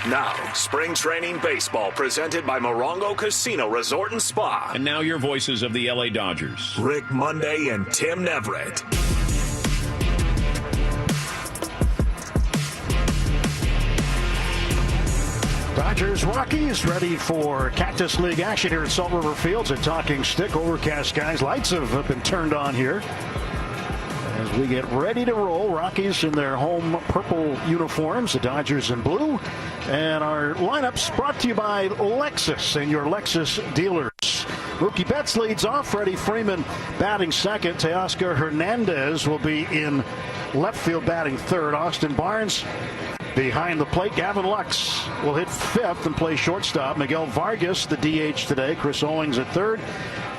Now, spring training baseball presented by Morongo Casino Resort and Spa. And now your voices of the LA Dodgers. Rick Monday and Tim Neverett. Dodgers Rockies ready for Cactus League action here at Salt River Fields at Talking Stick. Overcast skies. Lights have been turned on here as we get ready to roll. Rockies in their home purple uniforms, the Dodgers in blue. And our lineups brought to you by Lexus and your Lexus dealers. Mookie Betts leads off. Freddie Freeman batting second. Teoscar Hernandez will be in left field batting third. Austin Barnes behind the plate. Gavin Lux will hit fifth and play shortstop. Miguel Vargas, the DH today. Chris Owings at third.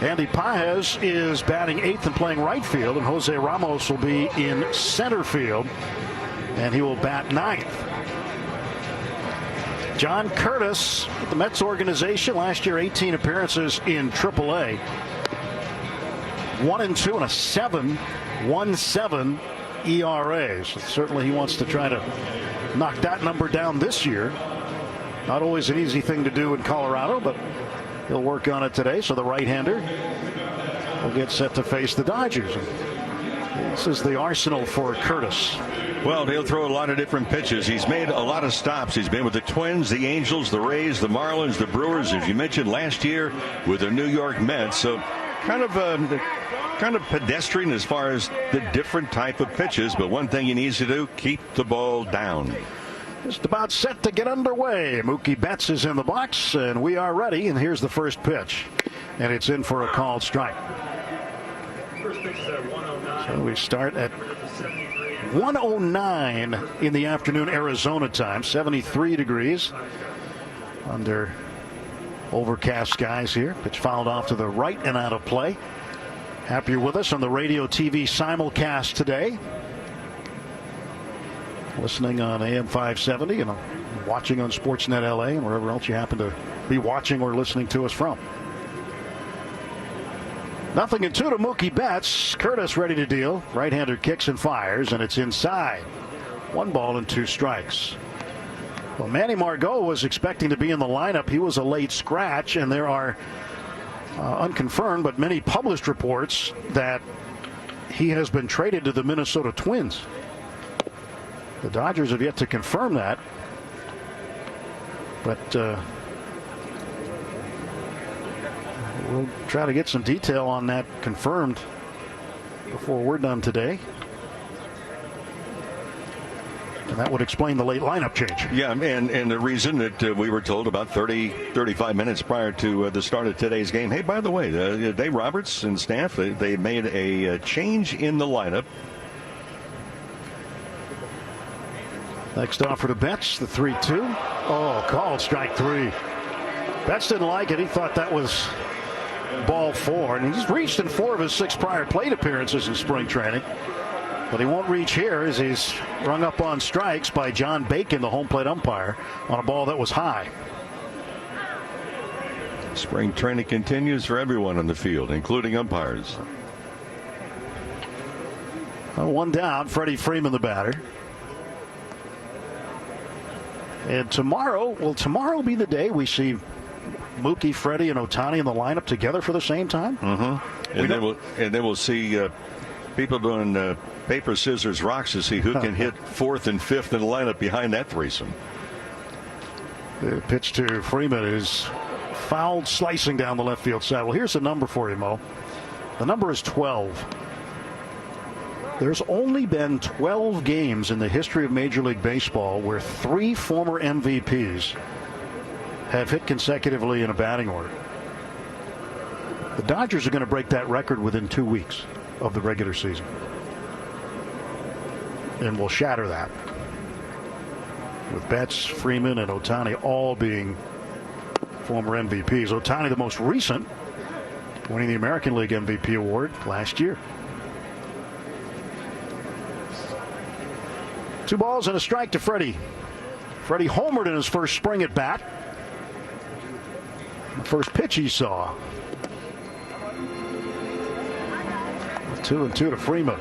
Andy Pages is batting eighth and playing right field. And Jose Ramos will be in center field. And he will bat ninth. John Curtis with the Mets organization. Last year, 18 appearances in AAA. 1-2 and a 7.17 ERA. So certainly he wants to try to knock that number down this year. Not always an easy thing to do in Colorado, but he'll work on it today. So the right-hander will get set to face the Dodgers. This is the arsenal for Curtis. Well, he'll throw a lot of different pitches. He's made a lot of stops. He's been with the Twins, the Angels, the Rays, the Marlins, the Brewers, as you mentioned last year with the New York Mets. So kind of pedestrian as far as the different type of pitches. But one thing he needs to do, keep the ball down. Just about set to get underway. Mookie Betts is in the box, and we are ready. And here's the first pitch. And it's in for a called strike. So we start at 1:09 in the afternoon Arizona time. 73 degrees under overcast skies here. Pitch fouled off to the right and out of play. Happy you're with us on the radio TV simulcast today. Listening on AM 570 and watching on Sportsnet LA and wherever else you happen to be watching or listening to us from. 0-2 to Mookie Betts. Curtis ready to deal. Right-hander kicks and fires, and it's inside. 1 ball and 2 strikes. Well, Manny Margot was expecting to be in the lineup. He was a late scratch, and there are unconfirmed but many published reports that he has been traded to the Minnesota Twins. The Dodgers have yet to confirm that, but we'll try to get some detail on that confirmed before we're done today. And that would explain the late lineup change. Yeah, and the reason that we were told about 35 minutes prior to the start of today's game. Hey, by the way, Dave Roberts and staff, they made a change in the lineup. Next offer to Betts, the 3-2. Oh, called strike 3. Betts didn't like it. He thought that was ball 4. And he's reached in 4 of his 6 prior plate appearances in spring training. But he won't reach here as he's rung up on strikes by John Bacon, the home plate umpire, on a ball that was high. Spring training continues for everyone on the field, including umpires. Well, 1 down, Freddie Freeman the batter. And tomorrow, will tomorrow be the day we see Mookie, Freddie, and Ohtani in the lineup together for the same time? Mm-hmm. And then we'll see people doing paper, scissors, rocks to see who can hit 4th and 5th in the lineup behind that threesome. The pitch to Freeman is fouled, slicing down the left field side. Well, here's the number for you, Mo. The number is 12. There's only been 12 games in the history of Major League Baseball where 3 former MVPs have hit consecutively in a batting order. The Dodgers are going to break that record within 2 weeks of the regular season. And will shatter that. With Betts, Freeman, and Ohtani all being former MVPs. Ohtani the most recent, winning the American League MVP award last year. 2 balls and a strike to Freddie. Freddie homered in his first spring at bat. The first pitch he saw. 2-2 to Freeman.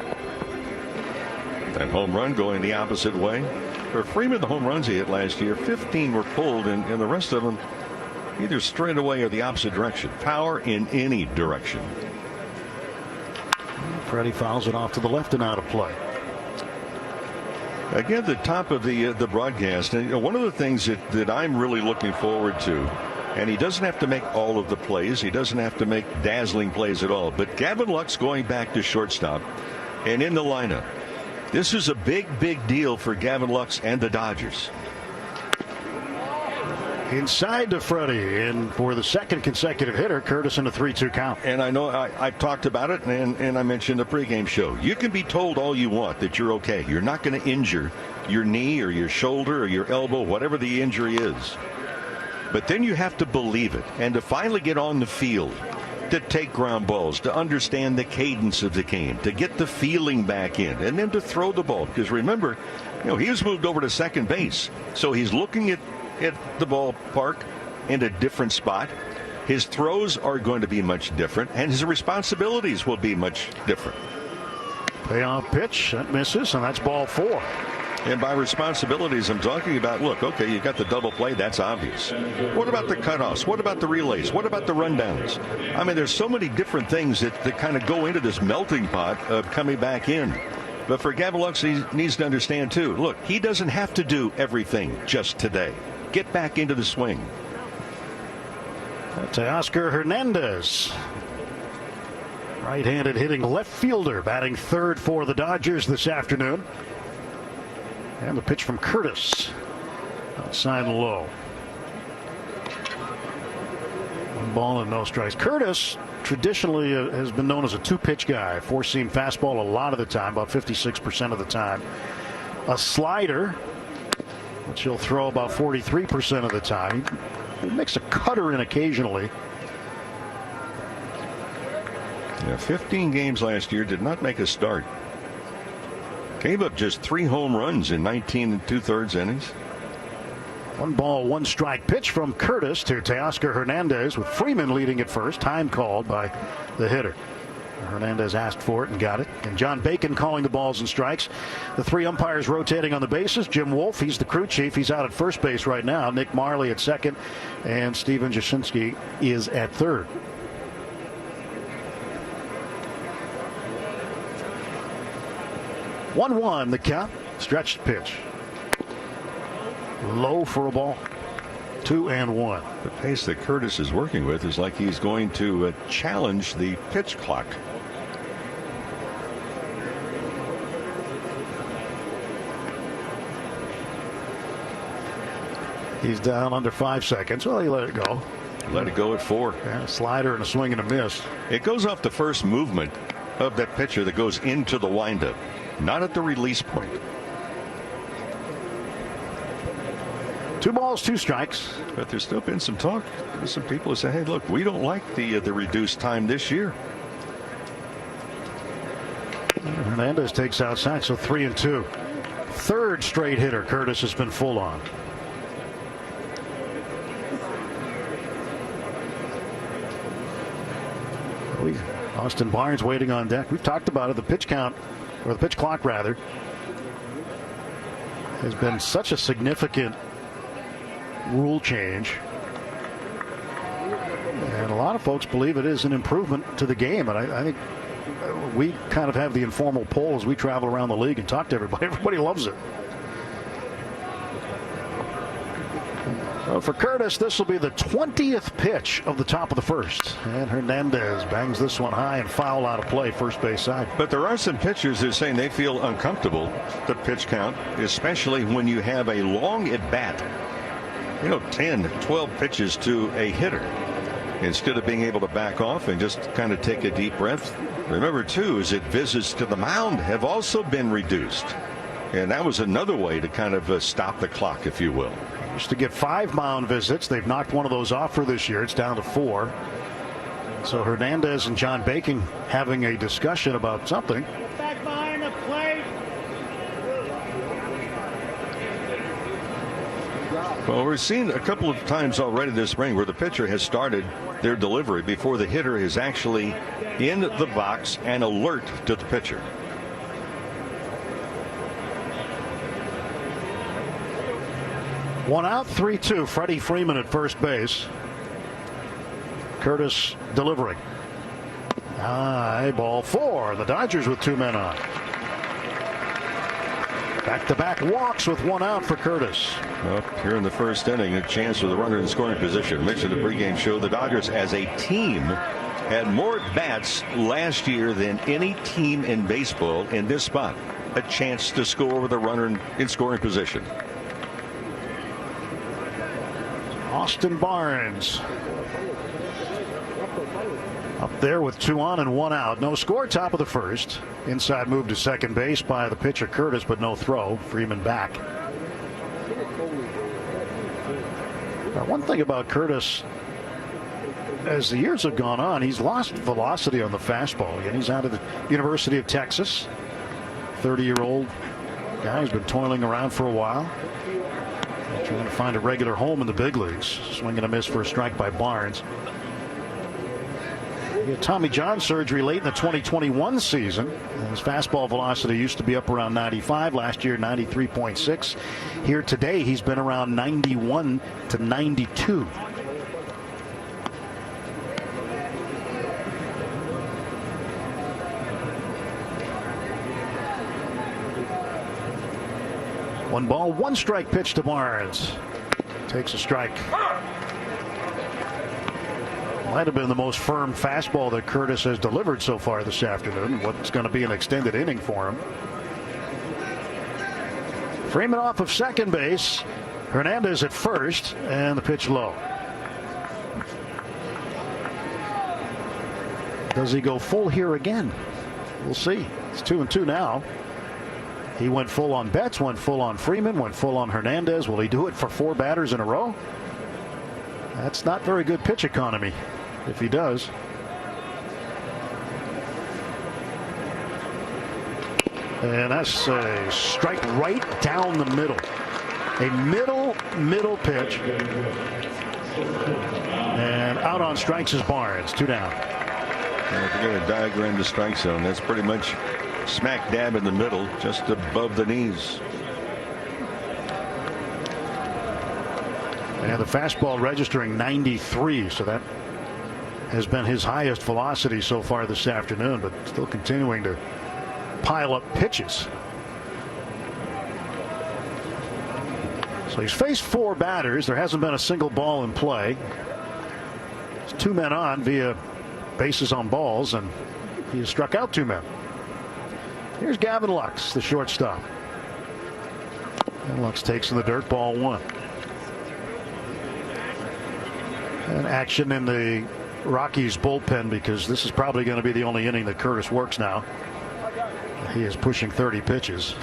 That home run going the opposite way. For Freeman, the home runs he hit last year, 15 were pulled, and the rest of them either straight away or the opposite direction. Power in any direction. Freddie fouls it off to the left and out of play. Again, the top of the broadcast, and one of the things that I'm really looking forward to, and he doesn't have to make all of the plays, he doesn't have to make dazzling plays at all, but Gavin Lux going back to shortstop and in the lineup. This is a big deal for Gavin Lux and the Dodgers. Inside to Freddie, and for the second consecutive hitter, Curtis in a 3-2 count. And I know I've talked about it, and I mentioned the pregame show. You can be told all you want that you're okay. You're not going to injure your knee or your shoulder or your elbow, whatever the injury is. But then you have to believe it, and to finally get on the field, to take ground balls, to understand the cadence of the game, to get the feeling back in, and then to throw the ball. Because remember, he was moved over to second base, so he's looking at the ballpark in a different spot. His throws are going to be much different, and his responsibilities will be much different. Payoff pitch, that misses, and that's ball 4. And by responsibilities, I'm talking about, look, okay, you got the double play, that's obvious. What about the cutoffs? What about the relays? What about the rundowns? I mean, there's so many different things that kind of go into this melting pot of coming back in. But for Gavin Lux, he needs to understand, too, look, he doesn't have to do everything just today. Get back into the swing. Teoscar Hernandez, right-handed hitting left fielder, batting third for the Dodgers this afternoon. And the pitch from Curtis, outside low. 1 ball and no strikes. Curtis traditionally has been known as a 2-pitch guy. 4-seam fastball a lot of the time, about 56% of the time. A slider, which he'll throw about 43% of the time. He makes a cutter in occasionally. Yeah, 15 games last year, did not make a start. Gave up just 3 home runs in 19 2/3 innings. 1 ball, 1 strike pitch from Curtis to Teoscar Hernandez, with Freeman leading at first. Time called by the hitter. Hernandez asked for it and got it. And John Bacon calling the balls and strikes. The 3 umpires rotating on the bases. Jim Wolf, he's the crew chief. He's out at first base right now. Nick Marley at second. And Steven Jasinski is at third. One the count. Stretched pitch. Low for a ball. 2-1. The pace that Curtis is working with is like he's going to challenge the pitch clock. He's down under 5 seconds. Well, he let it go. Let it go at 4. Yeah, a slider and a swing and a miss. It goes off the first movement of that pitcher that goes into the windup, not at the release point. 2 balls, 2 strikes. But there's still been some talk. There's some people who say, hey, look, we don't like the reduced time this year. Hernandez takes outside, so 3-2. Third straight hitter Curtis has been full on. Austin Barnes waiting on deck. We've talked about it. The pitch count, or the pitch clock rather, has been such a significant rule change. And a lot of folks believe it is an improvement to the game. And I think we kind of have the informal poll as we travel around the league and talk to everybody. Everybody loves it. For Curtis, this will be the 20th pitch of the top of the first. And Hernandez bangs this one high and foul out of play, first base side. But there are some pitchers that are saying they feel uncomfortable, the pitch count, especially when you have a long at bat. 10, 12 pitches to a hitter. Instead of being able to back off and just kind of take a deep breath. Remember, too, is that visits to the mound have also been reduced. And that was another way to kind of stop the clock, if you will. Used to get 5 mound visits. They've knocked one of those off for this year. It's down to 4. So Hernandez and John Bacon having a discussion about something. Back behind the plate. Well, we've seen a couple of times already this spring where the pitcher has started their delivery before the hitter is actually in the box and alert to the pitcher. One out, 3-2. Freddie Freeman at first base. Curtis delivering. High ball 4. The Dodgers with 2 men on. Back-to-back walks with 1 out for Curtis. Well, here in the first inning, a chance for the runner in scoring position. Mentioned the pregame show, the Dodgers as a team had more bats last year than any team in baseball in this spot. A chance to score with a runner in scoring position. Austin Barnes up there with 2 on and 1 out. No score, top of the first. Inside move to second base by the pitcher Curtis, but no throw. Freeman back. Now, one thing about Curtis, as the years have gone on, he's lost velocity on the fastball. And he's out of the University of Texas. 30-year-old guy who's been toiling around for a while, trying to find a regular home in the big leagues. Swing and a miss for a strike by Barnes. He had Tommy John surgery late in the 2021 season. His fastball velocity used to be up around 95. Last year, 93.6. Here today, he's been around 91 to 92. One ball, 1 strike pitch to Barnes. Takes a strike. Might have been the most firm fastball that Curtis has delivered so far this afternoon. What's going to be an extended inning for him. Freeman off of second base. Hernandez at first, and the pitch low. Does he go full here again? We'll see. It's 2-2 now. He went full on Betts, went full on Freeman, went full on Hernandez. Will he do it for 4 batters in a row? That's not very good pitch economy if he does. And that's a strike right down the middle. A middle pitch. And out on strikes is Barnes. 2 down. If you're going to diagram the strike zone, that's pretty much smack dab in the middle, just above the knees. And the fastball registering 93, so that has been his highest velocity so far this afternoon, but still continuing to pile up pitches. So he's faced 4 batters. There hasn't been a single ball in play. There's 2 men on via bases on balls, and he has struck out 2 men. Here's Gavin Lux, the shortstop. And Lux takes in the dirt, ball 1. And action in the Rockies bullpen, because this is probably going to be the only inning that Curtis works now. He is pushing 30 pitches.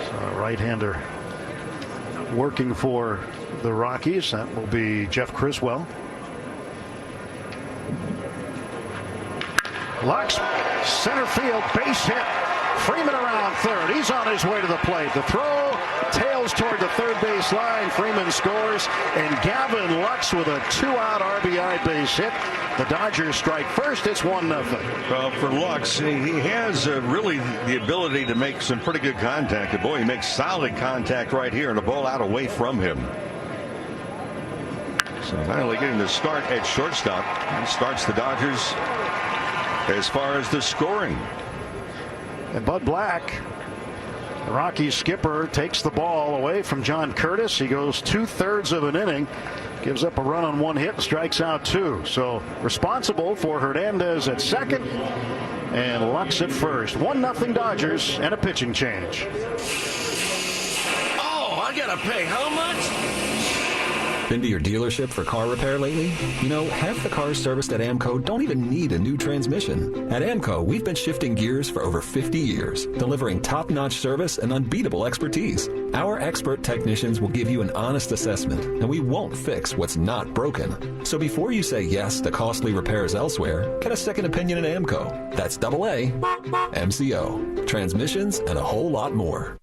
So a right-hander working for the Rockies. That will be Jeff Criswell. Lux, center field, base hit. Freeman around third. He's on his way to the plate. The throw tails toward the third base line. Freeman scores, and Gavin Lux with a 2-out RBI base hit. The Dodgers strike first. It's 1-0. Well, for Lux, he has really the ability to make some pretty good contact. And boy, he makes solid contact right here, and the ball out away from him. So finally getting the start at shortstop. He starts the Dodgers as far as the scoring. And Bud Black, the Rockies skipper, takes the ball away from John Curtis. He goes 2/3 of an inning, gives up a run on 1 hit, and strikes out 2. So responsible for Hernandez at second and Lux at first. 1-0 Dodgers and a pitching change. Oh, I gotta pay how much? Been to your dealership for car repair lately? You know, half the cars serviced at AMCO don't even need a new transmission. At AMCO, we've been shifting gears for over 50 years, delivering top-notch service and unbeatable expertise. Our expert technicians will give you an honest assessment, and we won't fix what's not broken. So before you say yes to costly repairs elsewhere, get a second opinion at AMCO. That's AA MCO. Transmissions and a whole lot more.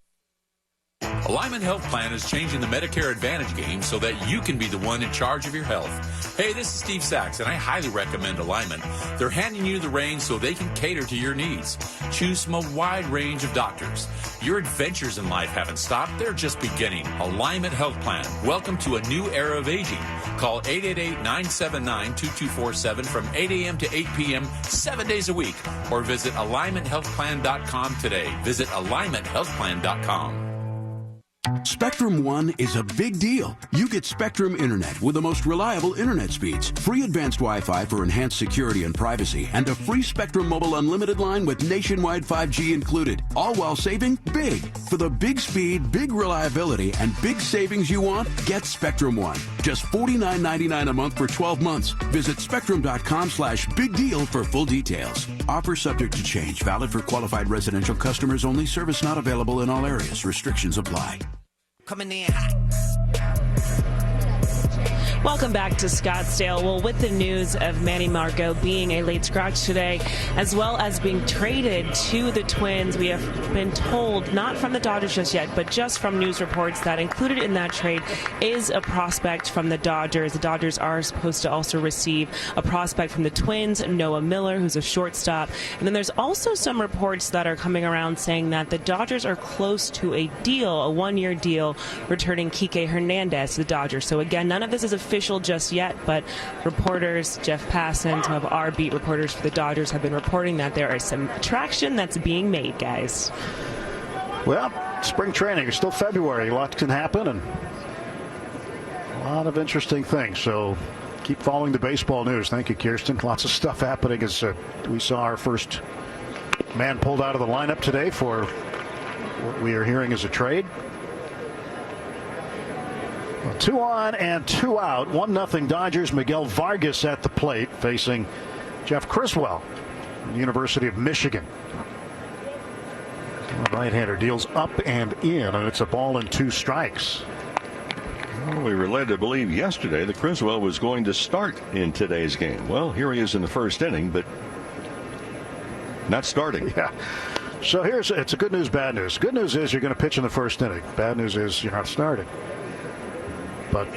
Alignment Health Plan is changing the Medicare Advantage game so that you can be the one in charge of your health. Hey, this is Steve Sachs, and I highly recommend Alignment. They're handing you the reins so they can cater to your needs. Choose from a wide range of doctors. Your adventures in life haven't stopped. They're just beginning. Alignment Health Plan. Welcome to a new era of aging. Call 888-979-2247 from 8 a.m. to 8 p.m. 7 days a week, or visit AlignmentHealthPlan.com today. Visit AlignmentHealthPlan.com. Spectrum One is a big deal. You get Spectrum Internet with the most reliable internet speeds, free advanced Wi-Fi for enhanced security and privacy, and a free Spectrum Mobile Unlimited line with nationwide 5G included, all while saving big. For the big speed, big reliability, and big savings you want, get Spectrum One. Just $49.99 a month for 12 months. Visit spectrum.com/big deal for full details. Offer subject to change. Valid for qualified residential customers only. Service not available in all areas. Restrictions apply. Coming in hot. Welcome back to Scottsdale. Well, with the news of Manny Margot being a late scratch today, as well as being traded to the Twins, we have been told, not from the Dodgers just yet, but just from news reports, that included in that trade is a prospect from the Dodgers. The Dodgers are supposed to also receive a prospect from the Twins, Noah Miller, who's a shortstop. And then there's also some reports that are coming around saying that the Dodgers are close to a deal, a one-year deal, returning Kike Hernandez to the Dodgers. So again, none of this is official just yet, but reporters, Jeff Passan, some of our beat reporters for the Dodgers, have been reporting that there is some traction that's being made, guys. Well, spring training is still February. A lot can happen and a lot of interesting things. So keep following the baseball news. Thank you, Kirsten. Lots of stuff happening as we saw our first man pulled out of the lineup today for what we are hearing is a trade. Well, 2 on and 2 out. 1-0 Dodgers. Miguel Vargas at the plate facing Jeff Criswell from the University of Michigan. Right-hander deals up and in, and it's a ball and 2 strikes. Well, we were led to believe yesterday that Criswell was going to start in today's game. Well, here he is in the first inning, but not starting. Yeah. So it's a good news, bad news. Good news is you're going to pitch in the first inning. Bad news is you're not starting. But,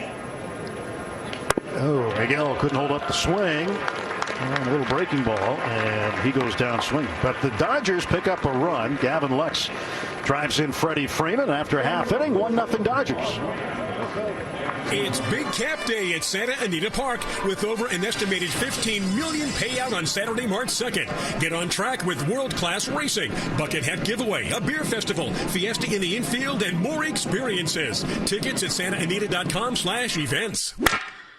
Miguel couldn't hold up the swing. A little breaking ball, and he goes down swinging. But the Dodgers pick up a run. Gavin Lux drives in Freddie Freeman after a half inning. 1-0 Dodgers. It's Big Cap Day at Santa Anita Park with over an estimated $15 million payout on Saturday, March 2nd. Get on track with world-class racing, bucket hat giveaway, a beer festival, fiesta in the infield, and more experiences. Tickets at santaanita.com/events.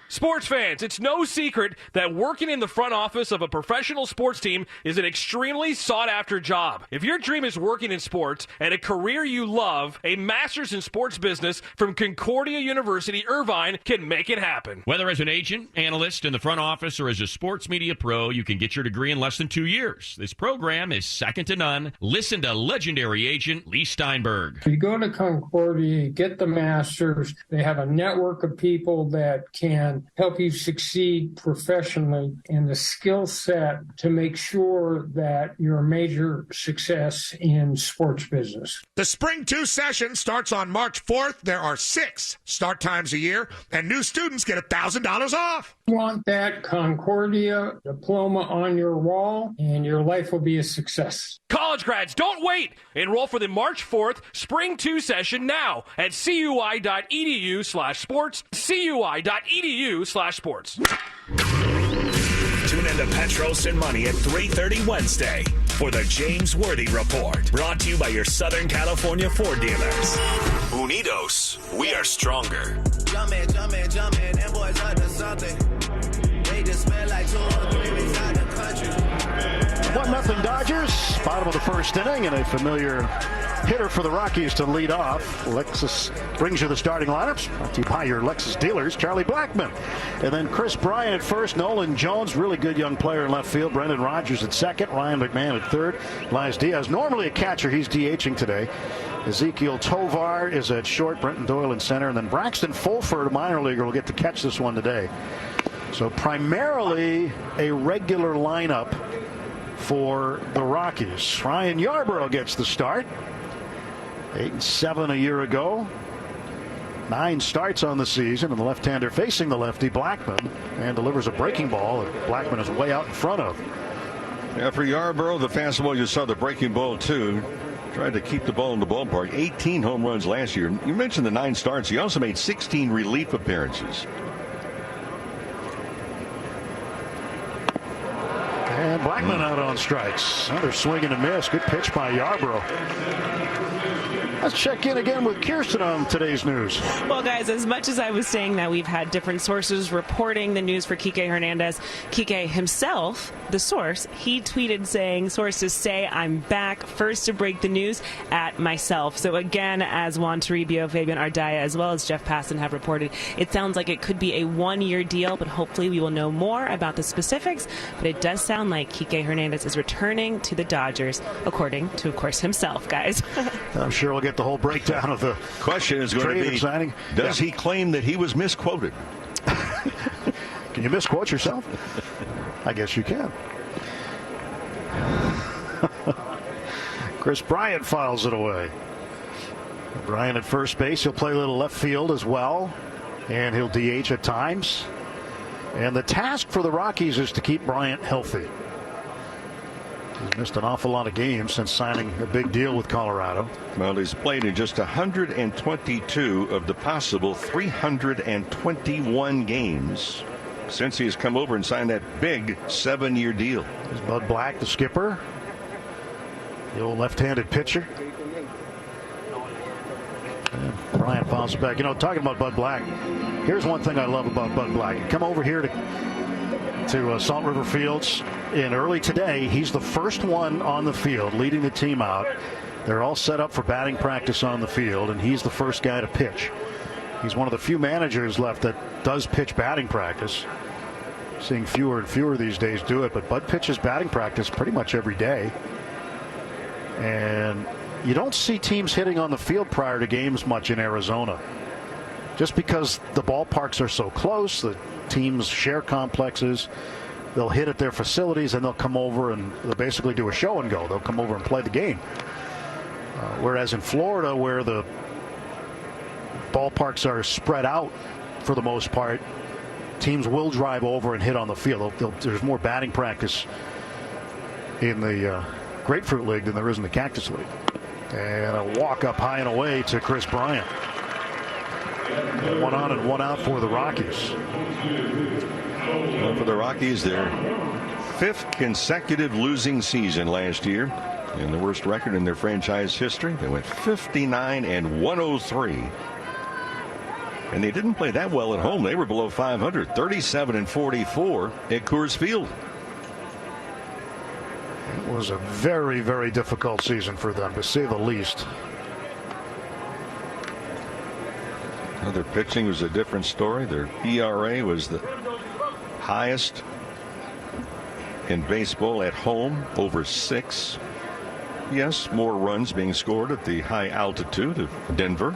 Sports fans, it's no secret that working in the front office of a professional sports team is an extremely sought-after job. If your dream is working in sports and a career you love, a master's in sports business from Concordia University, Irvine can make it happen. Whether as an agent, analyst in the front office, or as a sports media pro, you can get your degree in less than 2 years. This program is second to none. Listen to legendary agent Lee Steinberg. You go to Concordia, you get the master's. They have a network of people that can help you succeed professionally and the skill set to make sure that you're a major success in sports business. The Spring 2 session starts on March 4th. There are 6 start times a year, and new students get $1,000 off. You want that Concordia diploma on your wall, and your life will be a success. College grads, don't wait. Enroll for the March 4th Spring 2 session now at cui.edu/sports, cui.edu/sports. Tune into Petros and Money at 3:30 Wednesday for the James Worthy Report. Brought to you by your Southern California Ford dealers. Unidos, we are stronger. Jumpin', them boys up to something. They just spent like 2 or 3 weeks out the country. 1-0 Dodgers. Bottom of the first inning, and a familiar hitter for the Rockies to lead off. Lexus brings you the starting lineups. Brought to you by your Lexus dealers, Charlie Blackman. And then Chris Bryant at first, Nolan Jones, really good young player in left field. Brendan Rodgers at second, Ryan McMahon at third. Elias Diaz, normally a catcher, he's DHing today. Ezekiel Tovar is at short, Brenton Doyle in center, and then Braxton Fulford, a minor leaguer, will get to catch this one today. So primarily a regular lineup for the Rockies. Ryan Yarbrough gets the start. 8-7 a year ago. 9 starts on the season, and the left-hander facing the lefty, Blackman, and delivers a breaking ball that Blackman is way out in front of. Yeah, for Yarbrough, the fastball, you saw the breaking ball too. Tried to keep the ball in the ballpark. 18 home runs last year. You mentioned the 9 starts. He also made 16 relief appearances. And Blackman out on strikes. Another swing and a miss. Good pitch by Yarbrough. Let's check in again with Kirsten on today's news. Well, guys, as much as I was saying that we've had different sources reporting the news for Kike Hernandez, Kike himself, the source, he tweeted saying, sources say I'm back, first to break the news at myself. So again, as Juan Toribio, Fabian Ardaya, as well as Jeff Passan have reported, it sounds like it could be a 1-year deal, but hopefully we will know more about the specifics. But it does sound like Kike Hernandez is returning to the Dodgers, according to, of course, himself, guys. I'm sure we'll get the whole breakdown of the question is going to be signing. Does he claim that he was misquoted? Can you misquote yourself? I guess you can. Chris Bryant files it away. Bryant at first base. He'll play a little left field as well, and he'll DH at times. And the task for the Rockies is to keep Bryant healthy. He's missed an awful lot of games since signing a big deal with Colorado. Well, he's played in just 122 of the possible 321 games since he's come over and signed that big 7-year deal. There's Bud Black, the skipper, the old left-handed pitcher. And Bryant fouls it back. You know, talking about Bud Black, here's one thing I love about Bud Black. You come over here to Salt River Fields in early today. He's the first one on the field leading the team out. They're all set up for batting practice on the field, and he's the first guy to pitch. He's one of the few managers left that does pitch batting practice. Seeing fewer and fewer these days do it, but Bud pitches batting practice pretty much every day. And you don't see teams hitting on the field prior to games much in Arizona. Just because the ballparks are so close, the teams share complexes. They'll hit at their facilities and they'll come over and they'll basically do a show and go. They'll come over and play the game. Whereas in Florida, where the ballparks are spread out for the most part, teams will drive over and hit on the field. There's more batting practice in the Grapefruit League than there is in the Cactus League. And a walk up high and away to Chris Bryant. 1 on and 1 out for the Rockies. Well, for the Rockies, their 5th consecutive losing season last year, and the worst record in their franchise history. They went 59-103, and they didn't play that well at home. They were below 500, 37-44 at Coors Field. It was a very, very difficult season for them, to say the least. Their pitching was a different story. Their ERA was the highest in baseball at home, over 6. Yes, more runs being scored at the high altitude of Denver.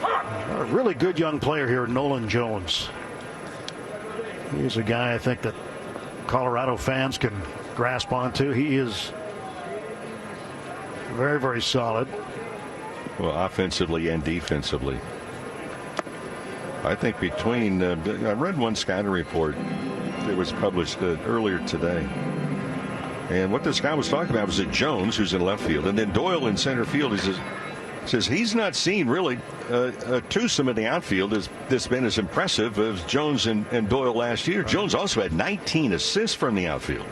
A really good young player here, Nolan Jones. He's a guy I think that Colorado fans can grasp onto. He is very, very solid. Well, offensively and defensively. I think between I read one scouting report that was published earlier today, and what this guy was talking about was that Jones, who's in left field, and then Doyle in center field. He says he's not seen really a twosome in the outfield that's been as impressive as Jones and Doyle last year. Jones also had 19 assists from the outfield.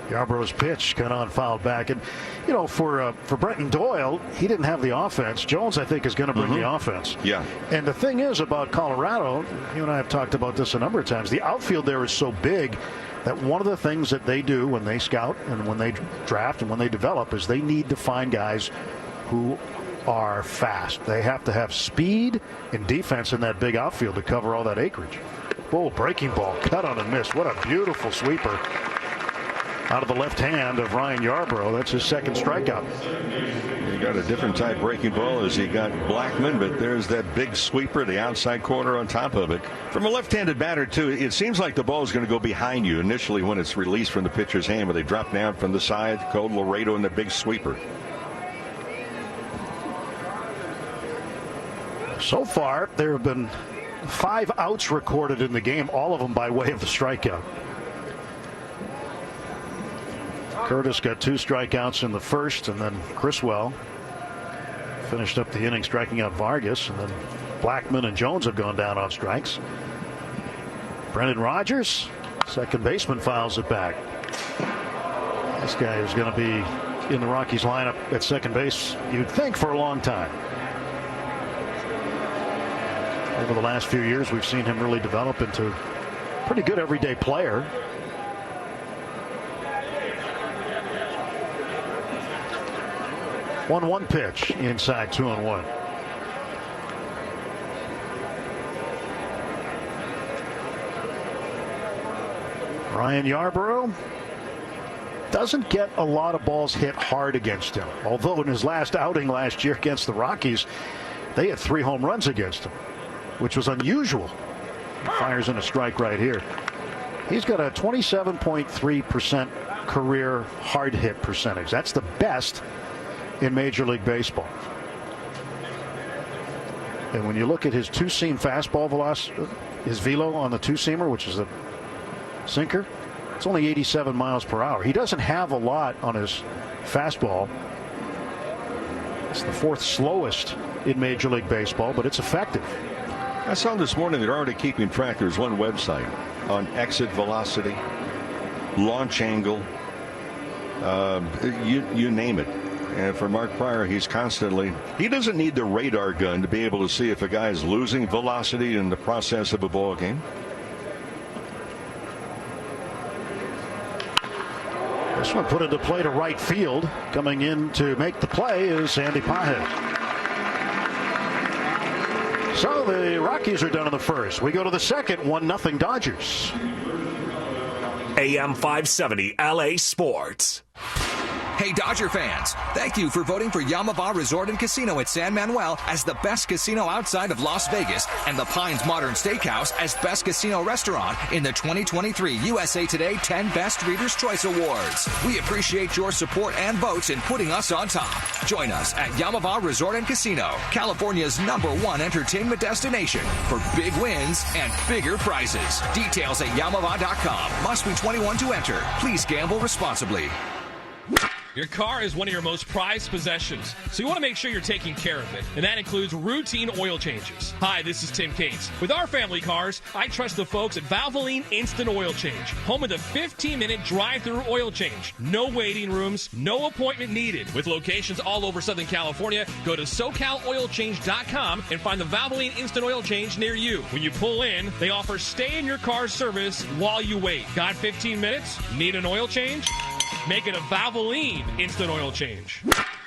Yarbrough's pitch kind of fouled back, and you know, for Brenton Doyle, he didn't have the offense. Jones, I think, is going to bring the offense. Yeah. And the thing is about Colorado, you and I have talked about this a number of times. The outfield there is so big that one of the things that they do when they scout and when they draft and when they develop is they need to find guys who are fast. They have to have speed and defense in that big outfield to cover all that acreage. Oh, breaking ball, cut on and miss. What a beautiful sweeper. out of the left hand of Ryan Yarbrough. That's his second strikeout. He got a different type breaking ball as he got Blackman, but there's that big sweeper, the outside corner on top of it. From a left-handed batter, too, it seems like the ball is going to go behind you initially when it's released from the pitcher's hand, but they drop down from the side. Cold Laredo and the big sweeper. So far, there have been 5 outs recorded in the game, all of them by way of the strikeout. Curtis got 2 strikeouts in the first, and then Criswell finished up the inning striking out Vargas, and then Blackman and Jones have gone down on strikes. Brendan Rodgers, second baseman, fouls it back. This guy is going to be in the Rockies lineup at second base, you'd think, for a long time. Over the last few years, we've seen him really develop into a pretty good everyday player. One pitch inside, 2-1. Ryan Yarbrough doesn't get a lot of balls hit hard against him. Although in his last outing last year against the Rockies, they had 3 home runs against him, which was unusual. He fires in a strike right here. He's got a 27.3% career hard hit percentage. That's the best in Major League Baseball. And when you look at his two-seam fastball velocity, his velo on the two-seamer, which is a sinker, it's only 87 miles per hour. He doesn't have a lot on his fastball. It's the 4th slowest in Major League Baseball, but it's effective. I saw this morning they're already keeping track. There's one website on exit velocity, launch angle, you name it. And for Mark Pryor, he doesn't need the radar gun to be able to see if a guy is losing velocity in the process of a ball game. This one put into play to right field. Coming in to make the play is Andy Pajes. So the Rockies are done in the first. We go to the second, 1-0 Dodgers. AM 570 LA Sports. Hey, Dodger fans, thank you for voting for Yamava Resort and Casino at San Manuel as the best casino outside of Las Vegas and the Pines Modern Steakhouse as best casino restaurant in the 2023 USA Today 10 Best Readers' Choice Awards. We appreciate your support and votes in putting us on top. Join us at Yamava Resort and Casino, California's #1 entertainment destination for big wins and bigger prizes. Details at Yamava.com. Must be 21 to enter. Please gamble responsibly. Your car is one of your most prized possessions, so you want to make sure you're taking care of it, and that includes routine oil changes. Hi, this is Tim Cates. With our family cars, I trust the folks at Valvoline Instant Oil Change, home of the 15-minute drive-through oil change. No waiting rooms, no appointment needed. With locations all over Southern California, go to SoCalOilChange.com and find the Valvoline Instant Oil Change near you. When you pull in, they offer stay-in-your-car service while you wait. Got 15 minutes? Need an oil change? Make it a Valvoline Instant Oil Change.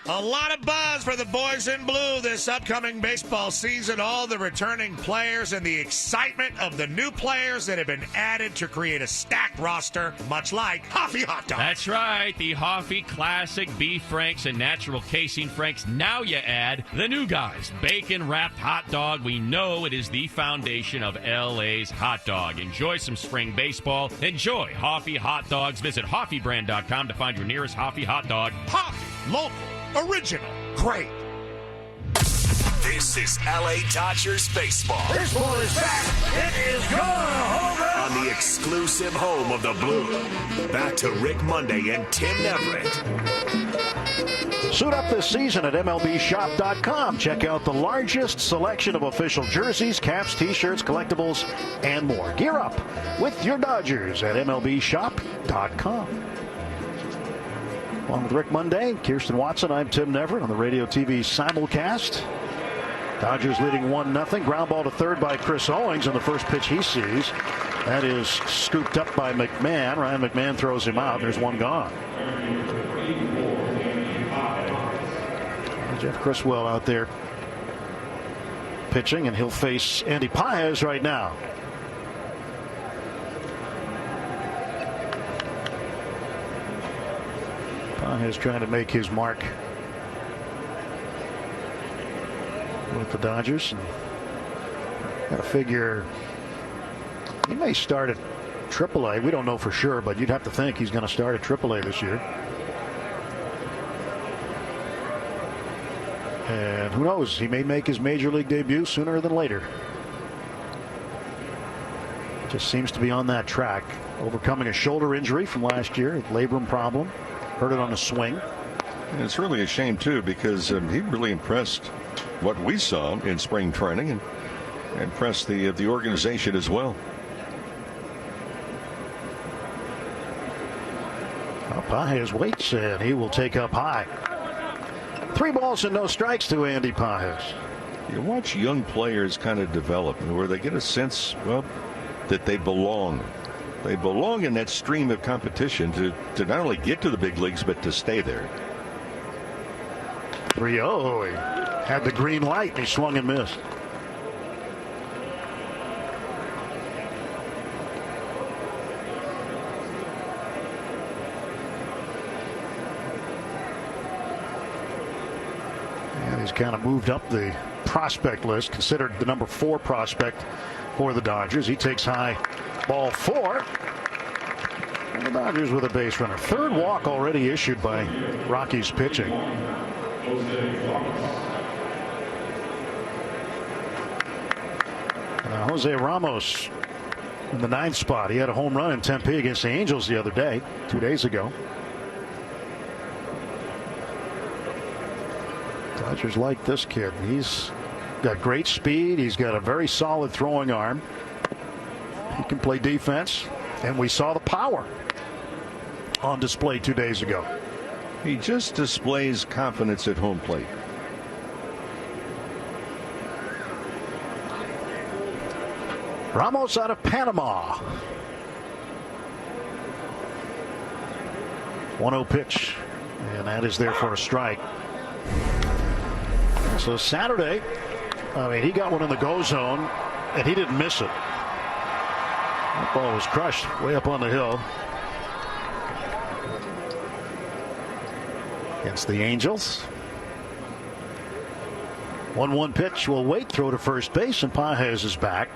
A lot of buzz for the boys in blue this upcoming baseball season. All the returning players and the excitement of the new players that have been added to create a stacked roster, much like Hoffy Hot Dog. That's right, the Hoffy Classic Beef Franks and Natural Casing Franks. Now you add the new guys, bacon-wrapped hot dog. We know it is the foundation of LA's hot dog. Enjoy some spring baseball. Enjoy Hoffy Hot Dogs. Visit HoffyBrand.com to find your nearest Hoffy Hot Dog. Hoffy, local, original, great. This is LA Dodgers baseball. This ball is back. It is gone. Home run. On the exclusive home of the Blue. Back to Rick Monday and Tim Everett. Suit up this season at MLBShop.com. Check out the largest selection of official jerseys, caps, t-shirts, collectibles, and more. Gear up with your Dodgers at MLBShop.com. Along with Rick Monday, Kirsten Watson, I'm Tim Everett on the radio TV simulcast. Dodgers leading 1-0. Ground ball to third by Chris Owings on the first pitch he sees. That is scooped up by McMahon. Ryan McMahon throws him out. There's one gone. Jeff Criswell out there pitching, and he'll face Andy Pajes right now. Pages trying to make his mark with the Dodgers. Got to figure he may start at AAA. We don't know for sure, but you'd have to think he's going to start at AAA this year. And who knows? He may make his major league debut sooner than later. Just seems to be on that track. Overcoming a shoulder injury from last year, a labrum problem. Hurt it on the swing. And it's really a shame, too, because he really impressed what we saw in spring training and impressed the organization as well. Pages waits, and he will take up high. 3 balls and no strikes to Andy Pages. You watch young players kind of develop where they get a sense, well, that they belong. They belong in that stream of competition to not only get to the big leagues, but to stay there. 3-0. He had the green light, and he swung and missed. And he's kind of moved up the prospect list, considered the number 4 prospect for the Dodgers. He takes high, ball 4. And the Dodgers with a base runner. 3rd walk already issued by Rockies pitching. Jose Ramos in the 9th spot. He had a home run in Tempe against the Angels the other day, 2 days ago. Dodgers like this kid. He's got great speed. He's got a very solid throwing arm. He can play defense, and we saw the power on display 2 days ago. He just displays confidence at home plate. Ramos out of Panama. 1-0 pitch, and that is there for a strike. So Saturday, I mean, he got one in the go zone, and he didn't miss it. That ball was crushed way up on the hill. Against the Angels. 1-1 pitch will wait, throw to first base, and Pages is back.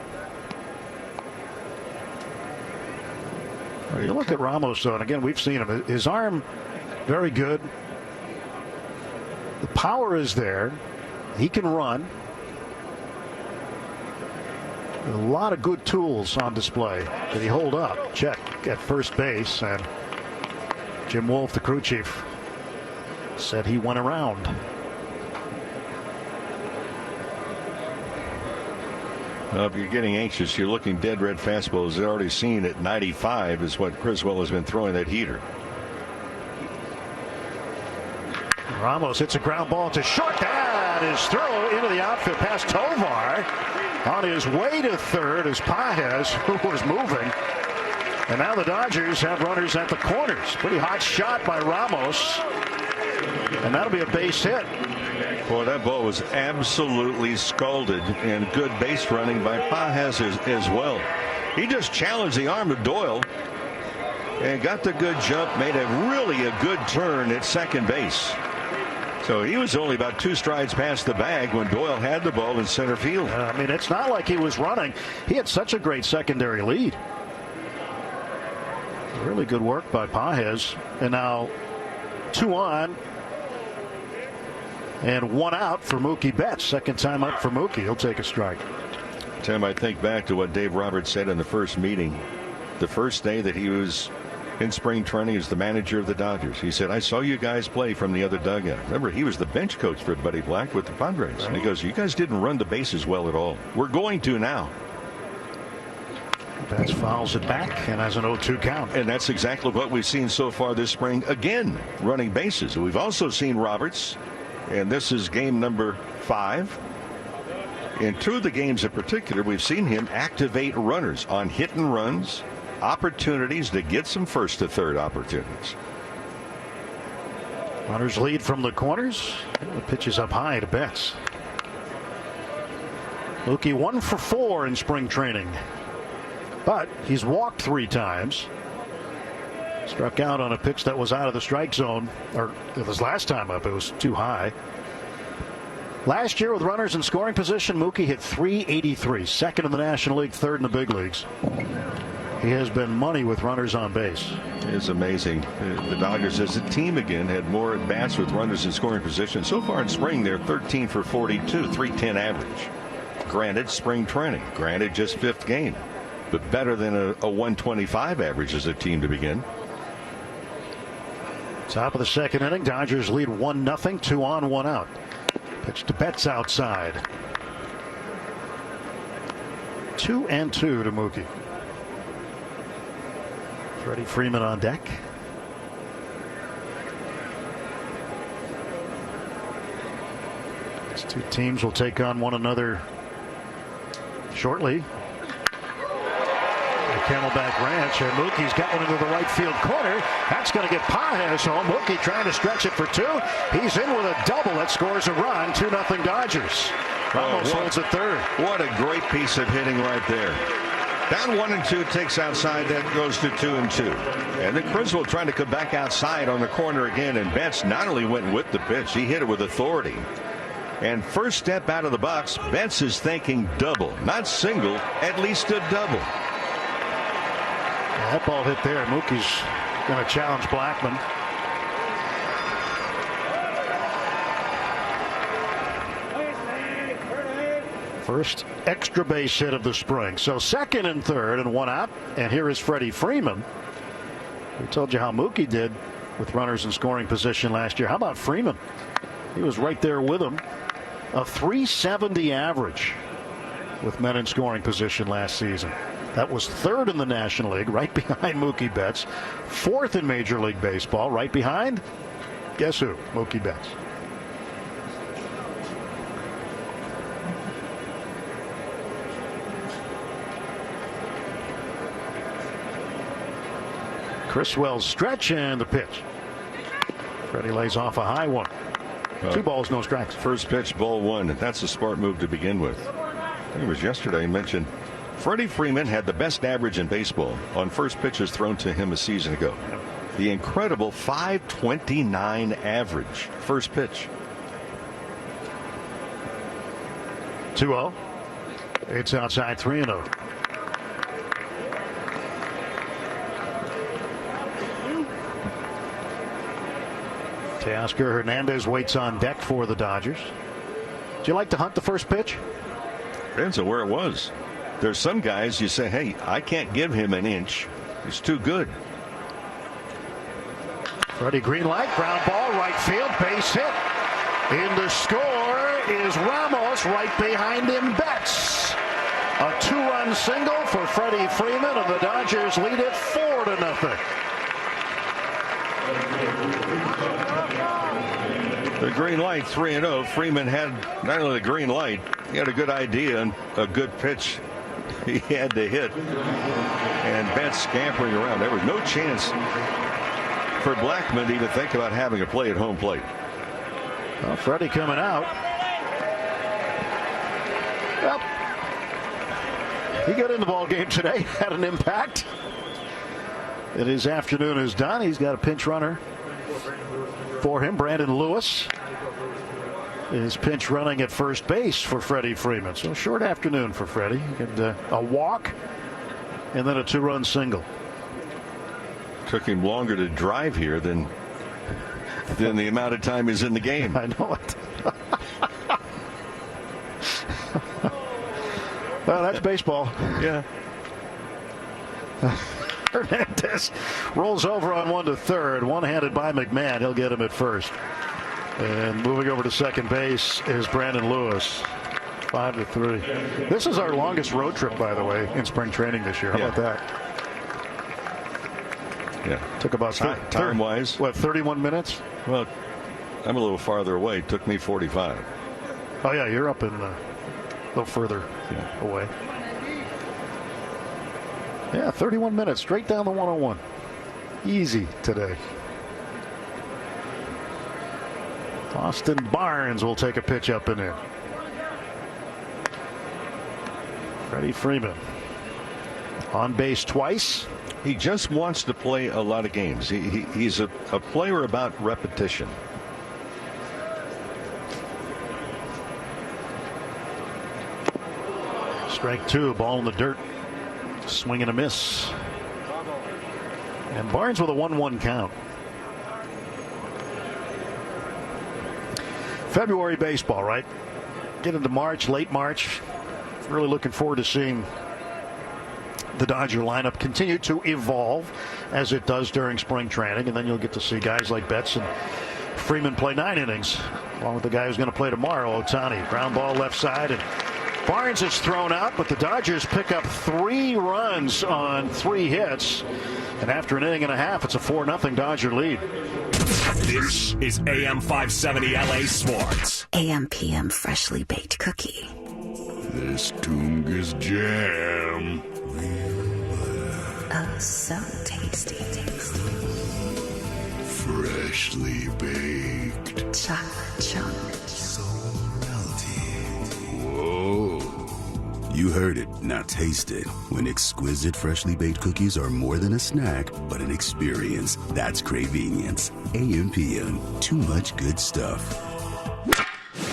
You look at Ramos, though, and again, we've seen him. His arm, very good. The power is there. He can run. A lot of good tools on display. Did he hold up? Check at first base, and Jim Wolf, the crew chief, said he went around. Well, if you're getting anxious, you're looking dead red fastballs. They're already seen at 95 is what Criswell has been throwing that heater. Ramos hits a ground ball to short. That is thrown into the outfield past Tovar. On his way to third is Pages, who was moving. And now the Dodgers have runners at the corners. Pretty hot shot by Ramos. And that'll be a base hit. Boy, that ball was absolutely scalded, and good base running by Pages as well. He just challenged the arm of Doyle and got the good jump, made a good turn at second base. So he was only about 2 strides past the bag when Doyle had the ball in center field. I mean, it's not like he was running. He had such a great secondary lead. Really good work by Pages. And now 2 on. And 1 out for Mookie Betts. Second time up for Mookie. He'll take a strike. Tim, I think back to what Dave Roberts said in the first meeting. The first day that he was in spring training as the manager of the Dodgers. He said, I saw you guys play from the other dugout. Remember, he was the bench coach for Buddy Black with the Padres. And he goes, you guys didn't run the bases well at all. We're going to now. Betts fouls it back and has an 0-2 count. And that's exactly what we've seen so far this spring. Again, running bases. We've also seen Roberts. And this is game number 5. In 2 of the games in particular, we've seen him activate runners on hit and runs, opportunities to get some first to third opportunities. Runners lead from the corners. The pitch is up high to Betts. Mookie 1 for 4 in spring training. But he's walked 3 times. Struck out on a pitch that was out of the strike zone, or it was last time up, it was too high. Last year with runners in scoring position, Mookie hit .383, second in the National League, third in the big leagues. He has been money with runners on base. It is amazing. The Dodgers as a team again had more at bats with runners in scoring position. So far in spring, they're 13 for 42, .310 average. Granted, spring training. Granted, just fifth game. But better than a 125 average as a team to begin. Top of the second inning, Dodgers lead 1-0, 2 on, 1 out. Pitch to Betts outside. 2-2 to Mookie. Freddie Freeman on deck. These two teams will take on one another shortly. Camelback Ranch, and Mookie's got one into the right field corner. That's going to get Pages home. Mookie trying to stretch it for two. He's in with a double that scores a run. 2-0 Dodgers. Ramos holds at third. What a great piece of hitting right there. Down 1-2, takes outside, that goes to 2-2. And then Criswell trying to come back outside on the corner again, and Betts not only went with the pitch, he hit it with authority. And first step out of the box, Betts is thinking double, not single, at least a double. That ball hit there. Mookie's going to challenge Blackmon. First extra base hit of the spring. So second and third and 1 out. And here is Freddie Freeman. We told you how Mookie did with runners in scoring position last year. How about Freeman? He was right there with him. A .370 average with men in scoring position last season. That was third in the National League, right behind Mookie Betts. Fourth in Major League Baseball, right behind, guess who? Mookie Betts. Criswell's stretch and the pitch. Freddie lays off a high one. 2 balls, no strikes. First pitch, ball 1. That's a smart move to begin with. I think it was yesterday I mentioned Freddie Freeman had the best average in baseball on first pitches thrown to him a season ago. The incredible .529 average first pitch. 2-0. It's outside 3-0. Teoscar Hernandez waits on deck for the Dodgers. Do you like to hunt the first pitch? Depends on where it was. There's some guys you say, hey, I can't give him an inch. He's too good. Freddie, green light, ground ball, right field, base hit. In to score is Ramos, right behind him, Betts. A 2-run single for Freddie Freeman, and the Dodgers lead it 4-0. The green light, 3-0. Freeman had not only the green light, he had a good idea and a good pitch he had to hit. And Betts scampering around. There was no chance for Blackmon to even think about having a play at home plate. Well, Freddie coming out. Well, he got in the ball game today, had an impact. And his afternoon is done. He's got a pinch runner for him. Brandon Lewis is pinch running at first base for Freddie Freeman. So short afternoon for Freddie. A walk and then a 2-run single. Took him longer to drive here than the amount of time he's in the game. I know it. Well, that's baseball. Yeah. Hernandez rolls over on 1 to third, one-handed by McMahon. He'll get him at first. And moving over to second base is Brandon Lewis. 5-3. This is our longest road trip, by the way, in spring training this year. How about that? Yeah. Took about time-wise. What, 31 minutes? Well, I'm a little farther away. It took me 45. Oh, yeah, you're up in a little further away. Yeah, 31 minutes straight down the 101. Easy today. Austin Barnes will take a pitch up and in. Freddie Freeman on base twice. He just wants to play a lot of games. He's a player about repetition. Strike two, ball in the dirt. Swing and a miss. And Barnes with a 1-1 count. February baseball, right? Get into March, late March. Really looking forward to seeing the Dodger lineup continue to evolve as it does during spring training. And then you'll get to see guys like Betts and Freeman play 9 innings, along with the guy who's going to play tomorrow, Ohtani. Ground ball left side, and Barnes is thrown out, but the Dodgers pick up 3 runs on 3 hits. And after an inning and a half, it's a 4-0 Dodger lead. This is AM 570 LA Sports. AM PM freshly baked cookie. This Tungus jam. Oh, so tasty. Freshly baked. Chocolate chunk. So melty. Whoa. You heard it. Now taste it. When exquisite freshly baked cookies are more than a snack, but an experience. That's Cravenience. AM PM. Too much good stuff.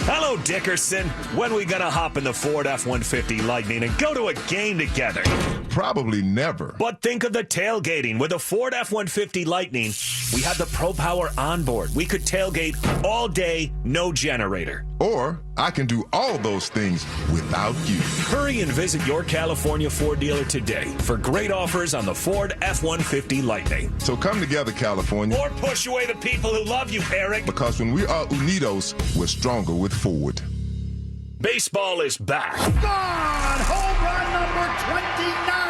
Hello, Dickerson. When we gonna hop in the Ford F-150 Lightning and go to a game together? Probably never. But think of the tailgating. With a Ford F-150 Lightning, we have the Pro Power onboard. We could tailgate all day, no generator. Or I can do all those things without you. Hurry and visit your California Ford dealer today for great offers on the Ford F-150 Lightning. So come together, California. Or push away the people who love you, Eric. Because when we are unidos, we're stronger with Ford. Baseball is back. Gone! Home run number 29!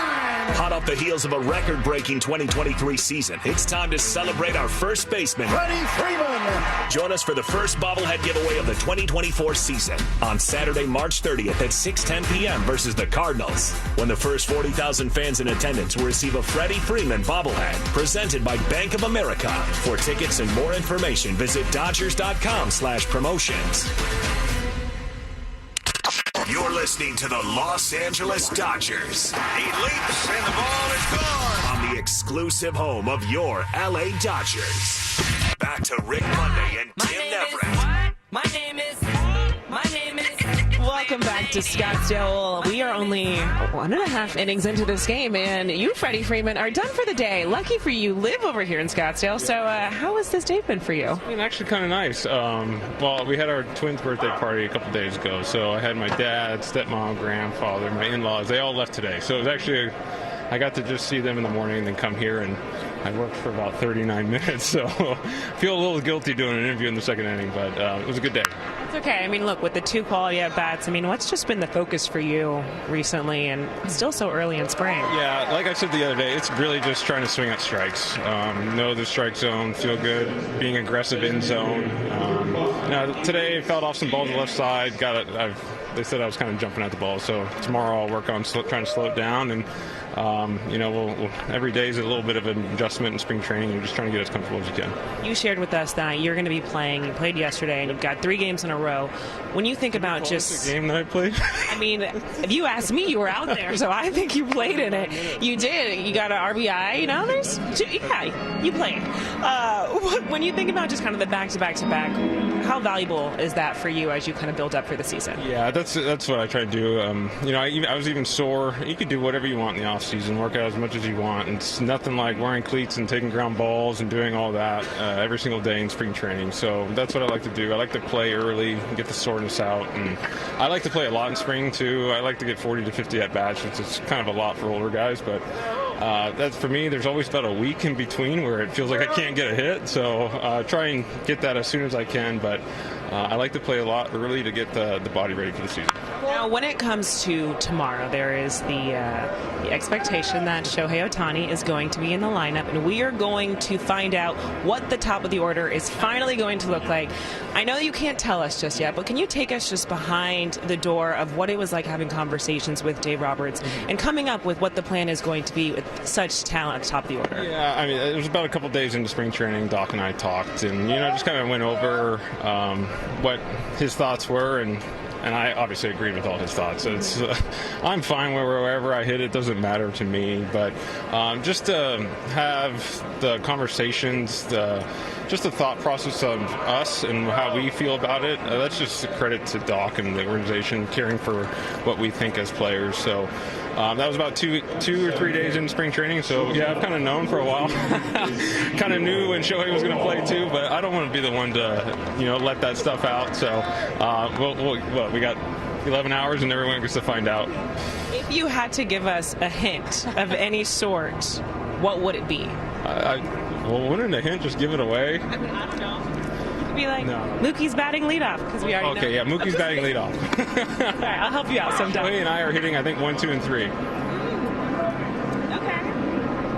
Hot off the heels of a record-breaking 2023 season, it's time to celebrate our first baseman, Freddie Freeman. Join us for the first bobblehead giveaway of the 2024 season on Saturday, March 30th at 6:10 p.m. versus the Cardinals, when the first 40,000 fans in attendance will receive a Freddie Freeman bobblehead presented by Bank of America. For tickets and more information, visit Dodgers.com/promotions. You're listening to the Los Angeles Dodgers. He leaps and the ball is gone. On the exclusive home of your LA Dodgers. Back to Rick Monday and Tim Neverett. My name is. Welcome back to Scottsdale. We are only 1.5 innings into this game, and you, Freddie Freeman, are done for the day. Lucky for you, live over here in Scottsdale. So how has this day been for you? It's been actually kind of nice. Well, we had our twins' birthday party a couple days ago, so I had my dad, stepmom, grandfather, my in-laws. They all left today. So it was actually, I got to just see them in the morning and then come here, and I worked for about 39 minutes, so I feel a little guilty doing an interview in the second inning, but it was a good day. It's okay. I mean, look, with the 2 quality at-bats, I mean, what's just been the focus for you recently and still so early in spring? Yeah, like I said the other day, it's really just trying to swing at strikes. Know the strike zone, feel good, being aggressive in zone. Now, today I fouled off some balls on the left side. They said I was kind of jumping at the ball, so tomorrow I'll work on trying to slow it down, and we'll every day is a little bit of an adjustment in spring training. You're just trying to get as comfortable as you can. You shared with us that you're going to be playing. You played yesterday, and you've got 3 games in a row. When you think about just the game that I played, I mean, if you ask me, you were out there, so I think you played in it. You did. You got an RBI. You know, you played. When you think about just kind of the back-to-back-to-back, how valuable is that for you as you kind of build up for the season? Yeah, that's what I try to do. I was even sore. You could do whatever you want in the off season, work out as much as you want. And it's nothing like wearing cleats and taking ground balls and doing all that every single day in spring training. So that's what I like to do. I like to play early, get the soreness out, and I like to play a lot in spring too. I like to get 40 to 50 at bats, which is kind of a lot for older guys, but that's for me. There's always about a week in between where it feels like I can't get a hit, so try and get that as soon as I can. But I like to play a lot early to get the body ready for the season. Now, when it comes to tomorrow, there is the expectation that Shohei Ohtani is going to be in the lineup, and we are going to find out what the top of the order is finally going to look like. I know you can't tell us just yet, but can you take us just behind the door of what it was like having conversations with Dave Roberts and coming up with what the plan is going to be with such talent at the top of the order? Yeah, I mean, it was about a couple days into spring training. Doc and I talked, and just kind of went over what his thoughts were, and and I obviously agreed with all his thoughts. I'm fine wherever I hit it, doesn't matter to me. But just to have the conversations, just the thought process of us and how we feel about it, that's just a credit to Doc and the organization caring for what we think as players. So that was about 2 or 3 days in spring training. So, yeah, I've kind of known for a while. Kind of knew when Shohei was going to play, too. But I don't want to be the one to, let that stuff out. So, we got 11 hours, and everyone gets to find out. If you had to give us a hint of any sort, what would it be? Well, wouldn't a hint just give it away? I mean, I don't know. It could be like Mookie's batting leadoff, because we already know. Okay, yeah, Mookie's batting leadoff. All right, I'll help you out sometime. Shohei and I are hitting, I think, 1, 2, and 3.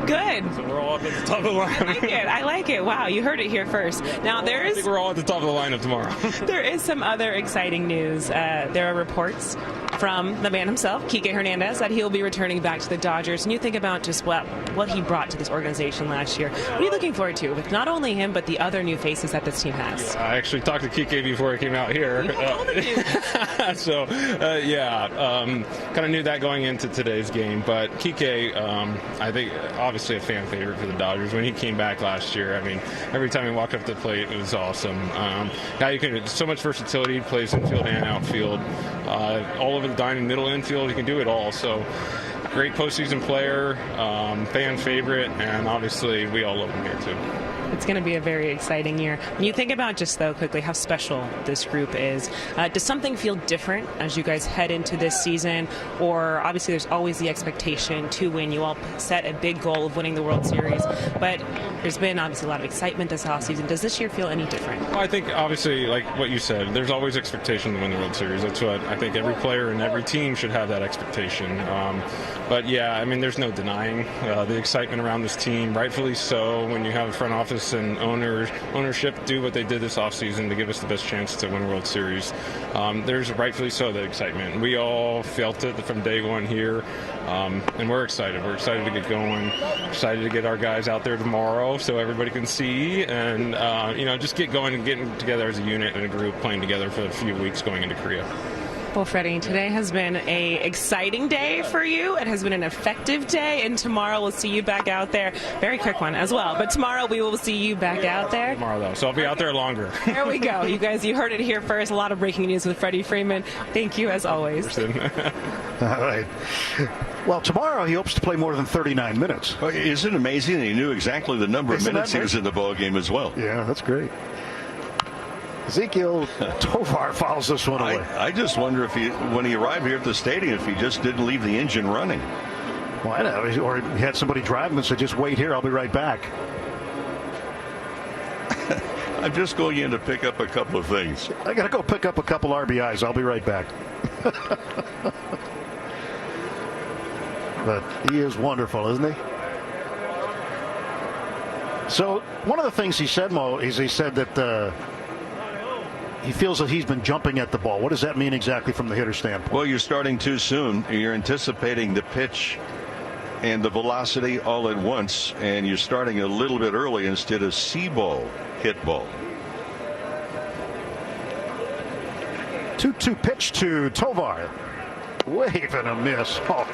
Good. So we're all up at the top of the line. I like it. Wow, you heard it here first. Now, I think we're all at the top of the lineup tomorrow. There is some other exciting news. There are reports from the man himself, Kike Hernandez, that he'll be returning back to the Dodgers. And you think about just what he brought to this organization last year. What are you looking forward to with not only him, but the other new faces that this team has? Yeah, I actually talked to Kike before I came out here. So, kind of knew that going into today's game. But Kike, I think, obviously a fan favorite for the Dodgers. When he came back last year, I mean, every time he walked up the plate, it was awesome. Now you can so much versatility. He plays infield and outfield, all over the diamond, middle infield. He can do it all. So, great postseason player, fan favorite, and obviously we all love him here too. It's going to be a very exciting year. When you think about just, though, quickly how special this group is, does something feel different as you guys head into this season? Or obviously there's always the expectation to win. You all set a big goal of winning the World Series, but there's been obviously a lot of excitement this offseason. Does this year feel any different? Well, I think obviously, like what you said, there's always expectation to win the World Series. That's what I think every player and every team should have, that expectation. But yeah, I mean, there's no denying the excitement around this team, rightfully so, when you have a front office and ownership do what they did this offseason to give us the best chance to win a World Series. There's rightfully so the excitement. We all felt it from day one here, and we're excited. We're excited to get going, excited to get our guys out there tomorrow so everybody can see, and just get going and getting together as a unit and a group, playing together for a few weeks going into Korea. Well, Freddie, today has been an exciting day for you. It has been an effective day, and tomorrow we'll see you back out there. Very quick one as well, but tomorrow we will see you back out there. Tomorrow, though, so I'll be out there longer. There we go. You guys, you heard it here first. A lot of breaking news with Freddie Freeman. Thank you, as always. All right. Well, tomorrow he hopes to play more than 39 minutes. Oh, isn't it amazing? He knew exactly the number of minutes he was in the ballgame as well. Yeah, that's great. Ezekiel Tovar fouls this one away. I just wonder if when he arrived here at the stadium, if he just didn't leave the engine running. Well, I know. Or he had somebody driving and said, just wait here, I'll be right back. I'm just going in to pick up a couple of things. I got to go pick up a couple RBIs. I'll be right back. But he is wonderful, isn't he? So one of the things he said, Mo, is he said that he feels that he's been jumping at the ball. What does that mean exactly from the hitter's standpoint? Well, you're starting too soon. You're anticipating the pitch and the velocity all at once, and you're starting a little bit early instead of see ball, hit ball. 2-2 pitch to Tovar. Wave and a miss. Oh,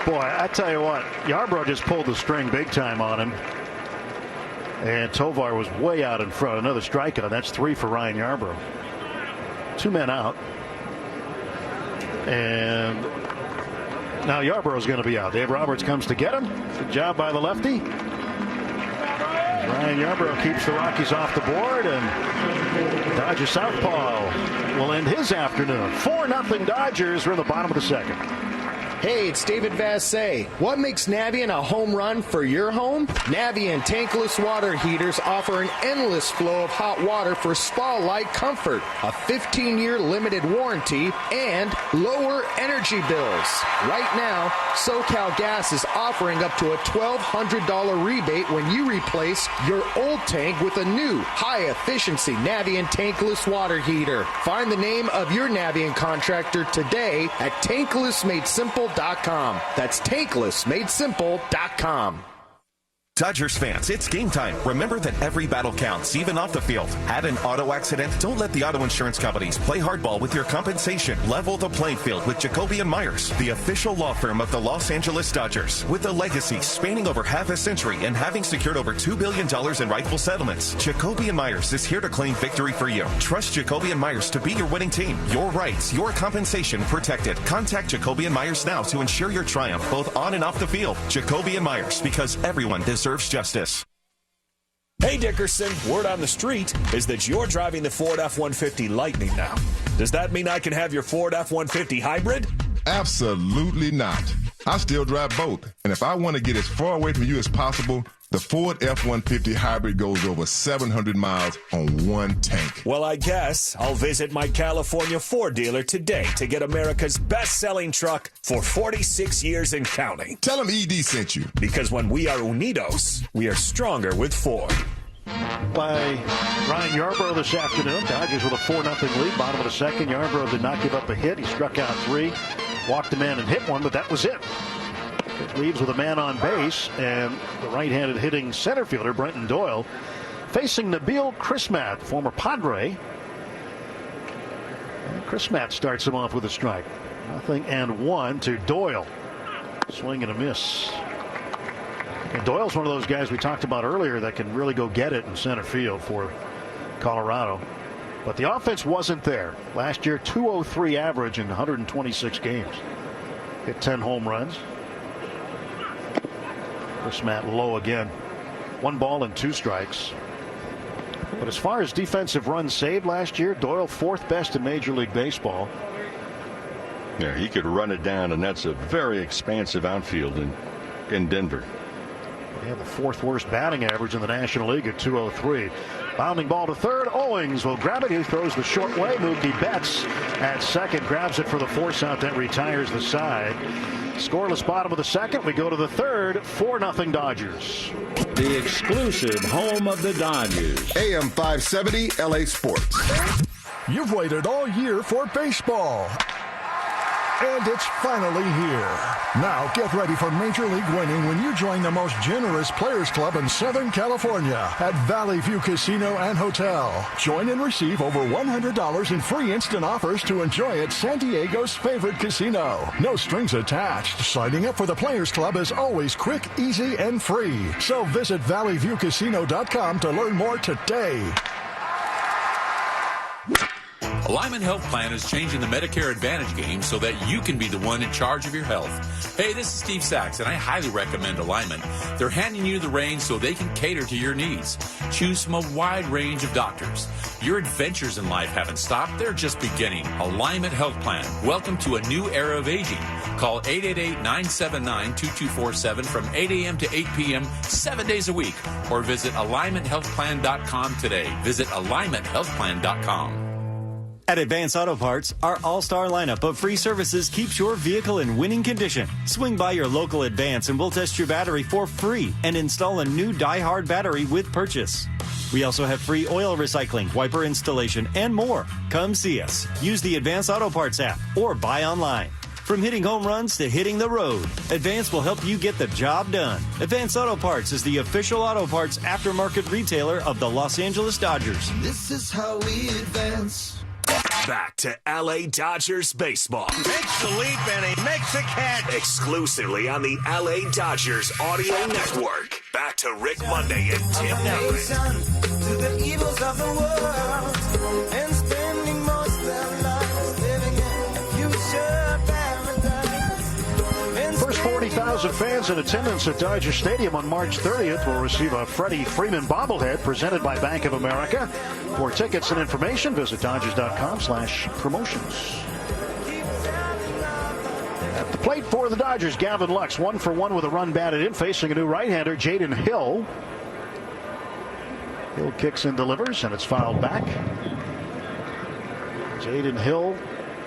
boy, I tell you what, Yarbrough just pulled the string big time on him. And Tovar was way out in front. Another strikeout. That's 3 for Ryan Yarbrough. 2 men out. And now Yarbrough's going to be out. Dave Roberts comes to get him. Good job by the lefty. Ryan Yarbrough keeps the Rockies off the board, and Dodger southpaw will end his afternoon. 4-0 Dodgers. We're in the bottom of the second. Hey, it's David Vassay. What makes Navien a home run for your home? Navien tankless water heaters offer an endless flow of hot water for spa-like comfort, a 15-year limited warranty, and lower energy bills. Right now, SoCal Gas is offering up to a $1,200 rebate when you replace your old tank with a new, high-efficiency Navien tankless water heater. Find the name of your Navien contractor today at tanklessmadesimple.com. That's tanklessmadesimple.com. Dodgers fans, it's game time. Remember that every battle counts, even off the field. Had an auto accident? Don't let the auto insurance companies play hardball with your compensation. Level the playing field with Jacoby & Myers, the official law firm of the Los Angeles Dodgers. With a legacy spanning over half a century and having secured over $2 billion in rightful settlements, Jacoby & Myers is here to claim victory for you. Trust Jacoby & Myers to be your winning team. Your rights, your compensation protected. Contact Jacoby & Myers now to ensure your triumph both on and off the field. Jacoby & Myers, because everyone deserves justice. Hey Dickerson, word on the street is that you're driving the Ford F-150 Lightning now. Does that mean I can have your Ford F-150 Hybrid? Absolutely not. I still drive both. And if I want to get as far away from you as possible, the Ford F-150 Hybrid goes over 700 miles on one tank. Well, I guess I'll visit my California Ford dealer today to get America's best-selling truck for 46 years and counting. Tell him ED sent you. Because when we are unidos, we are stronger with Ford. By Ryan Yarbrough this afternoon. Dodgers with a 4-0 lead. Bottom of the second. Yarbrough did not give up a hit. He struck out 3, walked a man and hit one, but that was it. It leaves with a man on base, and the right-handed hitting center fielder, Brenton Doyle, facing Nabil Crismat, former Padre. And Crismat starts him off with a strike. 0-1 to Doyle. Swing and a miss. And Doyle's one of those guys we talked about earlier that can really go get it in center field for Colorado. But the offense wasn't there. Last year, .203 average in 126 games. Hit 10 home runs. Crismat low again. 1 ball and 2 strikes. But as far as defensive runs saved last year, Doyle 4th best in Major League Baseball. Yeah, he could run it down, and that's a very expansive outfield in Denver. They have the 4th worst batting average in the National League at .203. Bounding ball to third. Owings will grab it. He throws the short way. Mookie Betts at second grabs it for the force out that retires the side. Scoreless bottom of the second. We go to the third. 4-0 Dodgers. The exclusive home of the Dodgers. AM 570 LA Sports. You've waited all year for baseball. And it's finally here. Now get ready for Major League winning when you join the most generous Players Club in Southern California at Valley View Casino and Hotel. Join and receive over $100 in free instant offers to enjoy at San Diego's favorite casino. No strings attached. Signing up for the Players Club is always quick, easy, and free. So visit valleyviewcasino.com to learn more today. Alignment Health Plan is changing the Medicare Advantage game so that you can be the one in charge of your health. Hey, this is Steve Sachs, and I highly recommend Alignment. They're handing you the reins so they can cater to your needs. Choose from a wide range of doctors. Your adventures in life haven't stopped. They're just beginning. Alignment Health Plan. Welcome to a new era of aging. Call 888-979-2247 from 8 a.m. to 8 p.m. 7 days a week. Or visit AlignmentHealthPlan.com today. Visit AlignmentHealthPlan.com. At Advance Auto Parts, our all-star lineup of free services keeps your vehicle in winning condition. Swing by your local Advance and we'll test your battery for free and install a new die-hard battery with purchase. We also have free oil recycling, wiper installation, and more. Come see us. Use the Advance Auto Parts app or buy online. From hitting home runs to hitting the road, Advance will help you get the job done. Advance Auto Parts is the official auto parts aftermarket retailer of the Los Angeles Dodgers. This is how we advance. Back to LA Dodgers baseball. Makes the leap and he makes the catch. Exclusively on the LA Dodgers Audio Network. Back to Rick Monday and Tim Nelson. To the evils of the world and spending most of their lives living in a future paradise. First 40,000 fans in attendance at Dodger Stadium on March 30th will receive a Freddie Freeman bobblehead presented by Bank of America. For tickets and information, visit Dodgers.com/promotions. At the plate for the Dodgers, Gavin Lux, 1 for 1 with a run batted in, facing a new right-hander, Jaden Hill. Hill kicks and delivers, and it's fouled back. Jaden Hill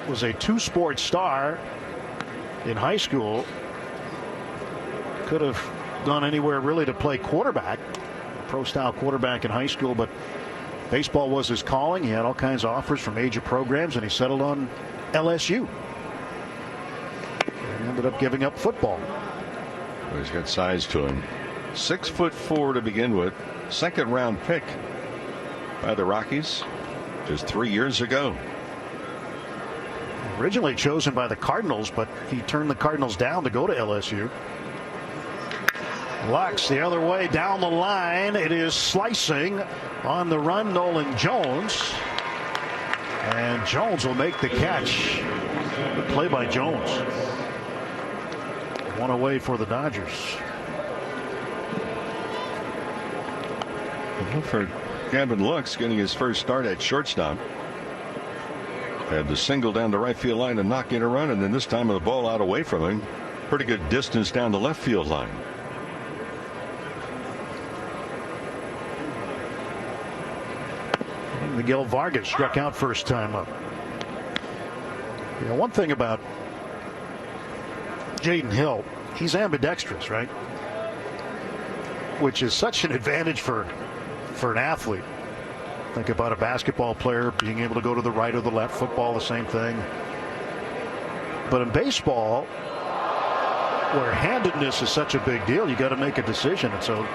was a 2-sport star in high school. Could have gone anywhere really to play quarterback, pro-style quarterback in high school, but baseball was his calling. He had all kinds of offers from major programs, and he settled on LSU. And ended up giving up football. Well, he's got size to him. 6'4" to begin with. Second round pick by the Rockies just 3 years ago. Originally chosen by the Cardinals, but he turned the Cardinals down to go to LSU. Lux the other way down the line. It is slicing on the run, Nolan Jones. And Jones will make the catch. Good play by Jones. One away for the Dodgers. For Gavin Lux getting his first start at shortstop. Had the single down the right field line and knock in a run, and then this time the ball out away from him. Pretty good distance down the left field line. Miguel Vargas struck out first time up. You know, one thing about Jaden Hill, he's ambidextrous, right? Which is such an advantage for an athlete. Think about a basketball player being able to go to the right or the left. Football, the same thing. But in baseball, where handedness is such a big deal, you got to make a decision. And so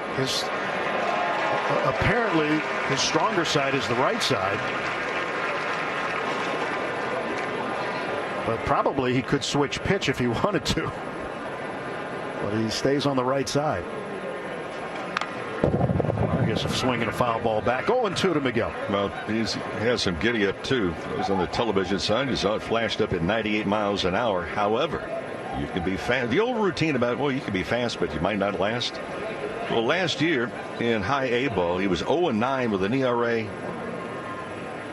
apparently his stronger side is the right side. But probably he could switch pitch if he wanted to. But he stays on the right side. Vargas swinging a foul ball back. 0-2 to Miguel. Well, he has some giddy up too. It was on the television side. You saw it flashed up at 98 miles an hour. However, you can be fast. The old routine about, well, you can be fast, but you might not last. Well, last year in high A ball, he was 0-9 with an ERA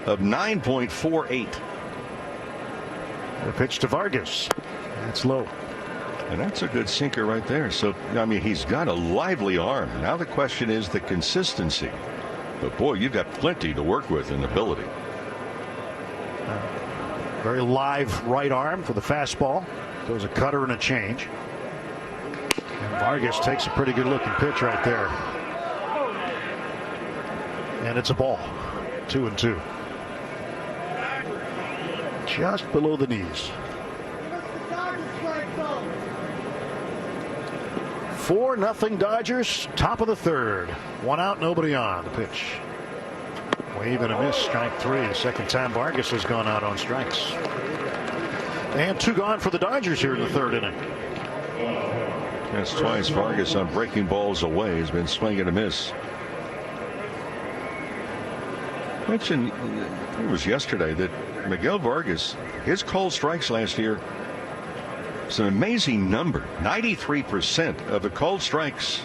of 9.48. The pitch to Vargas. That's low. And that's a good sinker right there. So, I mean, he's got a lively arm. Now the question is the consistency. But, boy, you've got plenty to work with in ability. Very live right arm for the fastball. Throws a cutter and a change. And Vargas takes a pretty good looking pitch right there. And it's a ball. 2-2. Just below the knees. 4-0 Dodgers. Top of the third. One out, nobody on. The pitch. Wave and a miss. Strike three. Second time Vargas has gone out on strikes. And two gone for the Dodgers here in the third inning. That's twice Vargas on breaking balls away. Has been swing and a miss. Mentioned it was yesterday that Miguel Vargas, his called strikes last year, it's an amazing number. 93% of the called strikes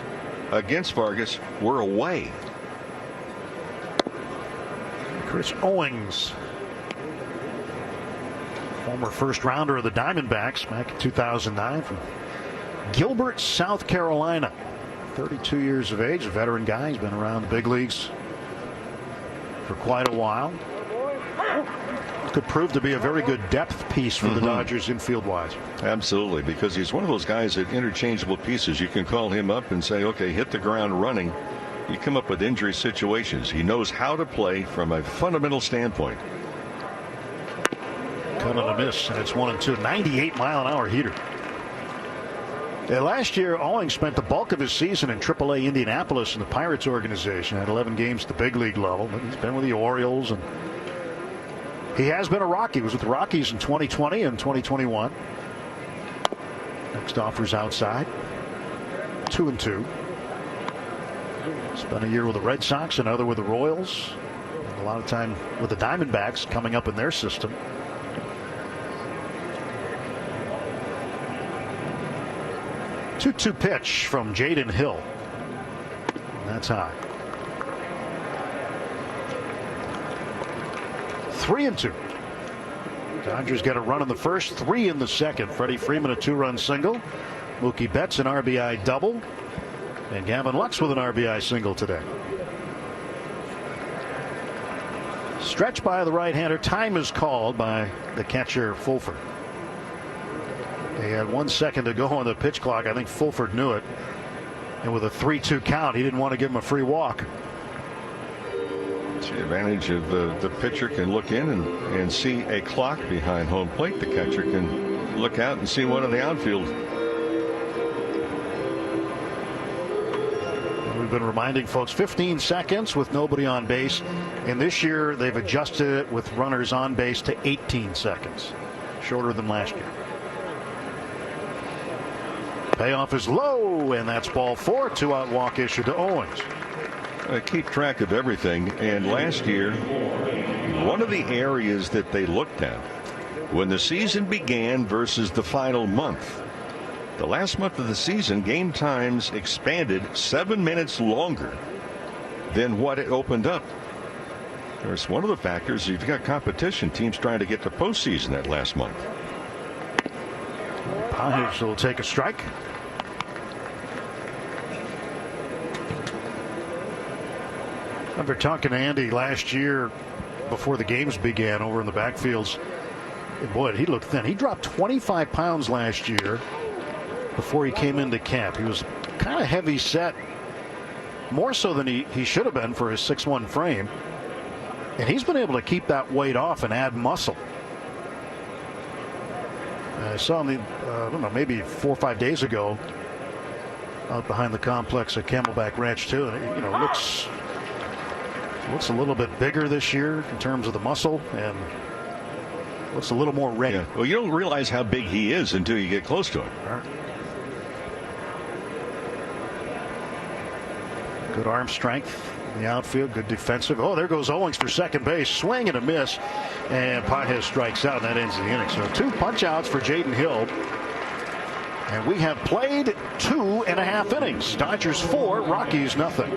against Vargas were away. Chris Owings, former first rounder of the Diamondbacks back in 2009 from Gilbert, South Carolina. 32 years of age, a veteran guy. He's been around the big leagues for quite a while. Could prove to be a very good depth piece for the Dodgers infield wise. Absolutely, because he's one of those guys that interchangeable pieces. You can call him up and say, okay, hit the ground running. You come up with injury situations. He knows how to play from a fundamental standpoint. Cut on a miss, and it's 1-2. 98-mile-an-hour heater. Last year, Owings spent the bulk of his season in AAA Indianapolis in the Pirates organization. Had 11 games at the big league level. But he's been with the Orioles, and he has been a Rocky. He was with the Rockies in 2020 and 2021. Next offer's outside. 2-2. Spent a year with the Red Sox, another with the Royals. And a lot of time with the Diamondbacks coming up in their system. Two pitch from Jaden Hill. That's high. 3-2. Dodgers got a run in the first, 3 in the second. Freddie Freeman a 2-run single. Mookie Betts an RBI double. And Gavin Lux with an RBI single today. Stretch by the right-hander. Time is called by the catcher Fulford. They had 1 second to go on the pitch clock. I think Fulford knew it. And with a 3-2 count, he didn't want to give him a free walk. It's the advantage of the pitcher can look in and see a clock behind home plate. The catcher can look out and see one in the outfield. been reminding folks 15 seconds with nobody on base. And this year they've adjusted it with runners on base to 18 seconds. Shorter than last year. Payoff is low, and that's ball 4. 2-out walk issued to Owens. Keep track of everything. And last year, one of the areas that they looked at when the season began versus the final month. The last month of the season, game times expanded 7 minutes longer than what it opened up. There's one of the factors. You've got competition, teams trying to get to postseason that last month. Pires will take a strike. I remember talking to Andy last year before the games began over in the backfields. And boy, he looked thin. He dropped 25 pounds last year before he came into camp. He was kind of heavy set, more so than he should have been for his 6'1" frame. And he's been able to keep that weight off and add muscle. I saw him, I don't know, maybe 4 or 5 days ago out behind the complex at Camelback Ranch too. And, you know, looks a little bit bigger this year in terms of the muscle and looks a little more ready. Yeah. Well, you don't realize how big he is until you get close to him. Good arm strength in the outfield. Good defensive. Oh, there goes Owens for second base. Swing and a miss. And Pothead strikes out, and that ends the inning. So 2 punch outs for Jaden Hill. And we have played 2.5 innings. Dodgers 4, Rockies nothing.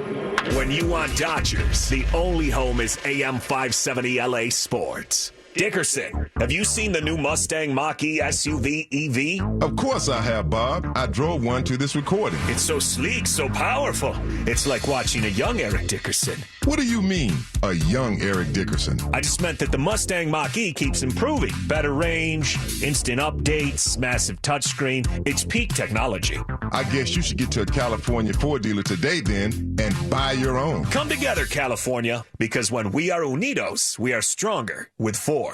When you want Dodgers, the only home is AM 570 LA Sports. Dickerson, have you seen the new Mustang Mach-E SUV EV? Of course I have, Bob. I drove one to this recording. It's so sleek, so powerful. It's like watching a young Eric Dickerson. What do you mean, a young Eric Dickerson? I just meant that the Mustang Mach-E keeps improving. Better range, instant updates, massive touchscreen. It's peak technology. I guess you should get to a California Ford dealer today then and buy your own. Come together, California, because when we are unidos, we are stronger with Ford.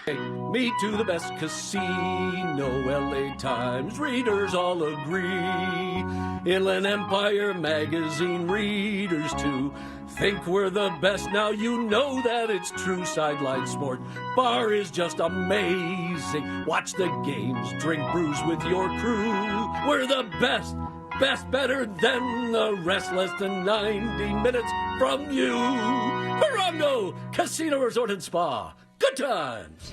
Me to the best casino, LA Times readers all agree. Inland Empire magazine readers too think we're the best. Now you know that it's true. Sideline Sport Bar is just amazing. Watch the games, drink brews with your crew. We're the best better than the rest. Less than 90 minutes from you. Morongo Casino Resort and Spa. Good times.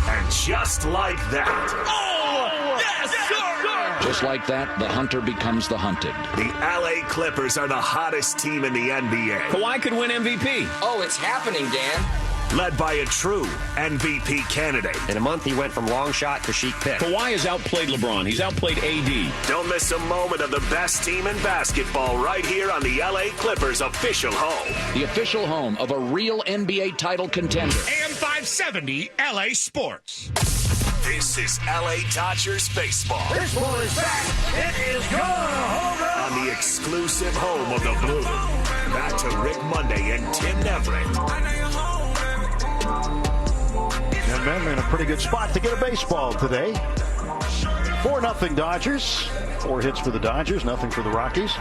And just like that. Oh, yes, sir! Just like that, the hunter becomes the hunted. The LA Clippers are the hottest team in the NBA. Kawhi could win MVP. Oh, it's happening, Dan. Led by a true MVP candidate. In a month, he went from long shot to chic pick. Kawhi has outplayed LeBron. He's outplayed AD. Don't miss a moment of the best team in basketball right here on the LA Clippers official home. The official home of a real NBA title contender. AM 570 LA Sports. This is LA Dodgers baseball. Baseball is back. It is gonna hold up. On the exclusive home of the Blue. Back to Rick Monday and Tim Everett. And Ben in a pretty good spot to get a baseball today. 4-0 Dodgers. 4 hits for the Dodgers, nothing for the Rockies.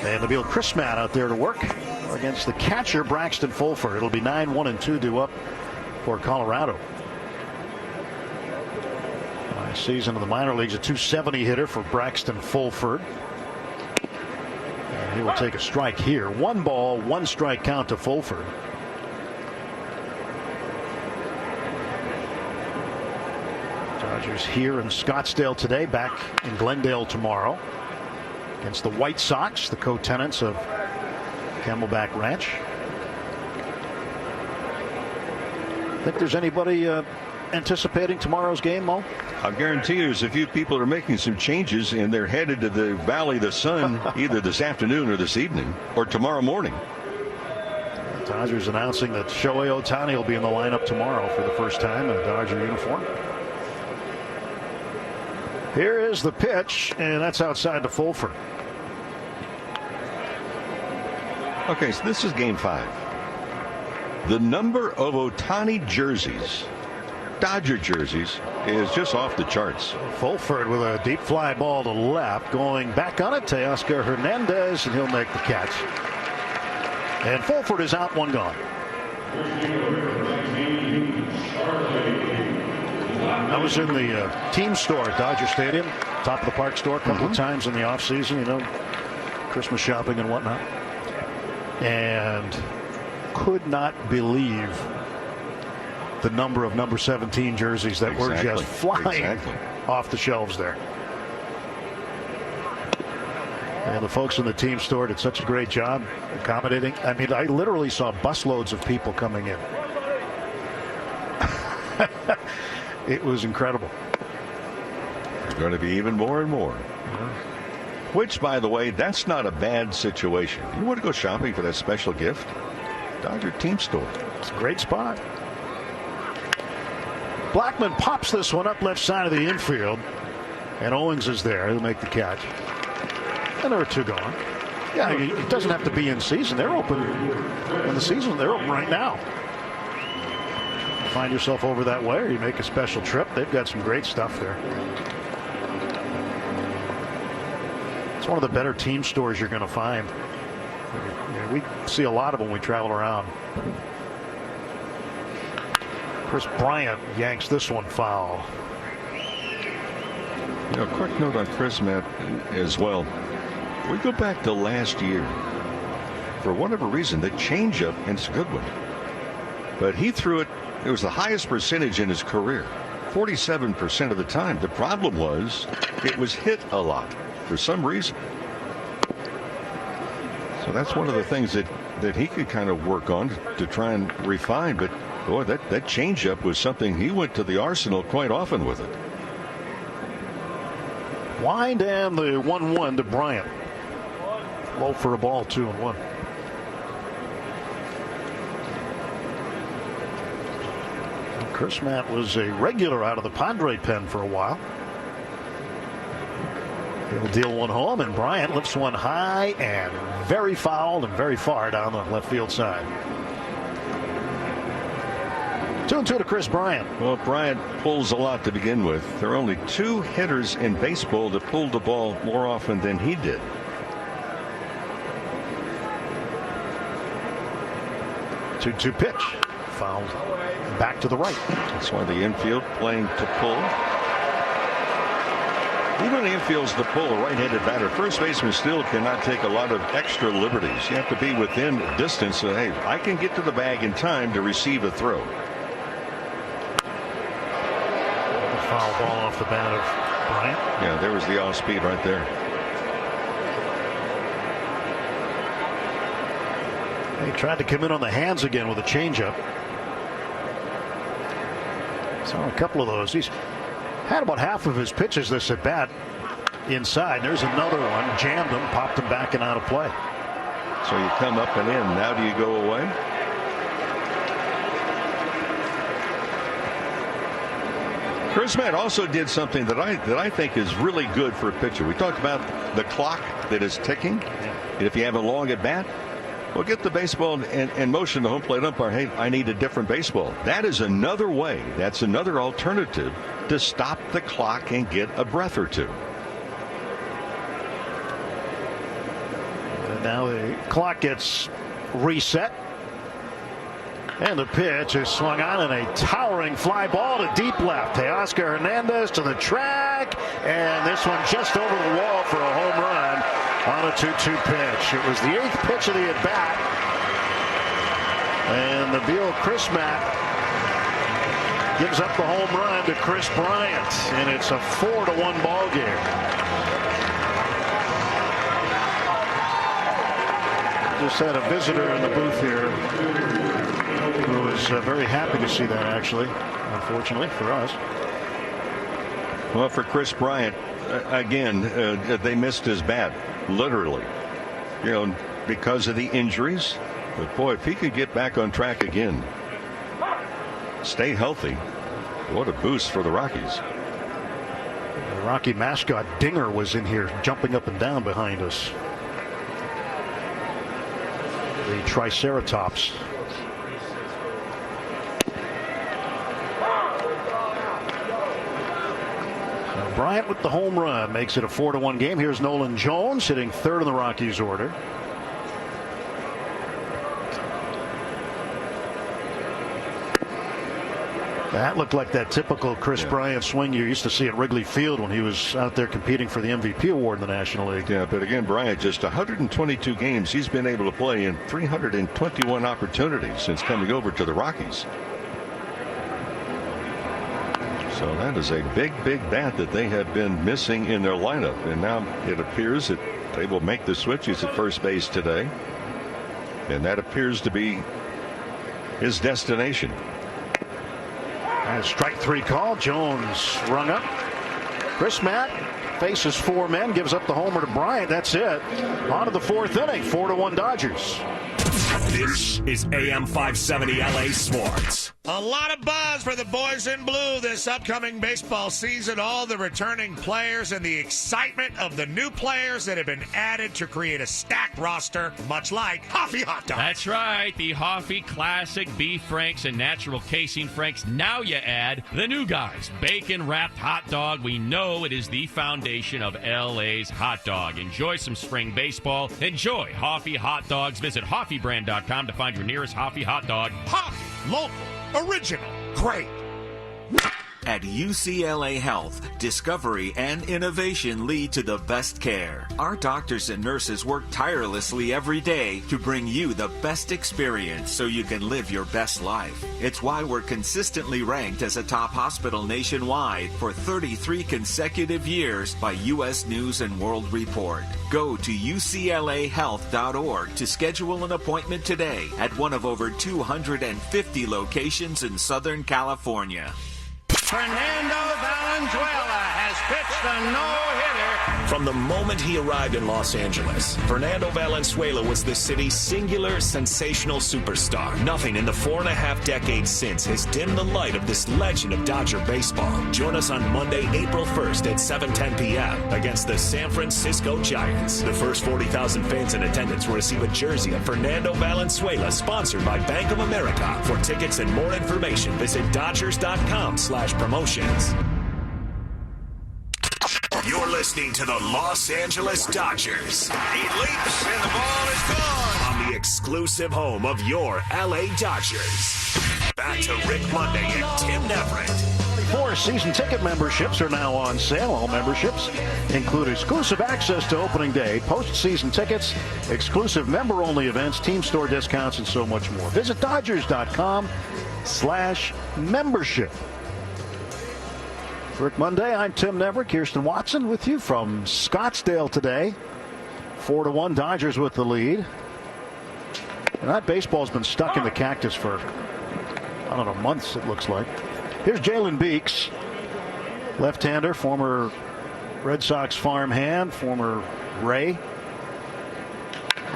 And they'll be Chris Matt out there to work against the catcher Braxton Fulford. It'll be 9-1-2 due up for Colorado. Last season in the minor leagues, a .270 hitter for Braxton Fulford. And he will take a strike here. 1 ball, 1 strike count to Fulford. Dodgers here in Scottsdale today, back in Glendale tomorrow against the White Sox, the co-tenants of Camelback Ranch. Think there's anybody anticipating tomorrow's game, Mo? I'll guarantee you there's a few people are making some changes, and they're headed to the Valley of the Sun either this afternoon or this evening or tomorrow morning. The Dodgers announcing that Shohei Ohtani will be in the lineup tomorrow for the first time in a Dodger uniform. Here is the pitch, and that's outside to Fulford. Okay, so this is game 5. The number of Ohtani jerseys Dodger jerseys is just off the charts. Fulford with a deep fly ball to left, going back on it. Teoscar Hernandez, and he'll make the catch. And Fulford is out, one gone. I was in the team store at Dodger Stadium, top of the park store, a couple of times in the off season, you know, Christmas shopping and whatnot, and could not believe the number of number 17 jerseys that were just flying off the shelves there. And the folks in the team store did such a great job accommodating. I mean, I literally saw busloads of people coming in. It was incredible. It's going to be even more and more. Which, by the way, that's not a bad situation. You want to go shopping for that special gift? Dodger team store. It's a great spot. Blackman pops this one up left side of the infield, and Owings is there. He'll make the catch. And there are two gone. Yeah, it doesn't have to be in season. They're open in the season. They're open right now. Find yourself over that way, or you make a special trip. They've got some great stuff there. It's one of the better team stores you're going to find. We see a lot of them when we travel around. Chris Bryant yanks this one foul. You know, quick note on Chris, Matt, as well. We go back to last year. For whatever reason, the changeup, and it's a good one, but he threw it. It was the highest percentage in his career, 47% of the time. The problem was it was hit a lot for some reason. So that's one of the things that he could kind of work on to try and refine. But boy, that changeup was something he went to the arsenal quite often with it. Wind and the 1-1 to Bryant. Low for a ball, 2-1. Chris Matt was a regular out of the Padre pen for a while. He'll deal one home, and Bryant lifts one high and very fouled and very far down the left field side. 2-2 to Chris Bryant. Well, Bryant pulls a lot to begin with. There are only two hitters in baseball that pulled the ball more often than he did. Two pitch. Fouled back to the right. That's why the infield playing to pull. Even the infield's the pull, a right-handed batter. First baseman still cannot take a lot of extra liberties. You have to be within distance. So, hey, I can get to the bag in time to receive a throw. A foul ball off the bat of Bryant. Yeah, there was the off speed right there. He tried to come in on the hands again with a changeup. Saw a couple of those. He's had about half of his pitches this at bat inside. There's another one. Jammed him, popped him back and out of play. So you come up and in. Now do you go away? Chris Matt also did something that I think is really good for a pitcher. We talked about the clock that is ticking. And if you have a long at bat, well, get the baseball and motion the home plate umpire. Hey, I need a different baseball. That is another way. That's another alternative to stop the clock and get a breath or two. And now the clock gets reset. And the pitch is swung on in a towering fly ball to deep left. Teoscar Hernandez to the track. And this one just over the wall for a home run on a 2-2 pitch. It was the 8th pitch of the at-bat. And the Beal Chris Matt gives up the home run to Chris Bryant. And it's a 4-1 ball game. Just had a visitor in the booth here who was very happy to see that, actually, unfortunately for us. Well, for Chris Bryant, again, they missed his bat, literally, you know, because of the injuries. But boy, if he could get back on track again, stay healthy, what a boost for the Rockies. The Rocky mascot Dinger was in here jumping up and down behind us. The Triceratops. Bryant with the home run makes it a 4-1 game. Here's Nolan Jones hitting third in the Rockies order. That looked like that typical Chris Bryant swing you used to see at Wrigley Field when he was out there competing for the MVP award in the National League. Yeah, but again, Bryant, just 122 games he's been able to play in 321 opportunities since coming over to the Rockies. So that is a big bat that they have been missing in their lineup. And now it appears that they will make the switch. He's at first base today. And that appears to be his destination. And strike three call. Jones rung up. Chris Matt faces four men, gives up the homer to Bryant. That's it. On to the fourth inning. 4-1 Dodgers. This is AM 570 LA Sports. A lot of buzz for the boys in blue this upcoming baseball season. All the returning players and the excitement of the new players that have been added to create a stacked roster, much like Hoffy Hot Dog. That's right, the Hoffy Classic Beef Franks and Natural Casing Franks. Now you add the new guys, bacon-wrapped hot dog. We know it is the foundation of LA's hot dog. Enjoy some spring baseball. Enjoy Hoffy Hot Dogs. Visit HoffyBrand.com to find your nearest Hoffy hot dog. Hoffy, local, original, great. At UCLA Health, discovery and innovation lead to the best care. Our doctors and nurses work tirelessly every day to bring you the best experience so you can live your best life. It's why we're consistently ranked as a top hospital nationwide for 33 consecutive years by U.S. News and World Report. Go to uclahealth.org to schedule an appointment today at one of over 250 locations in Southern California. Fernando Valenzuela has pitched a no-hitter. From the moment he arrived in Los Angeles, Fernando Valenzuela was the city's singular sensational superstar. Nothing in the 4.5 decades since has dimmed the light of this legend of Dodger baseball. Join us on Monday, April 1st at 7:10 p.m. against the San Francisco Giants. The first 40,000 fans in attendance will receive a jersey of Fernando Valenzuela, sponsored by Bank of America. For tickets and more information, visit Dodgers.com/promotions. You're listening to the Los Angeles Dodgers. He leaps and the ball is gone. On the exclusive home of your LA Dodgers. Back to Rick Monday and Tim Neverett. 4 season ticket memberships are now on sale. All memberships include exclusive access to opening day, postseason tickets, exclusive member-only events, team store discounts, and so much more. Visit Dodgers.com/membership. Rick Monday, I'm Tim Neverett. Kirsten Watson with you from Scottsdale today. 4-1 Dodgers with the lead. And that baseball's been stuck in the cactus for, I don't know, months it looks like. Here's Jalen Beeks, left-hander, former Red Sox farmhand, former Ray.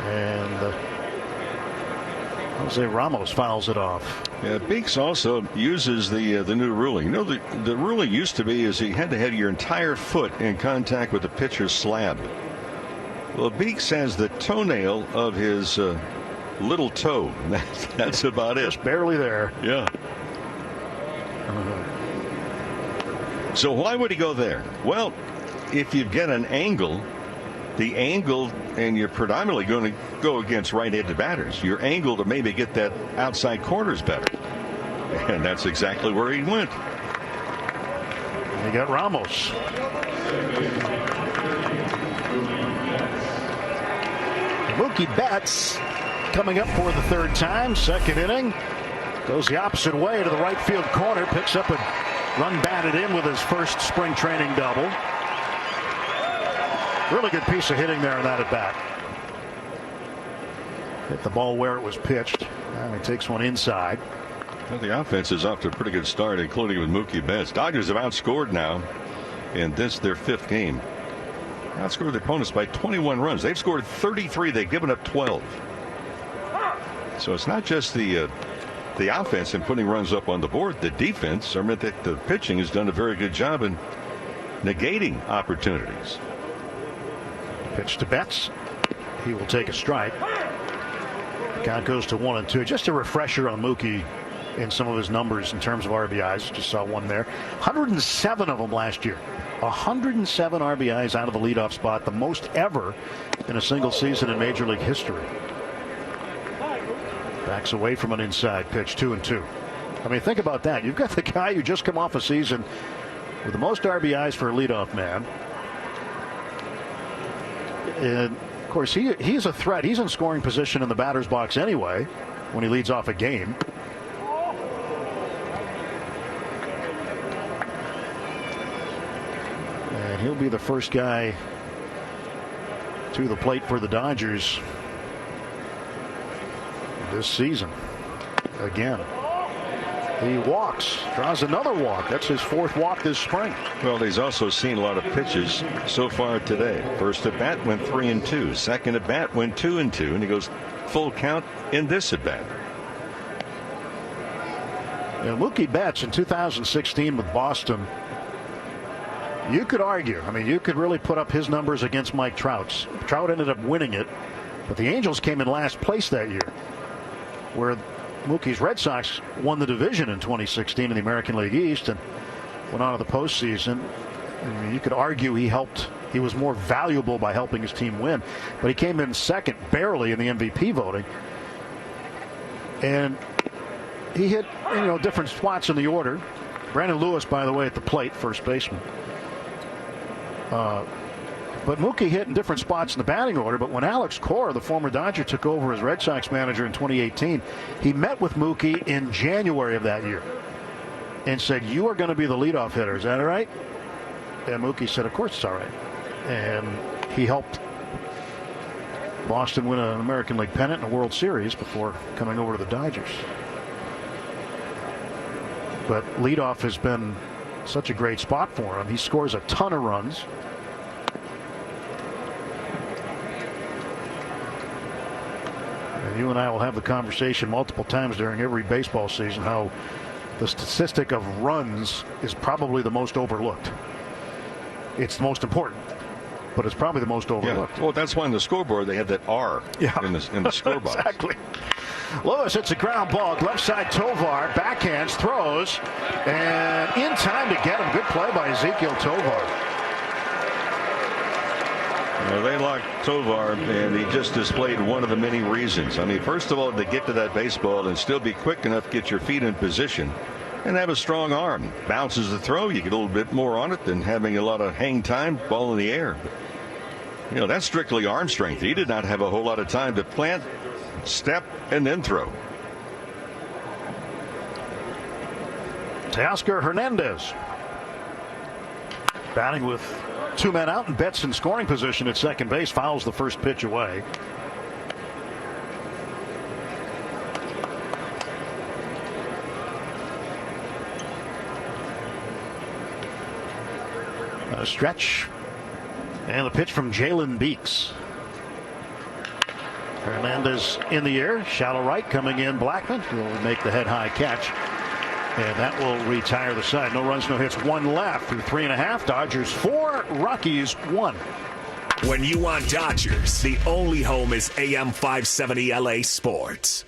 And Jose Ramos fouls it off. Yeah, Beeks also uses the new ruling. You know, the ruling used to be is you had to have your entire foot in contact with the pitcher's slab. Well, Beeks has the toenail of his little toe. That's about it. Just barely there. Yeah. So why would he go there? Well, if you get an angle, the angle, and you're predominantly going to go against right-handed batters, your angle to maybe get that outside corner is better. And that's exactly where he went. And you got Ramos. Mookie Betts coming up for the third time. Second inning. Goes the opposite way to the right field corner. Picks up a run batted in with his first spring training double. Really good piece of hitting there on that at bat. Hit the ball where it was pitched. And he takes one inside. Well, the offense is off to a pretty good start, including with Mookie Betts. Dodgers have outscored now in this their 5th game. Outscored the opponents by 21 runs. They've scored 33. They've given up 12. So it's not just the offense and putting runs up on the board. The defense, I mean, the pitching has done a very good job in negating opportunities. Pitch to Betts. He will take a strike. Count goes to 1-2. Just a refresher on Mookie in some of his numbers in terms of RBIs. Just saw one there. 107 of them last year. 107 RBIs out of the leadoff spot, the most ever in a single season in Major League history. Backs away from an inside pitch, 2-2. I mean, think about that. You've got the guy who just come off a season with the most RBIs for a leadoff man. And, of course, he's a threat. He's in scoring position in the batter's box anyway when he leads off a game. And he'll be the first guy to the plate for the Dodgers this season. Again. He walks, draws another walk. That's his 4th walk this spring. Well, he's also seen a lot of pitches so far today. First at bat went 3-2. Second at bat went 2-2, and he goes full count in this at bat. Mookie Betts in 2016 with Boston. You could argue, I mean, you could really put up his numbers against Mike Trout's. Trout ended up winning it, but the Angels came in last place that year, where Mookie's Red Sox won the division in 2016 in the American League East and went on to the postseason. I mean, you could argue he was more valuable by helping his team win, but he came in second barely in the MVP voting. And he hit, different spots in the order. Brandon Lewis, by the way, at the plate, first baseman. But Mookie hit in different spots in the batting order. But when Alex Cora, the former Dodger, took over as Red Sox manager in 2018, he met with Mookie in January of that year and said, "You are going to be the leadoff hitter. Is that all right?" And Mookie said, "Of course it's all right." And he helped Boston win an American League pennant and a World Series before coming over to the Dodgers. But leadoff has been such a great spot for him. He scores a ton of runs. You and I will have the conversation multiple times during every baseball season how the statistic of runs is probably the most overlooked. It's the most important, but it's probably the most overlooked. Yeah. Well, that's why on the scoreboard they have that R in the score box. Exactly. Lewis hits a ground ball, left side Tovar, backhands, throws, and in time to get him. Good play by Ezekiel Tovar. They locked Tovar, and he just displayed one of the many reasons. I mean, first of all, to get to that baseball and still be quick enough to get your feet in position and have a strong arm. Bounces the throw, you get a little bit more on it than having a lot of hang time, ball in the air. But, that's strictly arm strength. He did not have a whole lot of time to plant, step, and then throw. Teoscar Hernandez batting with 2 men out, and Betts in scoring position at second base, fouls the first pitch away. A stretch, and the pitch from Jalen Beeks. Hernandez in the air, shallow right, coming in Blackman will make the head high catch. And that will retire the side. No runs, no hits, 1 left through 3.5. Dodgers 4, Rockies 1. When you want Dodgers, the only home is AM 570 LA Sports.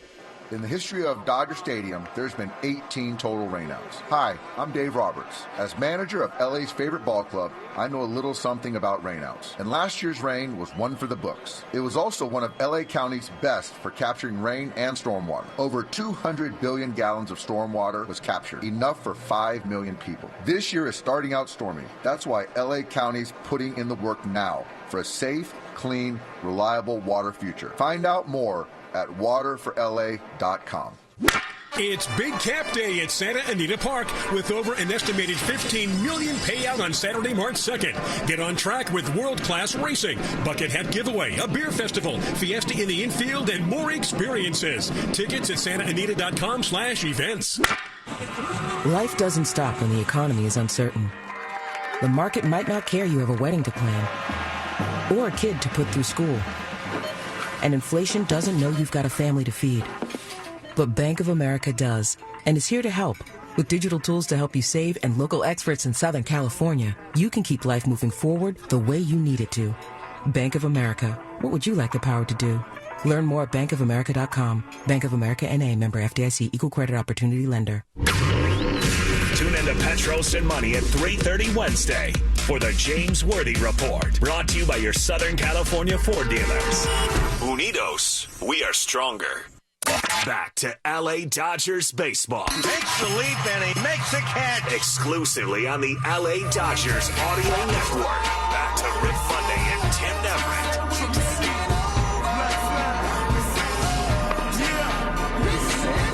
In the history of Dodger Stadium, there's been 18 total rainouts. Hi, I'm Dave Roberts. As manager of LA's favorite ball club, I know a little something about rainouts. And last year's rain was one for the books. It was also one of LA County's best for capturing rain and stormwater. Over 200 billion gallons of stormwater was captured, enough for 5 million people. This year is starting out stormy. That's why LA County's putting in the work now for a safe, clean, reliable water future. Find out more at waterforla.com. It's Big Cap Day at Santa Anita Park with over an estimated $15 million payout on Saturday, March 2nd. Get on track with world-class racing, bucket hat giveaway, a beer festival, fiesta in the infield, and more experiences. Tickets at santaanita.com/events. Life doesn't stop when the economy is uncertain. The market might not care you have a wedding to plan or a kid to put through school. And inflation doesn't know you've got a family to feed. But Bank of America does, and is here to help. With digital tools to help you save and local experts in Southern California, you can keep life moving forward the way you need it to. Bank of America. What would you like the power to do? Learn more at bankofamerica.com. Bank of America N.A., member FDIC, equal credit opportunity lender. Tune into Petros and Money at 3:30 Wednesday. for the James Worthy Report. Brought to you by your Southern California Ford dealers. Unidos, we are stronger. Back to LA Dodgers baseball. Takes the leap and he makes a catch. Exclusively on the LA Dodgers Audio Network. Back to Rick Funday and Tim Neverett.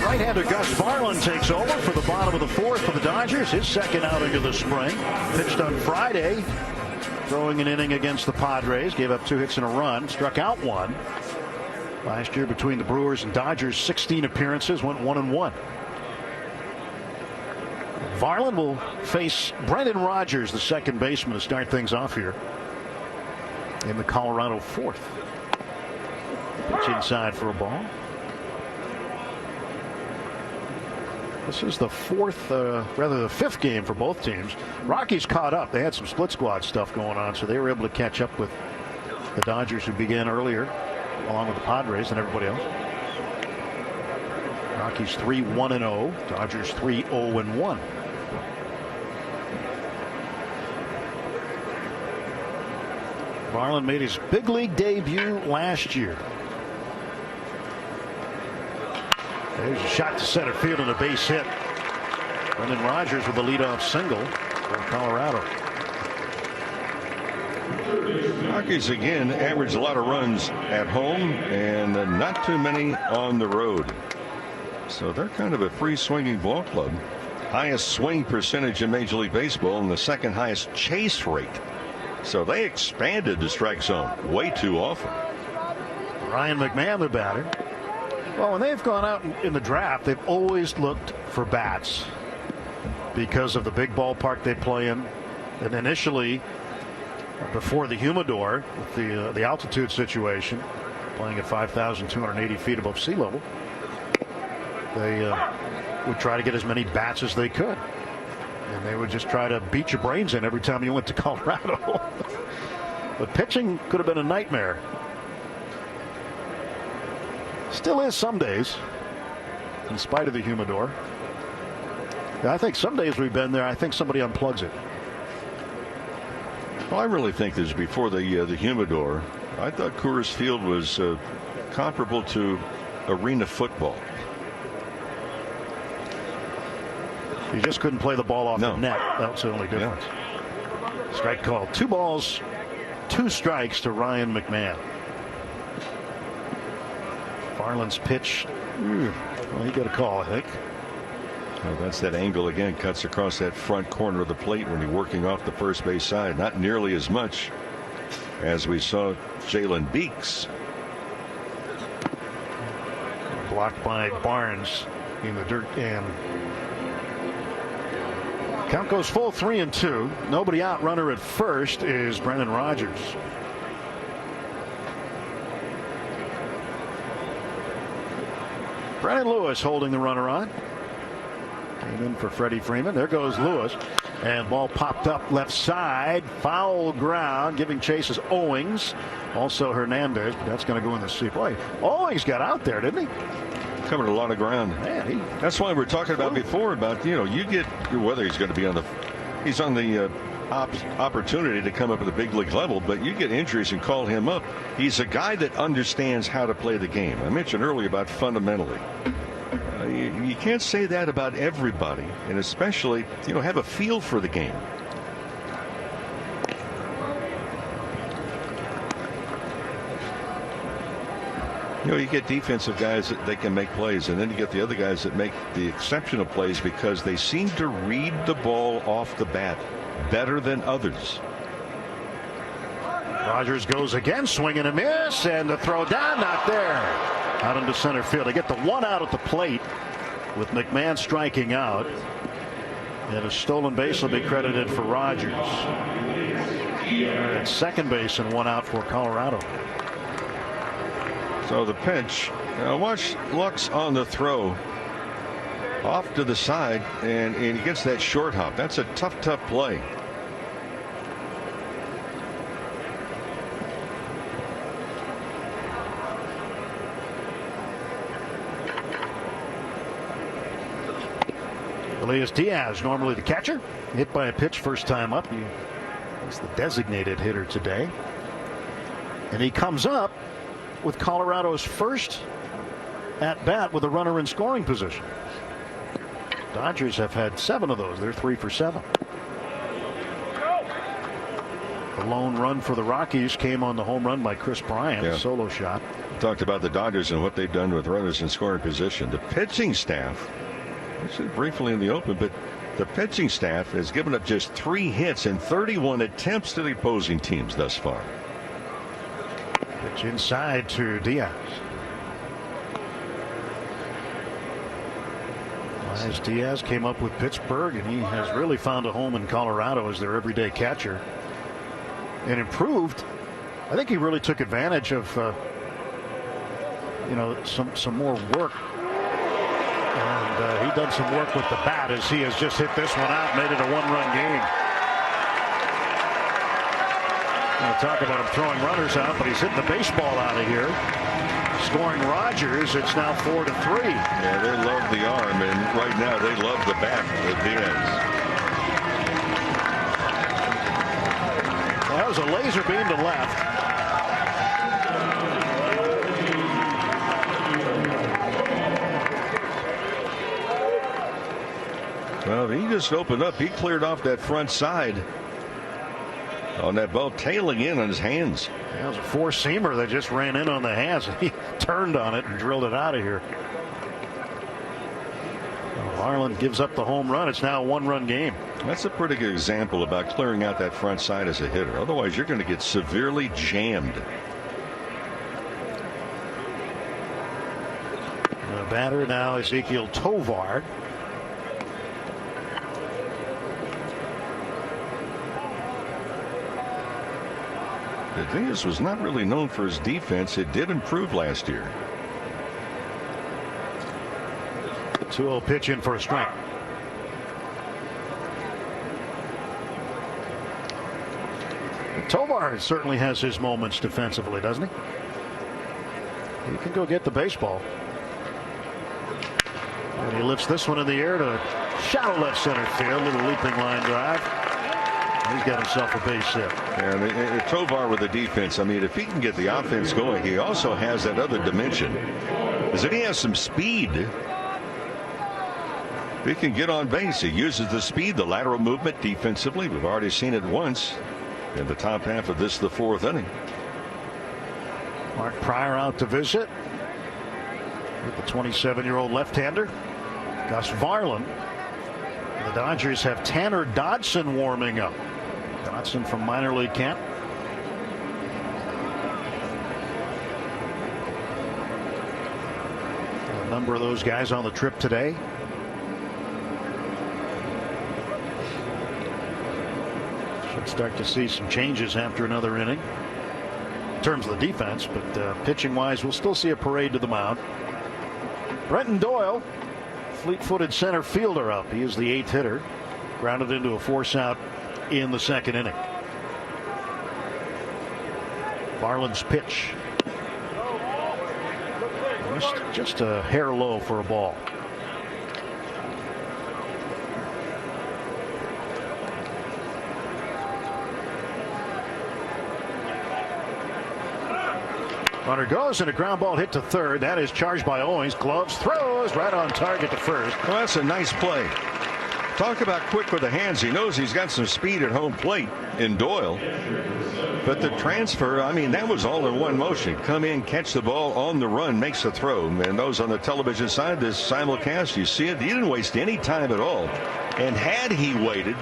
Right-hander Gus Varland takes over for the bottom of the fourth for the Dodgers. His second outing of the spring. Pitched on Friday, throwing an inning against the Padres. Gave up 2 hits and a run. Struck out 1. Last year between the Brewers and Dodgers, 16 appearances, went 1-1. Varland will face Brendan Rodgers, the second baseman, to start things off here in the Colorado fourth. Pitch inside for a ball. This is the the fifth game for both teams. Rockies caught up. They had some split squad stuff going on, so they were able to catch up with the Dodgers, who began earlier, along with the Padres and everybody else. Rockies 3-1-0. Dodgers 3-0-1. Varland made his big league debut last year. There's a shot to center field and a base hit. Brendan Rodgers with a leadoff single for Colorado. Rockies again average a lot of runs at home and not too many on the road. So they're kind of a free swinging ball club. Highest swing percentage in Major League Baseball and the second highest chase rate. So they expanded the strike zone way too often. Ryan McMahon, the batter. Well, when they've gone out in the draft, they've always looked for bats because of the big ballpark they play in. And initially, before the humidor, with the altitude situation, playing at 5,280 feet above sea level, they would try to get as many bats as they could. And they would just try to beat your brains in every time you went to Colorado. But pitching could have been a nightmare. Still is some days, in spite of the humidor. I think some days we've been there, I think somebody unplugs it. Well, I really think this before the humidor. I thought Coors Field was comparable to arena football. You just couldn't play the ball off the net. That's the only difference. Yeah. Strike call. 2 balls, 2 strikes to Ryan McMahon. Varland's pitch. Well, he got a call, I think. Well, that's that angle again. Cuts across that front corner of the plate when you're working off the first base side. Not nearly as much as we saw Jalen Beeks. Blocked by Barnes in the dirt, and count goes full 3-2. Nobody out. Runner at first is Brendan Rodgers. Brennan Lewis holding the runner on. Came in for Freddie Freeman. There goes Lewis. And ball popped up left side. Foul ground. Giving chase is Owings. Also Hernandez. But that's going to go in the seat. Boy, Owings got out there, didn't he? Covered a lot of ground. Man, that's why we were talking about before about, you get whether he's going to be on the opportunity to come up at the big league level, but you get injuries and call him up. He's a guy that understands how to play the game. I mentioned earlier about fundamentally. You can't say that about everybody, and especially have a feel for the game. You get defensive guys that they can make plays, and then you get the other guys that make the exceptional plays because they seem to read the ball off the bat better than others. Rodgers goes again, swing and a miss, and the throw down, not there. Out into center field. They get the 1 out at the plate with McMahon striking out. And a stolen base will be credited for Rodgers. At second base and 1 out for Colorado. So the pitch. Watch Lux on the throw. Off to the side, and he gets that short hop. That's a tough play. Elias Diaz, normally the catcher, hit by a pitch first time up. He He's the designated hitter today. And he comes up with Colorado's first at bat with a runner in scoring position. Dodgers have had 7 of those. They're 3 for 7. The lone run for the Rockies came on the home run by Chris Bryant, solo shot. Talked about the Dodgers and what they've done with runners in scoring position. The pitching staff, I said briefly in the open, but the pitching staff has given up just 3 hits and 31 attempts to the opposing teams thus far. Pitch inside to Diaz. As Diaz came up with Pittsburgh, and he has really found a home in Colorado as their everyday catcher. And improved. I think he really took advantage of some more work, and he done some work with the bat as he has just hit this one out, made it a 1-run game. Talk about him throwing runners out, but he's hitting the baseball out of here. Scoring Rogers, it's now 4-3. Yeah, they love the arm, and right now they love the bat with Diaz. That was a laser beam to left. Well, he just opened up. He cleared off that front side on that ball, tailing in on his hands. That was a 4-seamer that just ran in on the hands. He turned on it and drilled it out of here. Harlan gives up the home run. It's now a 1-run game. That's a pretty good example about clearing out that front side as a hitter. Otherwise, you're going to get severely jammed. The batter now, Ezekiel Tovar. Diaz was not really known for his defense. It did improve last year. 2-0 pitch in for a strike. Tovar certainly has his moments defensively, doesn't he? He can go get the baseball. And he lifts this one in the air to shallow left center field. Little leaping line drive. He's got himself a base hit. And Tovar with the defense, I mean, if he can get the offense going, he also has that other dimension. Is that he has some speed. He can get on base. He uses the speed, the lateral movement defensively. We've already seen it once in the top half of the 4th inning. Mark Pryor out to visit with the 27-year-old left-hander, Gus Varland. The Dodgers have Tanner Dodson warming up. Dodson from minor league camp. A number of those guys on the trip today. Should start to see some changes after another inning in terms of the defense, but pitching wise, we'll still see a parade to the mound. Brenton Doyle, fleet-footed center fielder, up. He is the 8th hitter. Grounded into a force out in the 2nd inning. Varland's pitch. Just a hair low for a ball. Runner goes, and a ground ball hit to third. That is charged by Owings. Gloves, throws right on target to first. Well, that's a nice play. Talk about quick with the hands. He knows he's got some speed at home plate in Doyle. But the transfer, I mean, that was all in one motion. Come in, catch the ball on the run, makes a throw. And those on the television side, this simulcast, you see it. He didn't waste any time at all. And had he waited,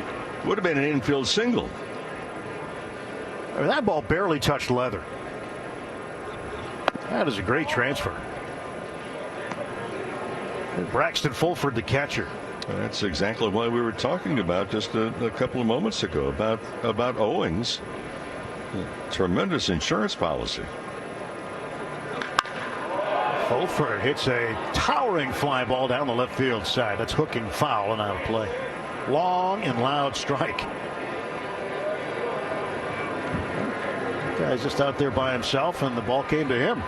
would have been an infield single. I mean, that ball barely touched leather. That is a great transfer. Braxton Fulford, the catcher. That's exactly what we were talking about just a couple of moments ago about Owings. Tremendous insurance policy. Fulford hits a towering fly ball down the left field side. That's hooking foul and out of play. Long and loud strike. The guy's just out there by himself, and the ball came to him.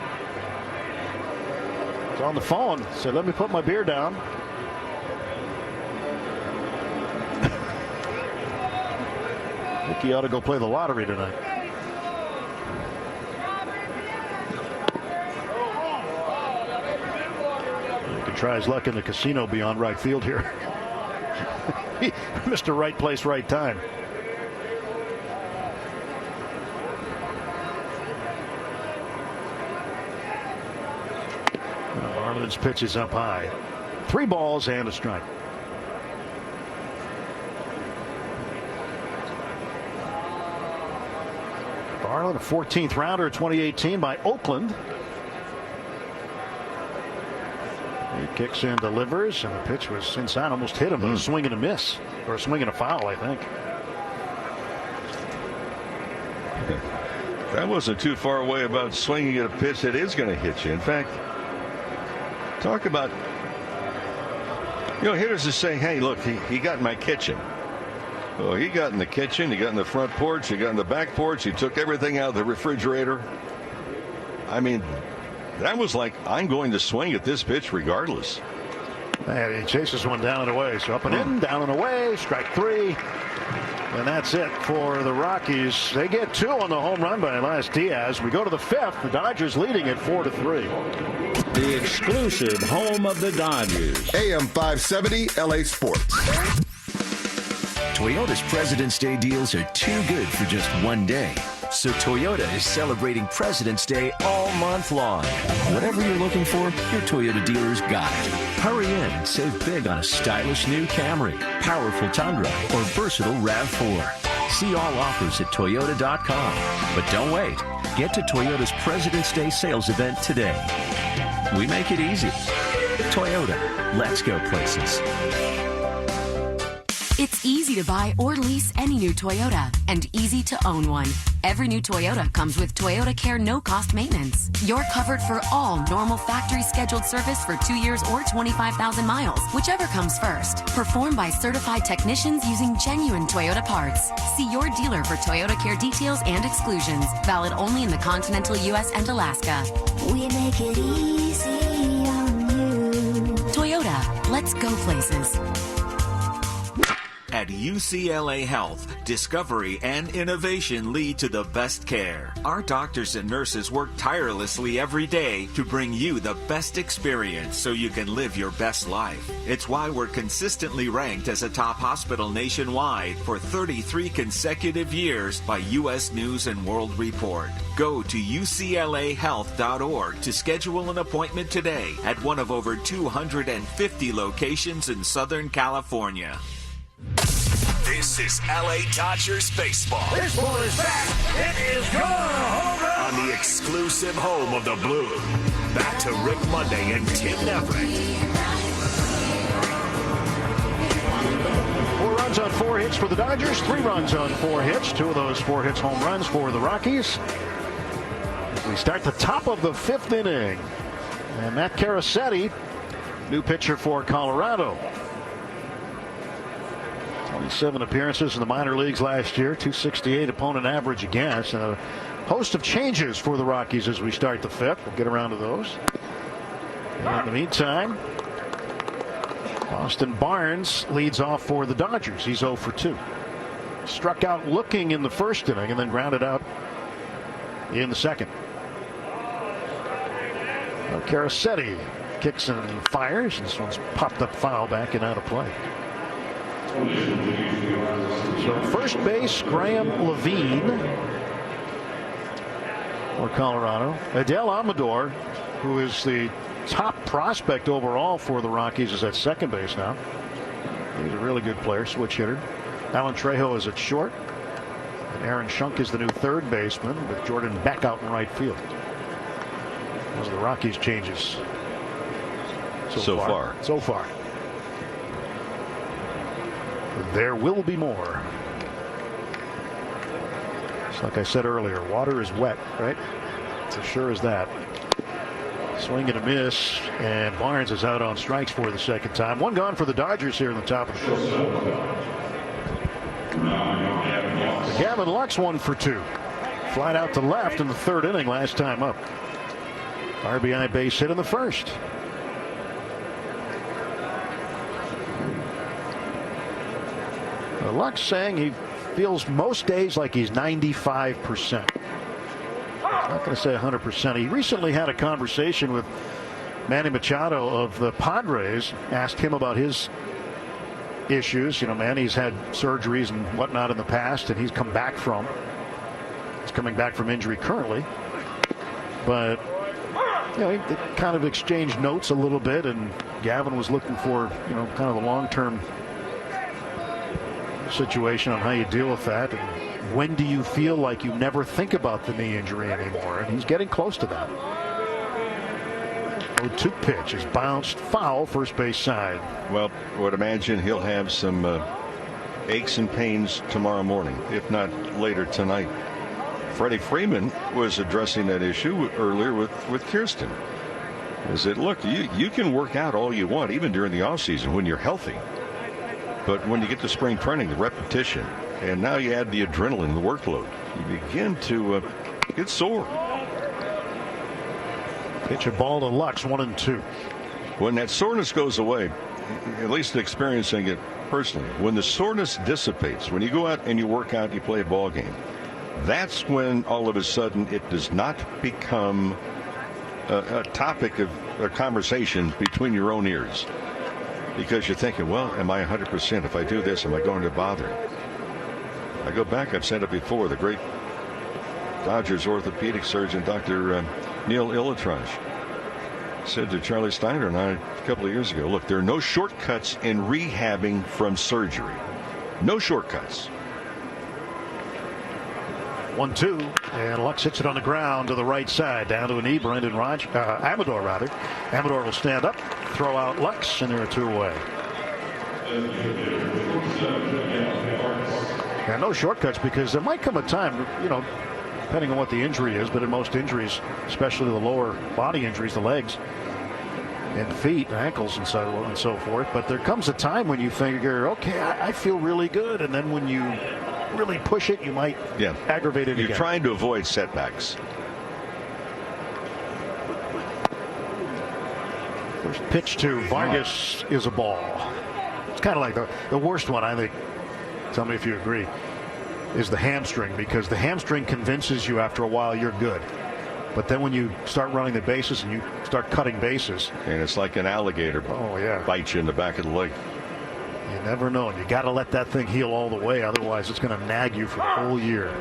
He's on the phone. Said, "Let me put my beer down." I think he ought to go play the lottery tonight. He can try his luck in the casino beyond right field here. Mr. Right Place, Right Time. Marlins pitch is up high. 3 balls and a strike. Barlin, a 14th rounder 2018 by Oakland. He kicks in, delivers, and the pitch was inside, almost hit him. A swing and a miss, or a swing and a foul, I think. That wasn't too far away about swinging at a pitch that is going to hit you. In fact, talk about, hitters are saying, hey, look, he got in my kitchen. Well, he got in the kitchen, he got in the front porch, he got in the back porch, he took everything out of the refrigerator. I mean, that was like, I'm going to swing at this pitch regardless. And he chases one down and away. So up and in, down and away, strike 3. And that's it for the Rockies. They get 2 on the home run by Elias Diaz. We go to the 5th. The Dodgers leading it 4-3. The exclusive home of the Dodgers. AM 570 LA Sports. Toyota's President's Day deals are too good for just one day. So Toyota is celebrating President's Day all month long. Whatever you're looking for, your Toyota dealer's got it. Hurry in and save big on a stylish new Camry, powerful Tundra, or versatile RAV4. See all offers at Toyota.com. But don't wait. Get to Toyota's President's Day sales event today. We make it easy. Toyota. Let's go places. It's easy to buy or lease any new Toyota and easy to own one. Every new Toyota comes with Toyota Care no-cost maintenance. You're covered for all normal factory scheduled service for 2 years or 25,000 miles, whichever comes first. Performed by certified technicians using genuine Toyota parts. See your dealer for Toyota Care details and exclusions. Valid only in the continental U.S. and Alaska. We make it easy on you. Toyota, let's go places. At UCLA Health, discovery and innovation lead to the best care. Our doctors and nurses work tirelessly every day to bring you the best experience so you can live your best life. It's why we're consistently ranked as a top hospital nationwide for 33 consecutive years by U.S. News and World Report. Go to uclahealth.org to schedule an appointment today at one of over 250 locations in Southern California. This is LA Dodgers baseball. Baseball is back. It is gone. On the exclusive home of the Blue. Back to Rick Monday and Tim Everett. 4 runs on 4 hits for the Dodgers. 3 runs on 4 hits. 2 of those 4 hits home runs for the Rockies. We start the top of the 5th inning. And Matt Carasetti, new pitcher for Colorado. 27 appearances in the minor leagues last year, 268 opponent average against, and a host of changes for the Rockies as we start the 5th. We'll get around to those. And in the meantime, Austin Barnes leads off for the Dodgers. He's 0 for 2. Struck out looking in the first inning and then grounded out in the second. Well, Carasetti kicks and fires. This one's popped up foul back and out of play. So first base, Graham Levine for Colorado. Adel Amador, who is the top prospect overall for the Rockies, is at second base now. He's a really good player, switch hitter. Alan Trejo is at short. And Aaron Schunk is the new third baseman with Jordan Beck out in right field. Those are the Rockies changes so far. There will be more. Just like I said earlier, water is wet, right? It's as sure as that. Swing and a miss, and Barnes is out on strikes for the second time. 1 gone for the Dodgers here in the top of the 5th. Gavin Lux 1 for 2. Flied out to left in the 3rd inning last time up. RBI base hit in the 1st. Lux saying he feels most days like he's 95%. I'm not going to say 100%. He recently had a conversation with Manny Machado of the Padres, asked him about his issues. You know, Manny's had surgeries and whatnot in the past, and he's coming back from injury currently. But, you know, they kind of exchanged notes a little bit, and Gavin was looking for, you know, kind of a long-term situation on how you deal with that. And when do you feel like you never think about the knee injury anymore? And he's getting close to that. 0-2 pitch is bounced foul, first base side. Well, I would imagine he'll have some aches and pains tomorrow morning, if not later tonight. Freddie Freeman was addressing that issue earlier with Kirsten. He said, look, you can work out all you want, even during the offseason when you're healthy. But when you get to spring training, the repetition, and now you add the adrenaline, the workload, you begin to get sore. Pitch a ball to Lux, 1-2. When that soreness goes away, at least experiencing it personally, when the soreness dissipates, when you go out and you work out, you play a ball game, that's when all of a sudden it does not become a topic of a conversation between your own ears. Because you're thinking, well, am I 100%? If I do this, am I going to bother? I go back, I've said it before, the great Dodgers orthopedic surgeon, Dr. Neil Illitraj, said to Charlie Steiner and I a couple of years ago, look, there are no shortcuts in rehabbing from surgery. No shortcuts. 1-2, and Lux hits it on the ground to the right side, down to a knee. Brendan Amador, rather. Amador will stand up, throw out Lux, and there are 2 away. And no shortcuts, because there might come a time, you know, depending on what the injury is, but in most injuries, especially the lower body injuries, the legs and feet, ankles, and so forth. But there comes a time when you figure, okay, I feel really good, and then when you really push it, you might aggravate it again. You're trying to avoid setbacks. First pitch to Vargas is a ball. It's kind of like the worst one, I think. Tell me if you agree. Is the hamstring, because the hamstring convinces you after a while you're good. But then when you start running the bases and you start cutting bases. And it's like an alligator. Oh, yeah. Bites you in the back of the leg. You never know. You got to let that thing heal all the way. Otherwise, it's going to nag you for the whole year.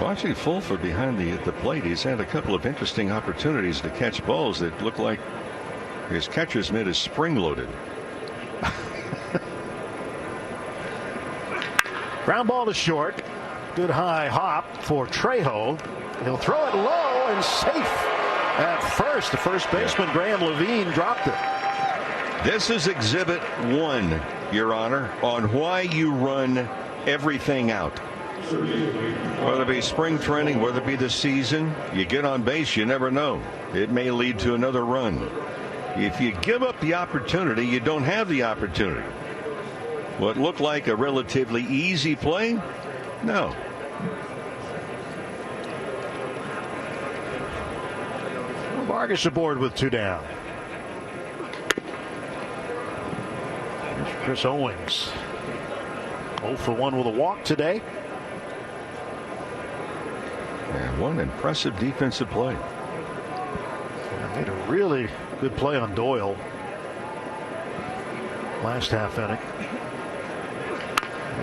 Watching Fulford behind the plate, he's had a couple of interesting opportunities to catch balls that look like his catcher's mitt is spring-loaded. Ground ball to short. Good high hop for Trejo. He'll throw it low and safe at first. The first baseman, Graham Levine, dropped it. This is Exhibit 1, Your Honor, on why you run everything out. Whether it be spring training, whether it be the season, you get on base, you never know. It may lead to another run. If you give up the opportunity, you don't have the opportunity. What looked like a relatively easy play? No. Vargas aboard with 2 down. Here's Chris Owings. 0 for 1 with a walk today. And one impressive defensive play. Made a really good play on Doyle last half inning.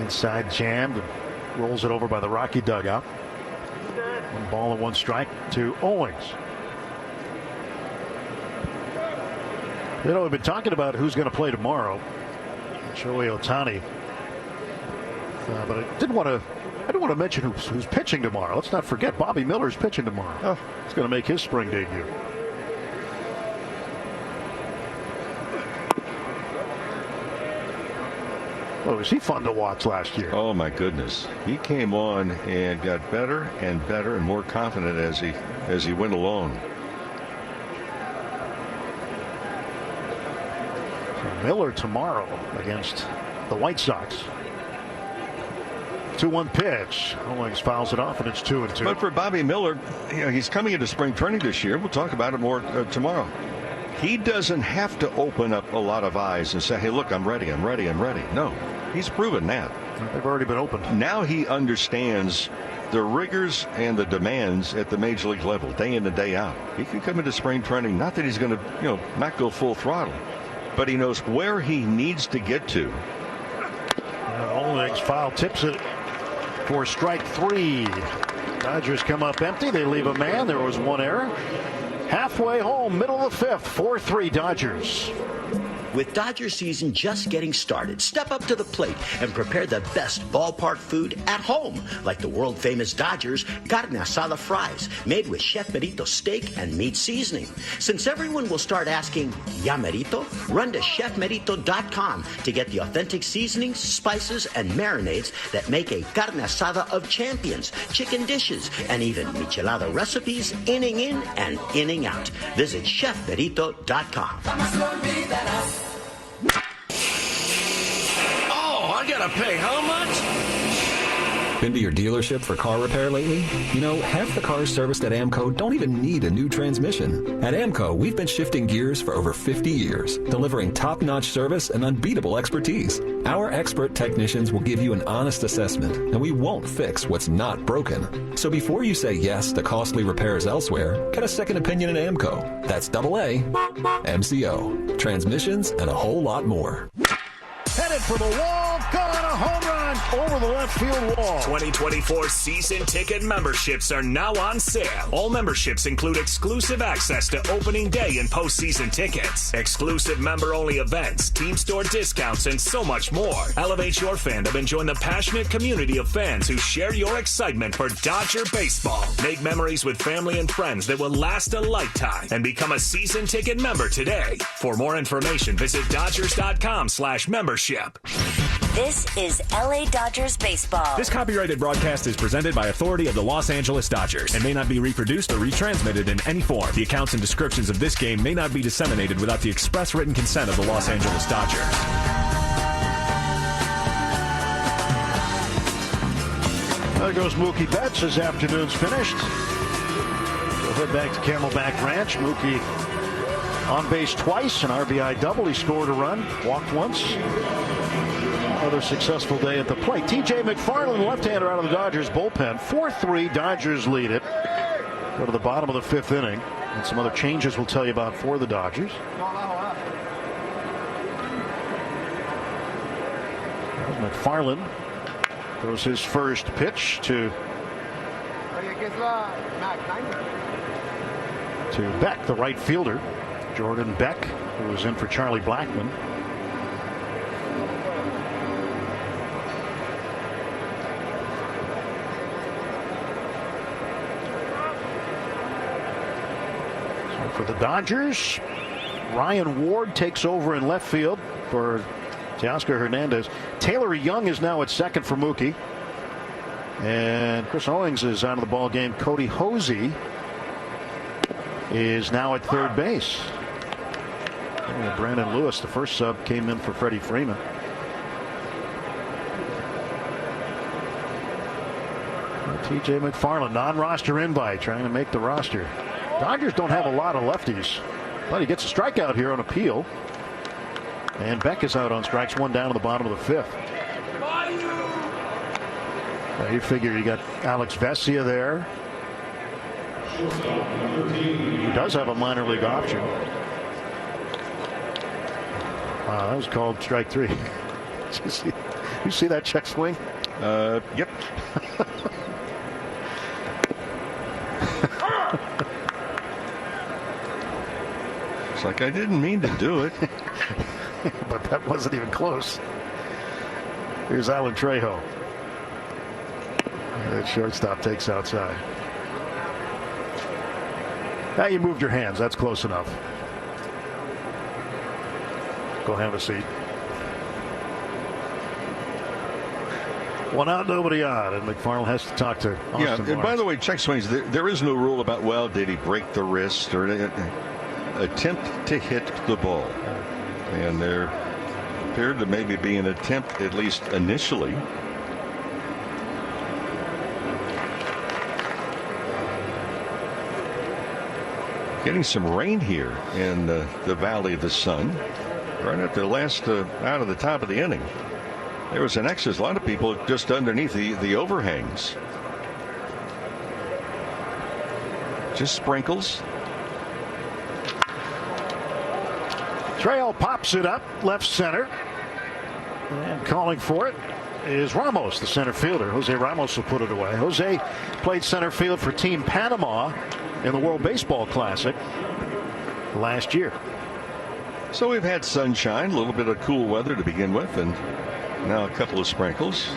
Inside jammed and rolls it over by the Rocky dugout. 1 ball and 1 strike to Owings. You know, we've been talking about who's going to play tomorrow. Shohei Ohtani. But I didn't want to mention who's pitching tomorrow. Let's not forget Bobby Miller's pitching tomorrow. Oh, he's going to make his spring debut. Well, was he fun to watch last year? Oh my goodness, he came on and got better and better and more confident as he went along. Miller tomorrow against the White Sox. 2-1 pitch. Owings fouls it off, and it's 2-2. But for Bobby Miller, you know, he's coming into spring training this year. We'll talk about it more tomorrow. He doesn't have to open up a lot of eyes and say, hey, look, I'm ready. No, he's proven that. They've already been opened. Now he understands the rigors and the demands at the major league level, day in and day out. He can come into spring training, not that he's going to, not go full throttle, but he knows where he needs to get to. Oleg's foul tips it for strike 3. Dodgers come up empty. They leave a man. There was one error. Halfway home, middle of the 5th, 4-3 Dodgers. With Dodger season just getting started, step up to the plate and prepare the best ballpark food at home, like the world-famous Dodgers carne asada fries, made with Chef Merito steak and meat seasoning. Since everyone will start asking, ¿Ya Merito?, run to chefmerito.com to get the authentic seasonings, spices, and marinades that make a carne asada of champions, chicken dishes, and even michelada recipes, inning in and inning out. Visit chefmerito.com. I gotta pay how much? Been to your dealership for car repair lately? You know, half the cars serviced at AMCO don't even need a new transmission. At AMCO, we've been shifting gears for over 50 years, delivering top-notch service and unbeatable expertise. Our expert technicians will give you an honest assessment, and we won't fix what's not broken. So before you say yes to costly repairs elsewhere, get a second opinion at AMCO. That's AA MCO. Transmissions and a whole lot more. Headed for the wall, gone, a home run over the left field wall. 2024 season ticket memberships are now on sale. All memberships include exclusive access to opening day and postseason tickets, exclusive member-only events, team store discounts, and so much more. Elevate your fandom and join the passionate community of fans who share your excitement for Dodger baseball. Make memories with family and friends that will last a lifetime and become a season ticket member today. For more information, visit Dodgers.com/membership. This is LA Dodgers baseball. This copyrighted broadcast is presented by authority of the Los Angeles Dodgers and may not be reproduced or retransmitted in any form. The accounts and descriptions of this game may not be disseminated without the express written consent of the Los Angeles Dodgers. There goes Mookie Betts. His afternoon's finished. We'll head back to Camelback Ranch. Mookie on base twice, an RBI double. He scored a run, walked once. Another successful day at the plate. TJ McFarland, left-hander out of the Dodgers bullpen. 4-3, Dodgers lead it. Go to the bottom of the 5th inning. And some other changes we'll tell you about for the Dodgers. McFarland throws his first pitch to Beck, the right fielder. Jordan Beck, who was in for Charlie Blackmon. So for the Dodgers, Ryan Ward takes over in left field for Teoscar Hernandez. Taylor Young is now at second for Mookie. And Chris Owings is out of the ball game. Cody Hosey is now at third base. Brandon Lewis, the first sub, came in for Freddie Freeman. TJ McFarland, non-roster invite, trying to make the roster. Dodgers don't have a lot of lefties, but he gets a strikeout here on appeal. And Beck is out on strikes, one down to the bottom of the 5th. You figure you got Alex Vesia there, who does have a minor league option. That was called strike 3. You see that check swing? Yep. It's like I didn't mean to do it. But that wasn't even close. Here's Alan Trejo. That shortstop takes outside. Now you moved your hands. That's close enough. Go have a seat. One out, nobody on, and McFarland has to talk to Austin and Barnes. by the way, check swings. There is no rule about, well, did he break the wrist or attempt to hit the ball. And there appeared to maybe be an attempt, at least initially. Getting some rain here in the Valley of the Sun. Right at the last out of the top of the inning. There was an excess. A lot of people just underneath the overhangs. Just sprinkles. Trail pops it up left center. And calling for it is Ramos, the center fielder. Jose Ramos will put it away. Jose played center field for Team Panama in the World Baseball Classic last year. So we've had sunshine, a little bit of cool weather to begin with, and now a couple of sprinkles.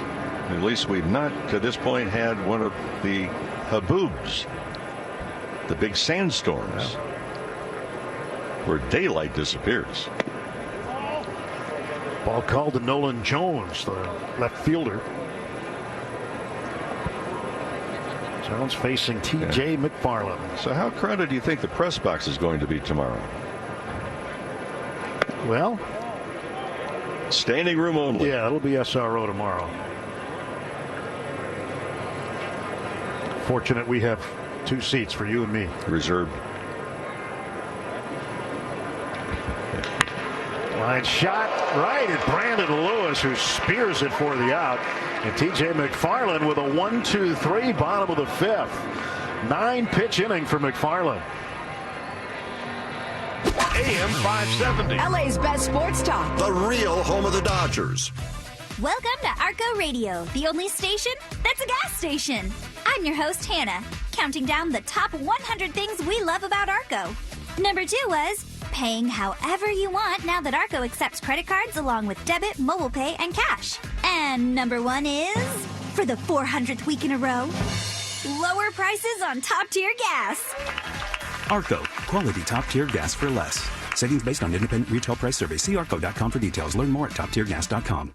At least we've not, to this point, had one of the haboobs, the big sandstorms, where daylight disappears. Ball called to Nolan Jones, the left fielder. Jones facing T.J. McFarland. So how crowded do you think the press box is going to be tomorrow? Well, standing room only. Yeah, it'll be SRO tomorrow. Fortunate we have 2 seats for you and me. Reserved. Line shot right at Brandon Lewis, who spears it for the out. And T.J. McFarland with a 1-2-3 bottom of the 5th. 9-pitch inning for McFarland. AM 570. LA's best sports talk. The real home of the Dodgers. Welcome to Arco Radio, the only station that's a gas station. I'm your host, Hannah, counting down the top 100 things we love about Arco. Number 2 was paying however you want now that Arco accepts credit cards along with debit, mobile pay, and cash. And number 1 is, for the 400th week in a row, lower prices on top-tier gas. Arco, quality top-tier gas for less. Savings based on independent retail price survey. See arco.com for details. Learn more at toptiergas.com.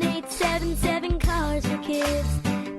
1877 Cars for Kids.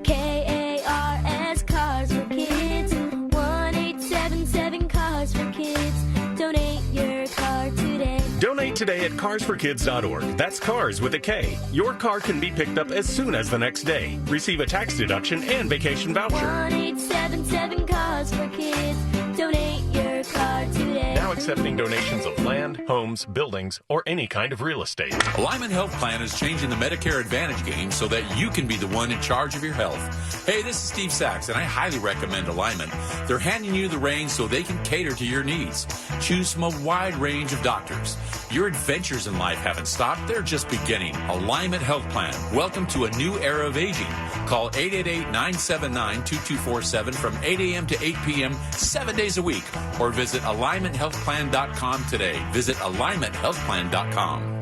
KARS Cars for Kids. 1877 Cars for Kids. Donate your car today. Donate today at carsforkids.org. That's cars with a K. Your car can be picked up as soon as the next day. Receive a tax deduction and vacation voucher. 1877 Cars for Kids. Donate your car today. Now accepting donations of land, homes, buildings, or any kind of real estate. Alignment Health Plan is changing the Medicare Advantage game so that you can be the one in charge of your health. Hey, this is Steve Sachs, and I highly recommend Alignment. They're handing you the reins so they can cater to your needs. Choose from a wide range of doctors. Your adventures in life haven't stopped. They're just beginning. Alignment Health Plan. Welcome to a new era of aging. Call 888-979-2247 from 8 a.m. to 8 p.m. 7 days a week, or visit alignmenthealthplan.com today. Visit alignmenthealthplan.com.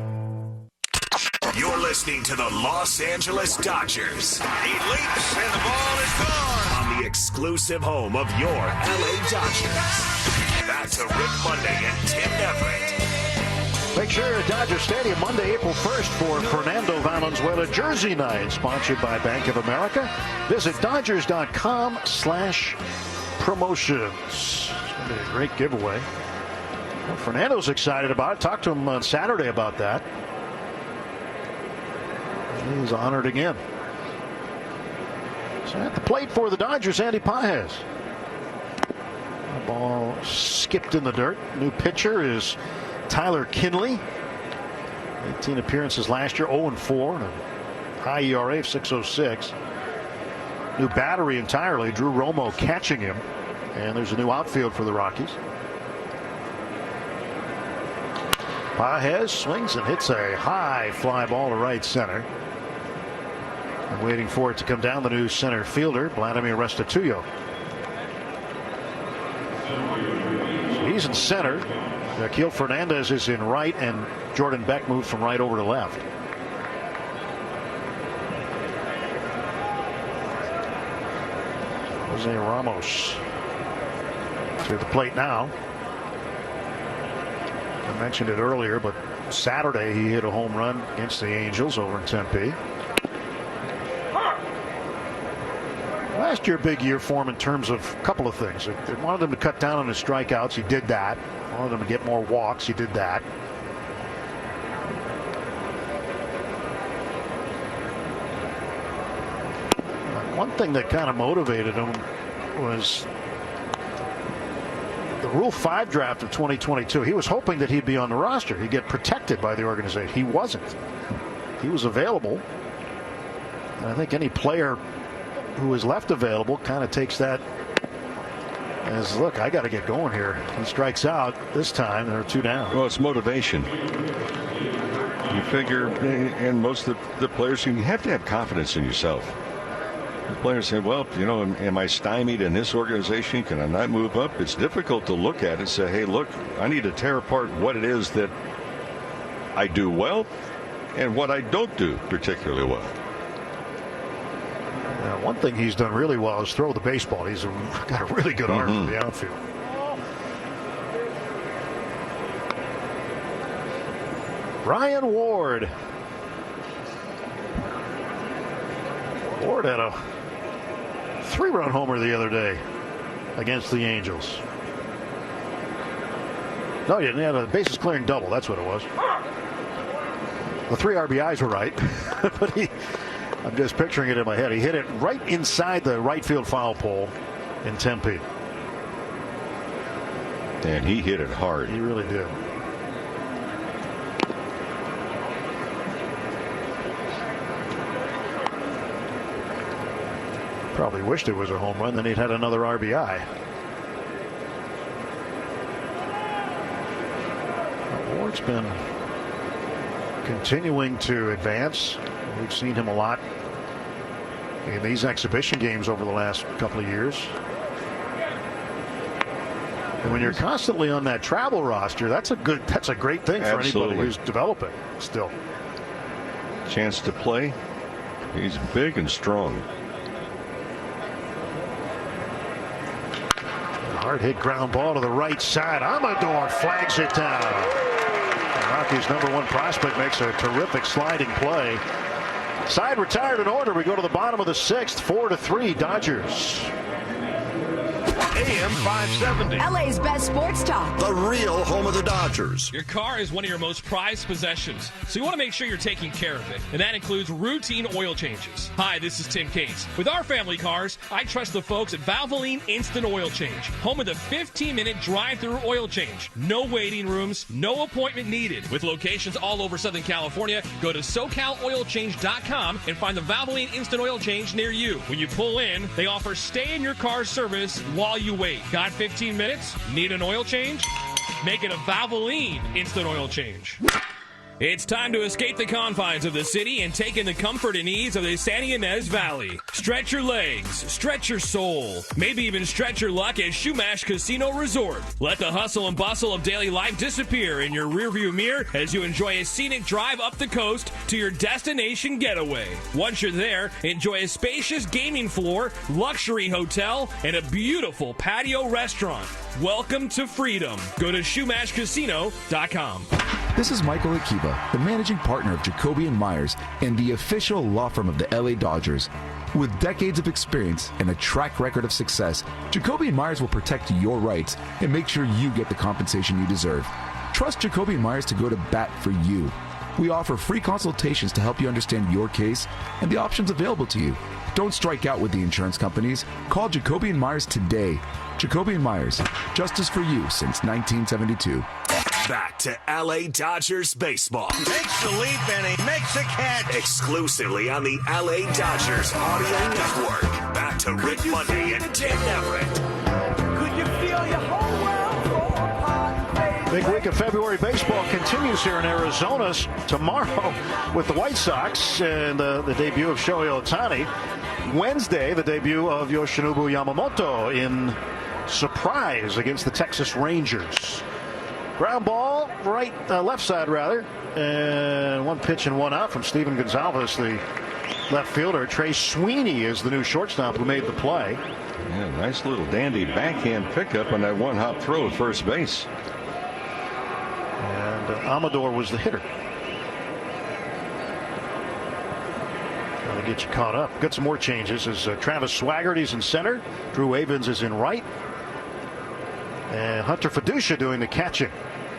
You're listening to the Los Angeles Dodgers. He leaps and the ball is gone. On the exclusive home of your LA Dodgers. Back to Rick Monday and Tim Everett. Make sure at Dodger Stadium Monday, April 1st for Fernando Valenzuela Jersey Night, sponsored by Bank of America. Visit Dodgers.com/promotions. It's going to be a great giveaway. Well, Fernando's excited about it. Talked to him on Saturday about that. He's honored again. So at the plate for the Dodgers, Andy Pages. The ball skipped in the dirt. New pitcher is Tyler Kinley. 18 appearances last year, 0-4, and a high ERA of 6.06. New battery entirely. Drew Romo catching him. And there's a new outfield for the Rockies. Pages swings and hits a high fly ball to right center. And waiting for it to come down, the new center fielder, Vladimir Restituyo. So he's in center. Akil Fernandez is in right, and Jordan Beck moved from right over to left. Jose Ramos to the plate now. I mentioned it earlier, but Saturday he hit a home run against the Angels over in Tempe. Last year, big year for him in terms of a couple of things. They wanted him to cut down on his strikeouts. He did that. Wanted him to get more walks. He did that. One thing that kind of motivated him was the Rule 5 draft of 2022. He was hoping that he'd be on the roster. He'd get protected by the organization. He wasn't. He was available. And I think any player who is left available kind of takes that as, look, I got to get going here. He strikes out this time. There are 2 down. Well, it's motivation. You figure, and most of the players, you have to have confidence in yourself. The players say, well, you know, am I stymied in this organization? Can I not move up? It's difficult to look at it and say, hey, look, I need to tear apart what it is that I do well and what I don't do particularly well. One thing he's done really well is throw the baseball. He's got a really good arm from the outfield. Ryan Ward. Ward had a 3-run homer the other day against the Angels. No, he didn't. He had a bases clearing double. That's what it was. The 3 RBIs were right, but I'm just picturing it in my head. He hit it right inside the right field foul pole in Tempe. And he hit it hard. He really did. Probably wished it was a home run, then he'd had another RBI. Ward's been continuing to advance. We've seen him a lot in these exhibition games over the last couple of years. And when you're constantly on that travel roster, that's a great thing for anybody who's developing still. Chance to play. He's big and strong. Hard hit ground ball to the right side. Amador flags it down. The Rockies' #1 prospect makes a terrific sliding play. Side retired in order. We go to the bottom of the 6th. 4-3 Dodgers. AM 570. LA's best sports talk. The real home of the Dodgers. Your car is one of your most prized possessions, so you want to make sure you're taking care of it, and that includes routine oil changes. Hi, this is Tim Cates. With our family cars, I trust the folks at Valvoline Instant Oil Change, home of the 15-minute drive-through oil change. No waiting rooms, no appointment needed. With locations all over Southern California, go to SoCalOilChange.com and find the Valvoline Instant Oil Change near you. When you pull in, they offer stay-in-your-car service while you wait. Got 15 minutes? Need an oil change? Make it a Valvoline Instant Oil Change. It's time to escape the confines of the city and take in the comfort and ease of the San Ynez Valley. Stretch your legs, stretch your soul, maybe even stretch your luck at Shumash Casino Resort. Let the hustle and bustle of daily life disappear in your rearview mirror as you enjoy a scenic drive up the coast to your destination getaway. Once you're there, enjoy a spacious gaming floor, luxury hotel, and a beautiful patio restaurant. Welcome to freedom. Go to ShumashCasino.com. This is Michael Akiba, the managing partner of Jacoby & Myers and the official law firm of the LA Dodgers. With decades of experience and a track record of success, Jacoby & Myers will protect your rights and make sure you get the compensation you deserve. Trust Jacoby & Myers to go to bat for you. We offer free consultations to help you understand your case and the options available to you. Don't strike out with the insurance companies. Call Jacoby & Myers today. Jacoby & Myers, justice for you since 1972. Back to LA Dodgers baseball. Makes the leap and he makes a catch. Exclusively on the LA Dodgers Audio Network. Back to Rick Monday and Tim Everett. Could you feel your whole world fall apart? Big week of February baseball continues here in Arizona tomorrow with the White Sox and the debut of Shohei Ohtani. Wednesday, the debut of Yoshinobu Yamamoto in surprise against the Texas Rangers. Ground ball, left side rather, and 1 pitch and 1 out from Steven Gonzalez, the left fielder. Trey Sweeney is the new shortstop who made the play. Yeah, nice little dandy backhand pickup on that 1-hop throw at first base. And Amador was the hitter. Trying to get you caught up. Got some more changes as Travis Swaggerty's in center. Drew Avens is in right. And Hunter Fiducia doing the catching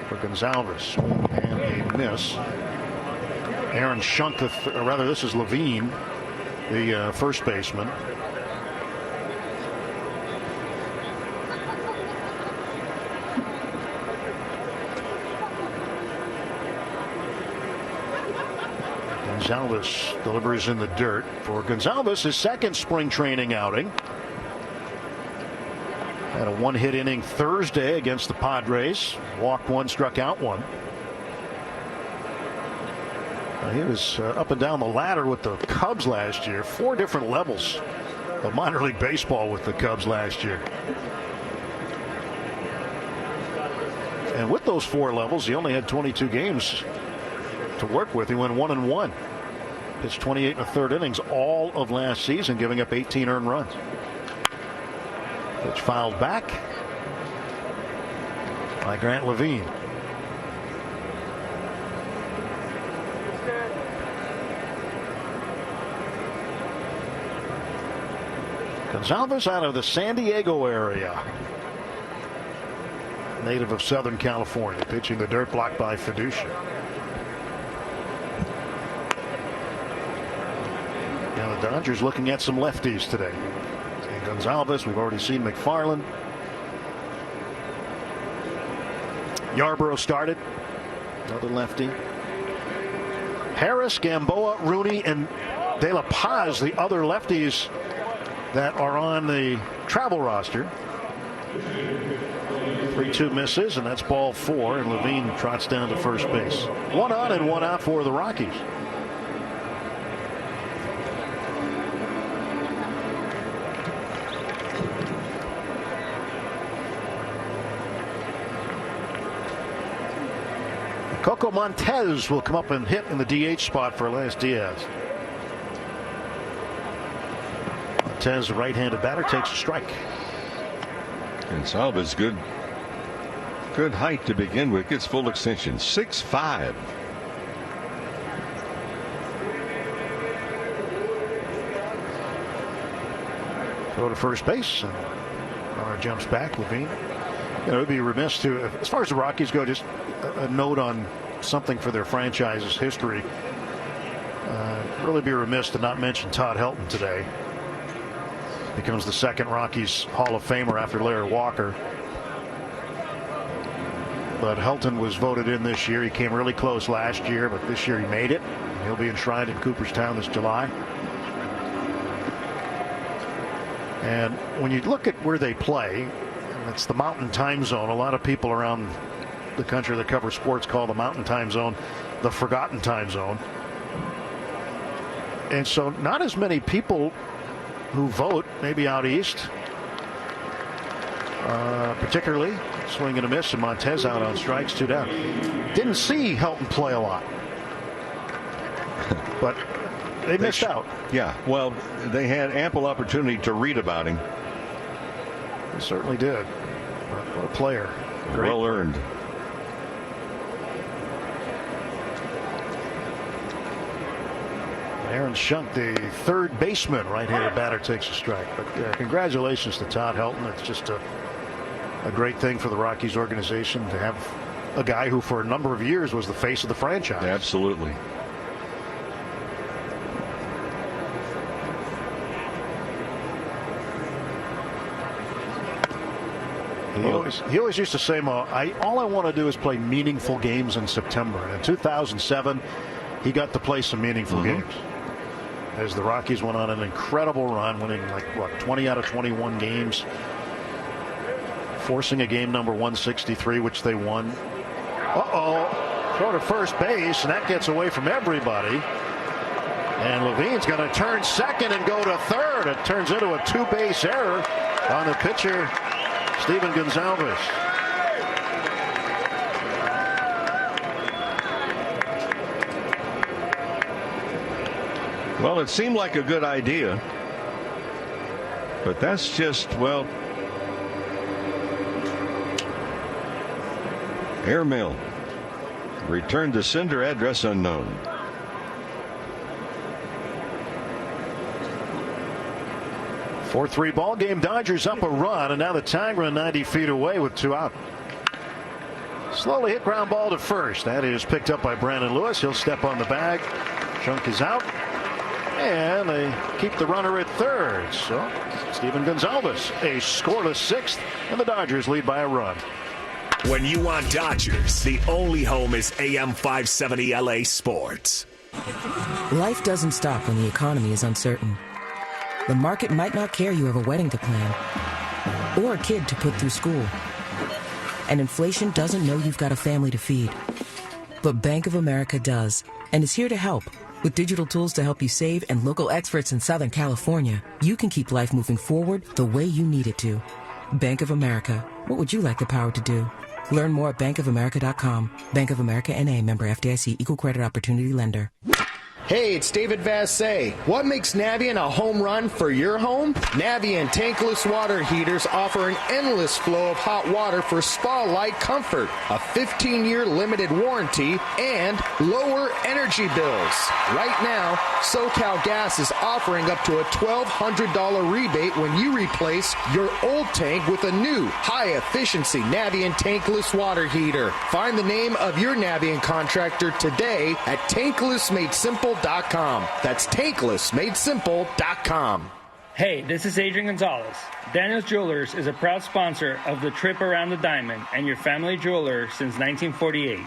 for Gonzalez. And a miss. Aaron Shunt, this is Levine, the first baseman. Gonzalez delivers in the dirt. For Gonzalez, his second spring training outing. Had a one-hit inning Thursday against the Padres. Walked one, struck out one. He was up and down the ladder with the Cubs last year. 4 different levels of minor league baseball with the Cubs last year. And with those 4 levels, he only had 22 games to work with. He went 1-1. Pitched 28 1/3 innings all of last season, giving up 18 earned runs. Pitch fouled back by Grant Levine. Gonzalez out of the San Diego area. Native of Southern California, pitching the dirt, blocked by Fiducia. Now the Dodgers looking at some lefties today. And Gonzalez, we've already seen McFarland. Yarborough started, another lefty. Harris, Gamboa, Rooney, and De La Paz, the other lefties that are on the travel roster. 3-2 misses, and that's ball 4, and Levine trots down to first base. 1 on and 1 out for the Rockies. Coco Montez will come up and hit in the DH spot for Les Diaz. Montez, a right-handed batter, takes a strike. Gonzalez, good height to begin with. Gets full extension. 6'5". Throw to first base. And Mara jumps back. Levine. It would be remiss to, as far as the Rockies go, just a note on something for their franchise's history. Really be remiss to not mention Todd Helton today. Becomes the second Rockies Hall of Famer after Larry Walker. But Helton was voted in this year. He came really close last year, but this year he made it. He'll be enshrined in Cooperstown this July. And when you look at where they play, it's the Mountain Time Zone. A lot of people around the country that cover sports call the Mountain Time Zone the Forgotten Time Zone. And so not as many people who vote, maybe out east, particularly swing and a miss, and Montez out on strikes, 2 down. Didn't see Helton play a lot, but they missed out. Yeah, well, they had ample opportunity to read about him. They certainly did. What a player. Great. Well earned. Aaron Shunk, the third baseman, right-handed batter, takes a strike. But congratulations to Todd Helton. It's just a great thing for the Rockies organization to have a guy who for a number of years was the face of the franchise. Absolutely. He always used to say, Mo, all I want to do is play meaningful games in September. And in 2007, he got to play some meaningful games. As the Rockies went on an incredible run, winning 20 out of 21 games, forcing a game number 163, which they won. Throw to first base, and that gets away from everybody. And Levine's going to turn second and go to third. It turns into a 2-base error on the pitcher, Steven Gonzalez. Well, it seemed like a good idea, but that's just, well, airmail. Return to sender, address unknown. Four 3 ball game. Dodgers up a run, and now the tying run 90 feet away with 2 out. Slowly hit ground ball to first. That is picked up by Brandon Lewis. He'll step on the bag. Chunk is out. And they keep the runner at third. So Steven Gonzalez, a scoreless 6th, and the Dodgers lead by a run. When you want Dodgers, the only home is AM 570 LA Sports. Life doesn't stop when the economy is uncertain. The market might not care you have a wedding to plan or a kid to put through school. And inflation doesn't know you've got a family to feed. But Bank of America does, and is here to help. With digital tools to help you save and local experts in Southern California, you can keep life moving forward the way you need it to. Bank of America. What would you like the power to do? Learn more at bankofamerica.com. Bank of America N.A., member FDIC, equal credit opportunity lender. Hey, it's David Vassay. What makes Navien a home run for your home? Navien tankless water heaters offer an endless flow of hot water for spa-like comfort, a 15-year limited warranty, and lower energy bills. Right now, SoCal Gas is offering up to a $1,200 rebate when you replace your old tank with a new, high-efficiency Navien tankless water heater. Find the name of your Navien contractor today at tanklessmadesimple.com. That's tanklessmadesimple.com. Hey, this is Adrian Gonzalez. Daniels Jewelers is a proud sponsor of the Trip Around the Diamond and your family jeweler since 1948.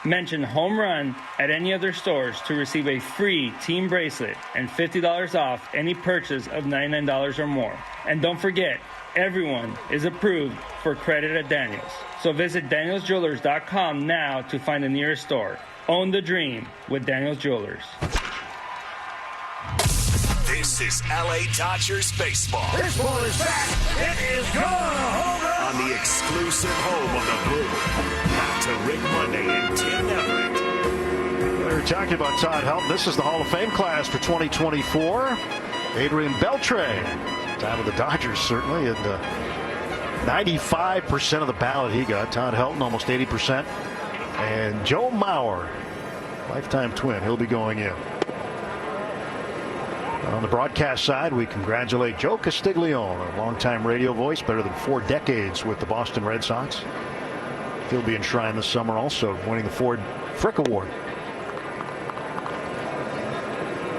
Mention Home Run at any of their stores to receive a free team bracelet and $50 off any purchase of $99 or more. And don't forget, everyone is approved for credit at Daniels. So visit danielsjewelers.com now to find the nearest store. Own the dream with Daniels Jewelers. This is LA Dodgers baseball. Baseball is back. It is gonna home run. On the exclusive home of the Blue. Back to Rick Monday and Tim Everett. We were talking about Todd Helton. This is the Hall of Fame class for 2024. Adrian Beltre, time of the Dodgers certainly, and 95% of the ballot he got. Todd Helton almost 80%. And Joe Mauer, lifetime twin, he'll be going in. On the broadcast side, we congratulate Joe Castiglione, a longtime radio voice, better than 4 decades with the Boston Red Sox. He'll be enshrined this summer also, winning the Ford Frick Award.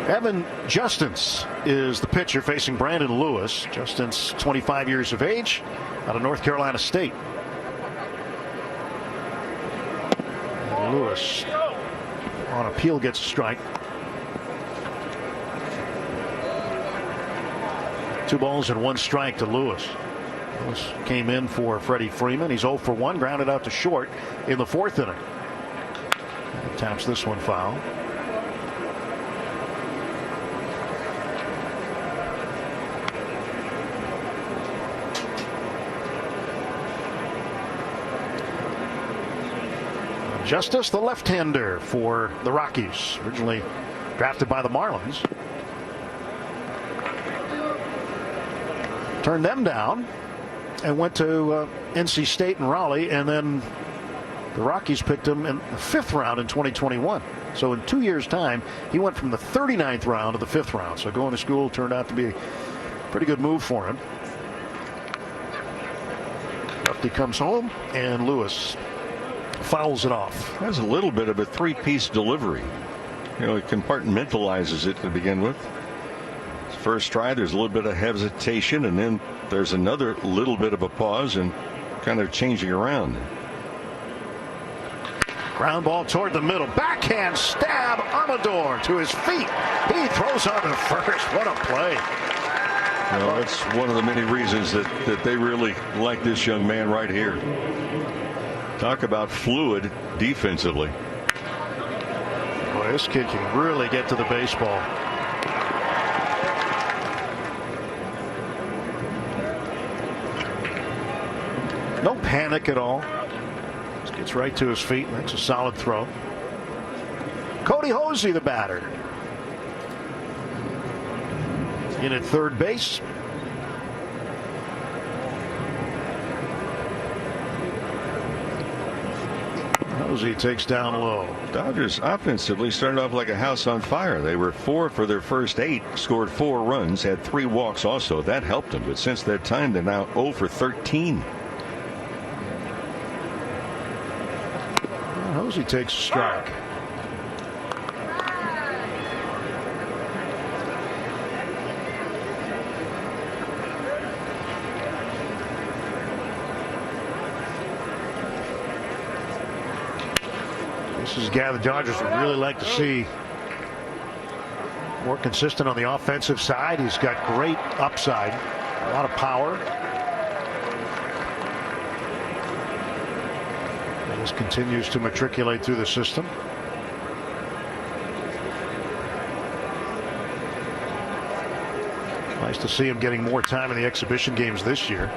Evan Justins is the pitcher facing Brandon Lewis. Justins, 25 years of age, out of North Carolina State. Lewis on appeal gets a strike. 2 balls and 1 strike to Lewis. Lewis came in for Freddie Freeman. He's 0 for 1, grounded out to short in the 4th inning. He taps this one foul. Justice, the left-hander for the Rockies, originally drafted by the Marlins. Turned them down and went to NC State and Raleigh, and then the Rockies picked him in the 5th round in 2021. So in 2 years' time, he went from the 39th round to the 5th round. So going to school turned out to be a pretty good move for him. Lefty comes home, and Lewis fouls it off. Has a little bit of a 3-piece delivery. You know, he compartmentalizes it to begin with. First try, there's a little bit of hesitation, and then there's another little bit of a pause and kind of changing around. Ground ball toward the middle. Backhand stab. Amador to his feet. He throws on to first. What a play. Well, that's one of the many reasons that they really like this young man right here. Talk about fluid defensively. Boy, this kid can really get to the baseball. No panic at all. Just gets right to his feet. Makes a solid throw. Cody Hosey, the batter. In at third base. Hosey takes down low. Dodgers offensively started off like a house on fire. They were 4 for their first 8, scored 4 runs, had 3 walks also. That helped them. But since that time, they're now 0 for 13. Hosey takes a strike. This is a guy the Dodgers would really like to see more consistent on the offensive side. He's got great upside, a lot of power. And just continues to matriculate through the system. Nice to see him getting more time in the exhibition games this year.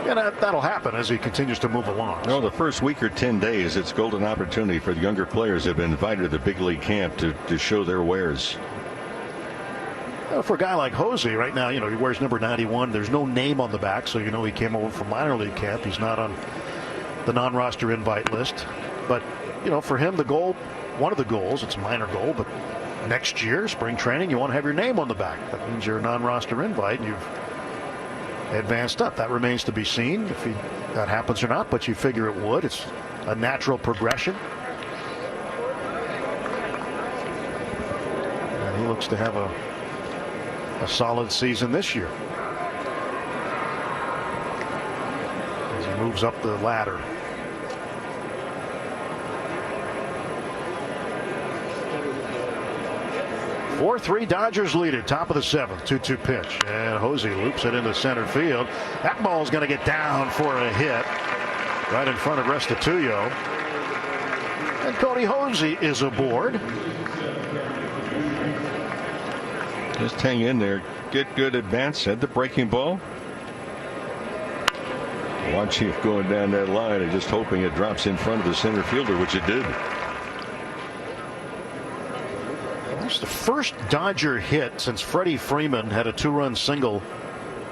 And that'll happen as he continues to move along. No, the first week or 10 days, it's golden opportunity for the younger players that have been invited to the big league camp to show their wares. Well, for a guy like Hosey right now, he wears number 91. There's no name on the back, so he came over from minor league camp. He's not on the non-roster invite list. But, for him, one of the goals, it's a minor goal, but next year, spring training, you want to have your name on the back. That means you're a non-roster invite, and you've advanced up. That remains to be seen if that happens or not, but you figure it would. It's a natural progression. And he looks to have a solid season this year as he moves up the ladder. 4-3 Dodgers lead it, top of the 7th. 2-2 pitch, and Hosey loops it into center field. That ball's going to get down for a hit right in front of Restituyo. And Cody Hosey is aboard. Just hang in there, get good advance at the breaking ball. Watch him going down that line and just hoping it drops in front of the center fielder, which it did. The first Dodger hit since Freddie Freeman had a 2-run single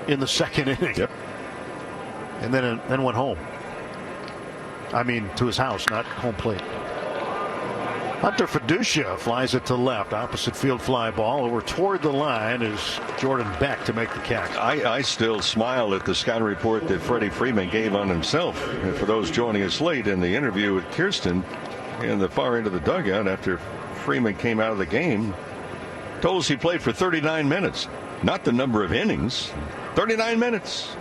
in the 2nd inning. Yep. And then went home. I mean, to his house, not home plate. Hunter Fiducia flies it to left, opposite field fly ball over toward the line is Jordan Beck to make the catch. I still smile at the scouting report that Freddie Freeman gave on himself. And for those joining us late in the interview with Kirsten in the far end of the dugout after Freeman came out of the game, told us he played for 39 minutes, not the number of innings. 39 minutes.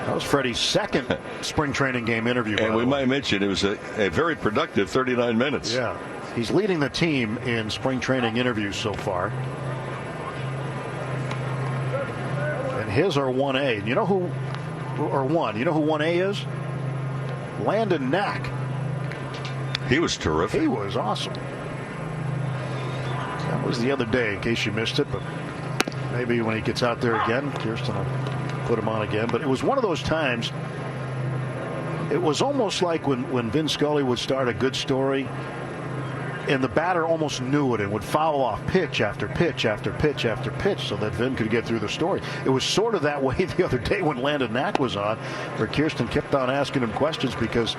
That was Freddie's second spring training game interview. And we might mention it was a very productive 39 minutes. Yeah, he's leading the team in spring training interviews so far. And his are 1A. And you know who 1A is? Landon Knack. He was terrific. He was awesome. That was the other day, in case you missed it, but maybe when he gets out there again, Kirsten will put him on again. But it was one of those times, it was almost like when Vin Scully would start a good story and the batter almost knew it and would foul off pitch after pitch after pitch after pitch so that Vin could get through the story. It was sort of that way the other day when Landon Knack was on, where Kirsten kept on asking him questions because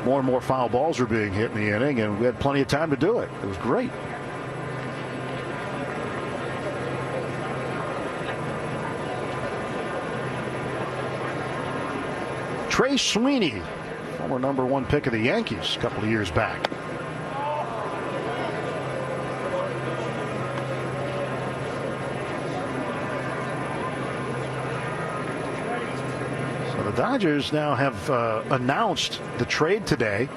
more and more foul balls were being hit in the inning, and we had plenty of time to do it. It was great. Trey Sweeney, former #1 pick of the Yankees a couple of years back. So the Dodgers now have announced the trade today.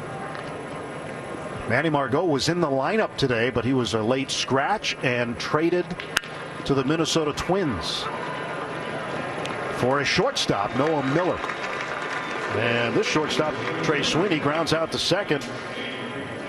Manny Margot was in the lineup today, but he was a late scratch and traded to the Minnesota Twins for a shortstop, Noah Miller. And this shortstop, Trey Sweeney, grounds out to second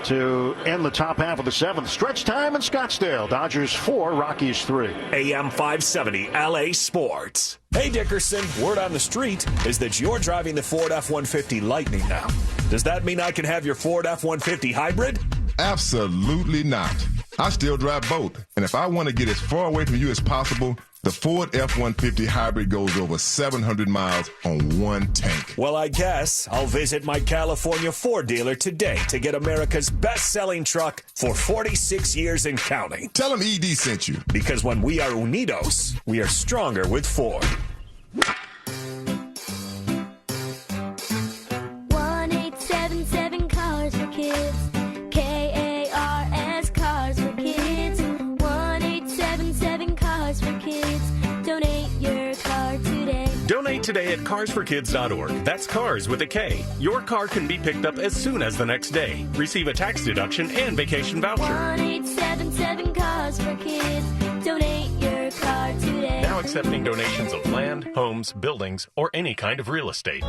to end the top half of the 7th. Stretch time in Scottsdale. Dodgers 4, Rockies 3. AM 570 LA Sports. Hey Dickerson, word on the street is that you're driving the Ford F-150 Lightning now. Does that mean I can have your Ford F-150 Hybrid? Absolutely not. I still drive both. And if I want to get as far away from you as possible, the Ford F-150 Hybrid goes over 700 miles on one tank. Well, I guess I'll visit my California Ford dealer today to get America's best-selling truck for 46 years and counting. Tell him ED sent you. Because when we are unidos, we are stronger with Ford. 1877 Cars for Kids. KARS Cars for Kids. 1877 Cars for Kids. Donate your car today. Donate Donate today at carsforkids.org. That's cars with a K. Your car can be picked up as soon as the next day. Receive a tax deduction and vacation voucher. 1-877 Cars for Kids. Donate your car today. Now accepting donations of land, homes, buildings, or any kind of real estate.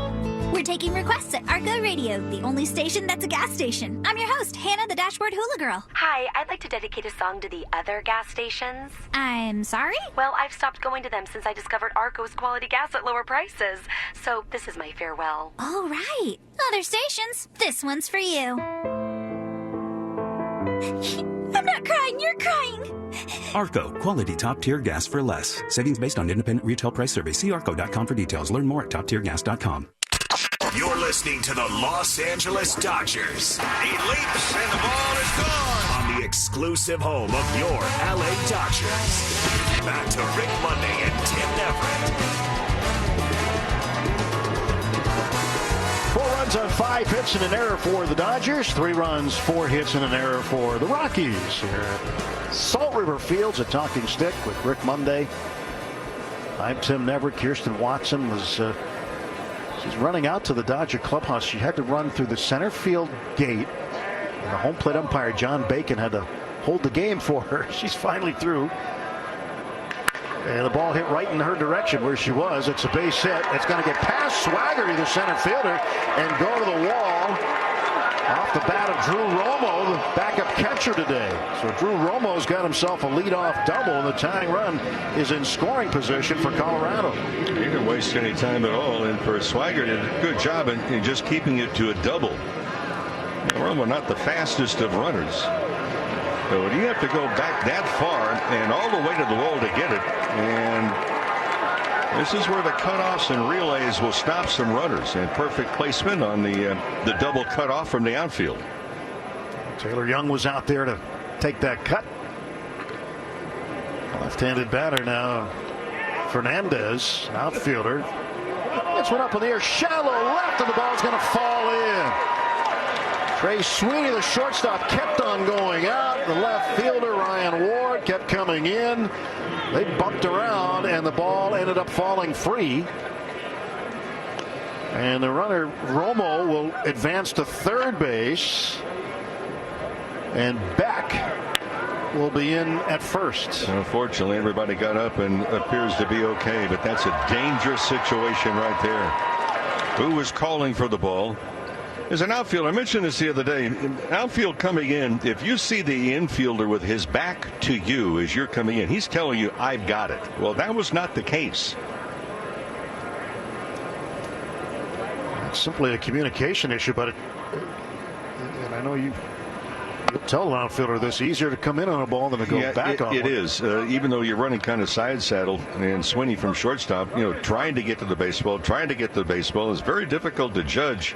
We're taking requests at Arco Radio, the only station that's a gas station. I'm your host, Hannah the Dashboard Hula Girl. Hi, I'd like to dedicate a song to the other gas stations. I'm sorry? Well, I've stopped going to them since I discovered Arco's quality gas at lower prices. So this is my farewell. All right. Other stations, this one's for you. I'm not crying, you're crying. Arco, quality top-tier gas for less. Savings based on independent retail price survey. See arco.com for details. Learn more at toptiergas.com. You're listening to the Los Angeles Dodgers. He leaps and the ball is gone. On the exclusive home of your LA Dodgers. Back to Rick Monday and Tim Everett. 4 runs on 5 hits and an error for the Dodgers. 3 runs, 4 hits and an error for the Rockies here at Salt River Fields at Talking Stick with Rick Monday. I'm Tim Everett. Kirsten Watson was she's running out to the Dodger clubhouse. She had to run through the center field gate. And the home plate umpire, John Bacon, had to hold the game for her. She's finally through. And the ball hit right in her direction where she was. It's a base hit. It's going to get past Swaggerty, the center fielder, and go to the wall. Off the bat of Drew Romo, the backup catcher today. So Drew Romo's got himself a leadoff double, and the tying run is in scoring position for Colorado. He didn't waste any time at all, and for Swagger did a good job in just keeping it to a double. Romo not the fastest of runners. So you have to go back that far and all the way to the wall to get it. And this is where the cutoffs and relays will stop some runners, and perfect placement on the double cutoff from the outfield. Taylor Young was out there to take that cut. Left-handed batter now. Fernandez, outfielder. This one up in the air, shallow left, and the ball's going to fall in. Trey Sweeney, the shortstop, kept on going out. The left fielder, Ryan Ward, kept coming in. They bumped around, and the ball ended up falling free. And the runner, Romo, will advance to third base. And Beck will be in at first. Unfortunately, everybody got up and appears to be okay, but that's a dangerous situation right there. Who was calling for the ball? As an outfielder, I mentioned this the other day, outfield coming in, if you see the infielder with his back to you as you're coming in, he's telling you, I've got it. Well, that was not the case. It's simply a communication issue, but and I know you'll tell an outfielder this, easier to come in on a ball than to go back on it is. Even though you're running kind of side saddle, and Sweeney from shortstop, trying to get to the baseball, is very difficult to judge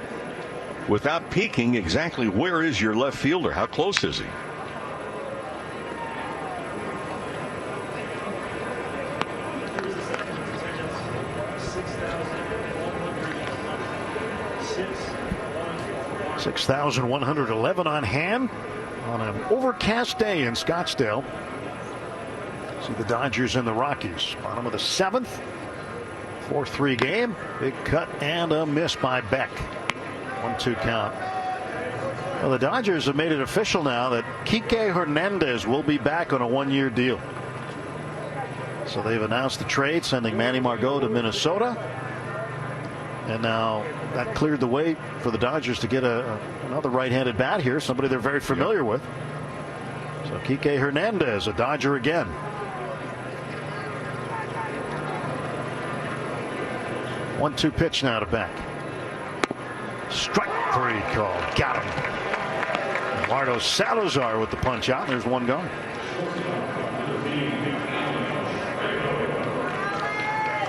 without peeking exactly where is your left fielder. How close is he? $6,111 on hand on an overcast day in Scottsdale. See the Dodgers and the Rockies. Bottom of the 7th. 4-3 game. Big cut and a miss by Beck. 1-2 count. Well, the Dodgers have made it official now that Kike Hernandez will be back on a 1-year deal. So they've announced the trade, sending Manny Margot to Minnesota. And now that cleared the way for the Dodgers to get another right-handed bat here, somebody they're very familiar with. So Kike Hernandez, a Dodger again. One-two pitch now to Beck. Strike 3 call. Got him. Eduardo Salazar with the punch out. There's one gone.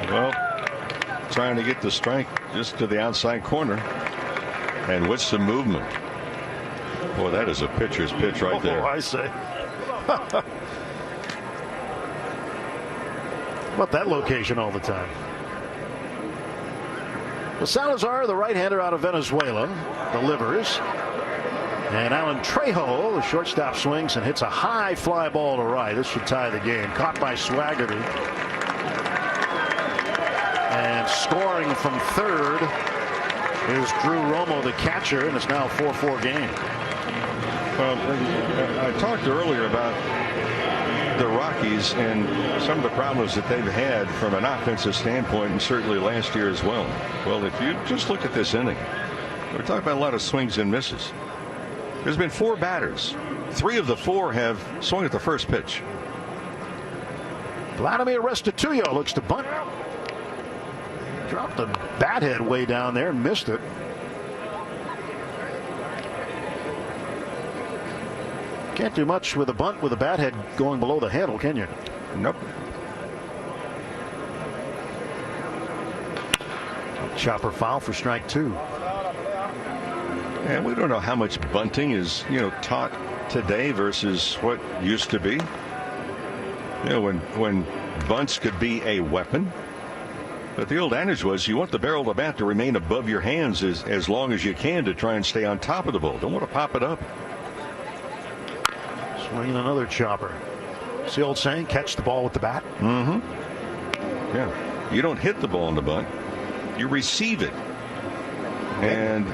Well, trying to get the strike just to the outside corner. And with some movement. Boy, that is a pitcher's pitch right there. Oh, I say. About that location all the time. Well, Salazar, the right-hander out of Venezuela, delivers. And Alan Trejo, the shortstop, swings and hits a high fly ball to right. This should tie the game. Caught by Swaggerty. And And scoring from third is Drew Romo, the catcher, and it's now a 4-4 game. Well, I talked earlier about the Rockies and some of the problems that they've had from an offensive standpoint, and certainly last year as well. Well, if you just look at this inning, we're talking about a lot of swings and misses. There's been 4 batters. 3 of the 4 have swung at the first pitch. Vladimir Restituyo looks to bunt. Dropped the bat head way down there and missed it. Can't do much with a bunt with a bat head going below the handle, can you? Nope. Chopper foul for strike 2. And we don't know how much bunting is, taught today versus what used to be. When bunts could be a weapon. But the old adage was you want the barrel of the bat to remain above your hands as long as you can to try and stay on top of the ball. Don't want to pop it up. Swinging another chopper. It's the old saying, catch the ball with the bat. Mm-hmm. Yeah. You don't hit the ball in the bunt. You receive it. And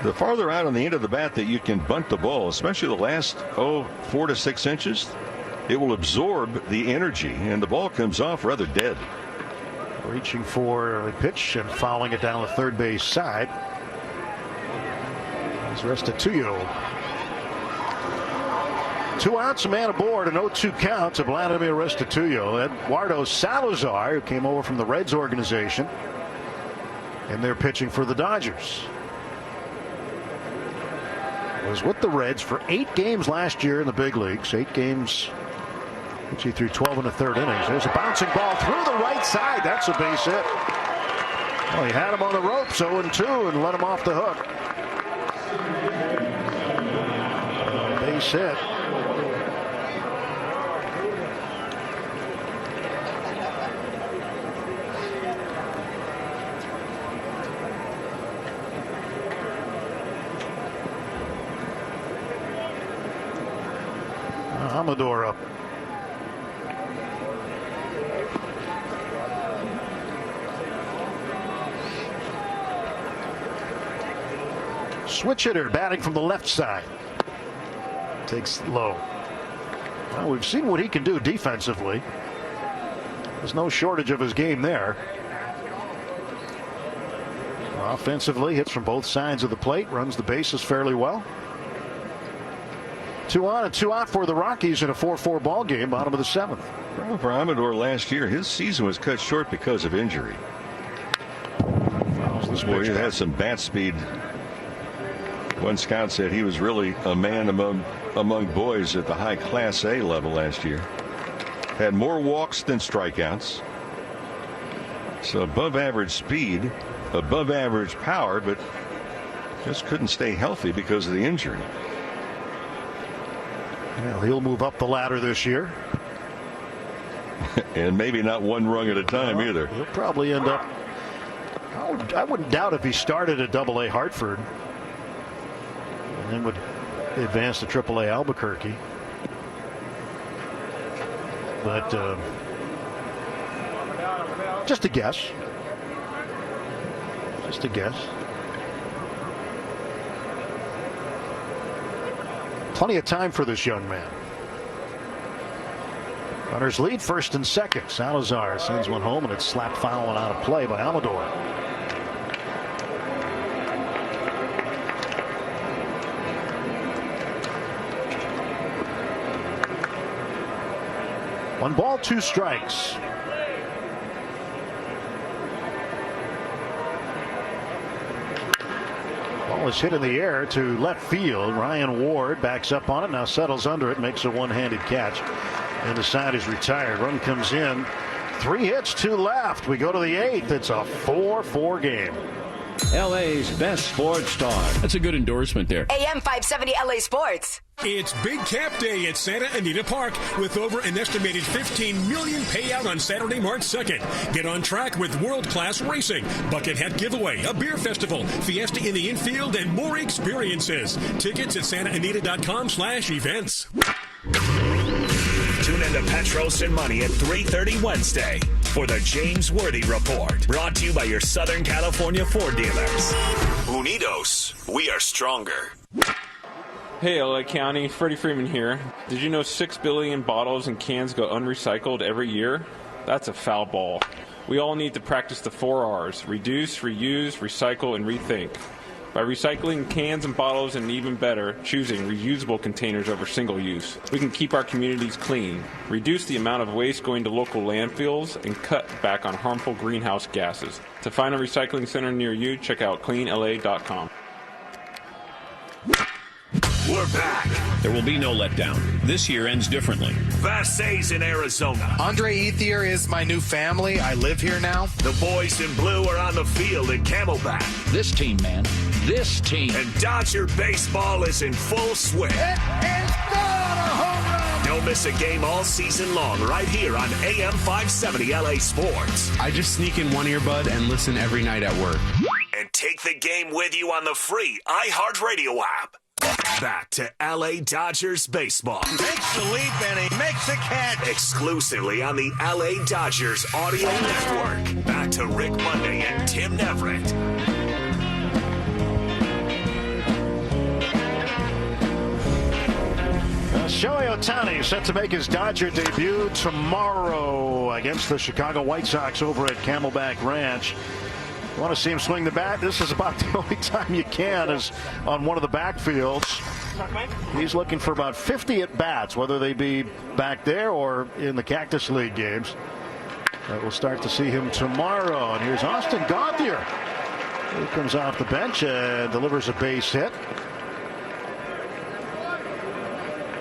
the farther out on the end of the bat that you can bunt the ball, especially the last 4 to 6 inches, it will absorb the energy and the ball comes off rather dead. Reaching for a pitch and fouling it down the third base side. It's Restituyo. 2 outs, a man aboard, an 0-2 count to Vladimir Restituyo. Eduardo Salazar, who came over from the Reds organization, and they're pitching for the Dodgers. Was with the Reds for 8 games last year in the big leagues. 8 games, which he threw 12 in the third innings. There's a bouncing ball through the right side. That's a base hit. Well, he had him on the ropes, 0-2, and let him off the hook. Base hit. Amador up. Switch hitter batting from the left side. Takes it low. Well, we've seen what he can do defensively. There's no shortage of his game there. Offensively, hits from both sides of the plate, runs the bases fairly well. 2 on and 2 out for the Rockies in a 4-4 ball game, bottom of the 7th. Well, for Amador last year, his season was cut short because of injury. Boy, he had some bat speed. One scout said he was really a man among boys at the high Class A level last year. Had more walks than strikeouts. So above average speed, above average power, but just couldn't stay healthy because of the injury. Well, he'll move up the ladder this year. And maybe not one rung at a time either. He'll probably end up, I wouldn't doubt if he started at AA Hartford and then would advance to AAA Albuquerque. But just a guess. Just a guess. Plenty of time for this young man. Runners lead first and second. Salazar sends one home, and it's slapped foul and out of play by Amador. One ball, 2 strikes. Ball is hit in the air to left field. Ryan Ward backs up on it, now settles under it, makes a one-handed catch, and the side is retired. Run comes in. 3 hits, 2 left. We go to the 8th. It's a 4-4 game. LA's best sports star. That's a good endorsement there. AM 570 LA Sports. It's Big Cap Day at Santa Anita Park with over an estimated $15 million payout on Saturday, March 2nd. Get on track with world-class racing, bucket hat giveaway, a beer festival, fiesta in the infield, and more experiences. Tickets at santaanita.com/events. Tune Tune into Petros and Money at 3:30 Wednesday for the James Worthy Report. Brought to you by your Southern California Ford dealers. Unidos, we are stronger. Hey, LA County, Freddie Freeman here. Did you know 6 billion bottles and cans go unrecycled every year? That's a foul ball. We all need to practice the 4 R's: reduce, reuse, recycle, and rethink. By recycling cans and bottles, and even better, choosing reusable containers over single use, we can keep our communities clean, reduce the amount of waste going to local landfills, and cut back on harmful greenhouse gases. To find a recycling center near you, check out cleanla.com. We're back. There will be no letdown. This year ends differently. Vassay's in Arizona. Andre Ethier is my new family. I live here now. The boys in blue are on the field at Camelback. This team, man. This team. And Dodger baseball is in full swing. It is gone, a home run. Don't miss a game all season long right here on AM 570 LA Sports. I just sneak in one earbud and listen every night at work. And take the game with you on the free iHeartRadio app. Back to LA Dodgers baseball. Makes the leap and he makes the catch. Exclusively on the LA Dodgers audio network. Back to Rick Monday and Tim Neverett. Shohei Ohtani set to make his Dodger debut tomorrow against the Chicago White Sox over at Camelback Ranch. You want to see him swing the bat? This is about the only time you can is on one of the backfields. He's looking for about 50 at-bats, whether they be back there or in the Cactus League games. We'll start to see him tomorrow. And here's Austin Gauthier, who comes off the bench and delivers a base hit.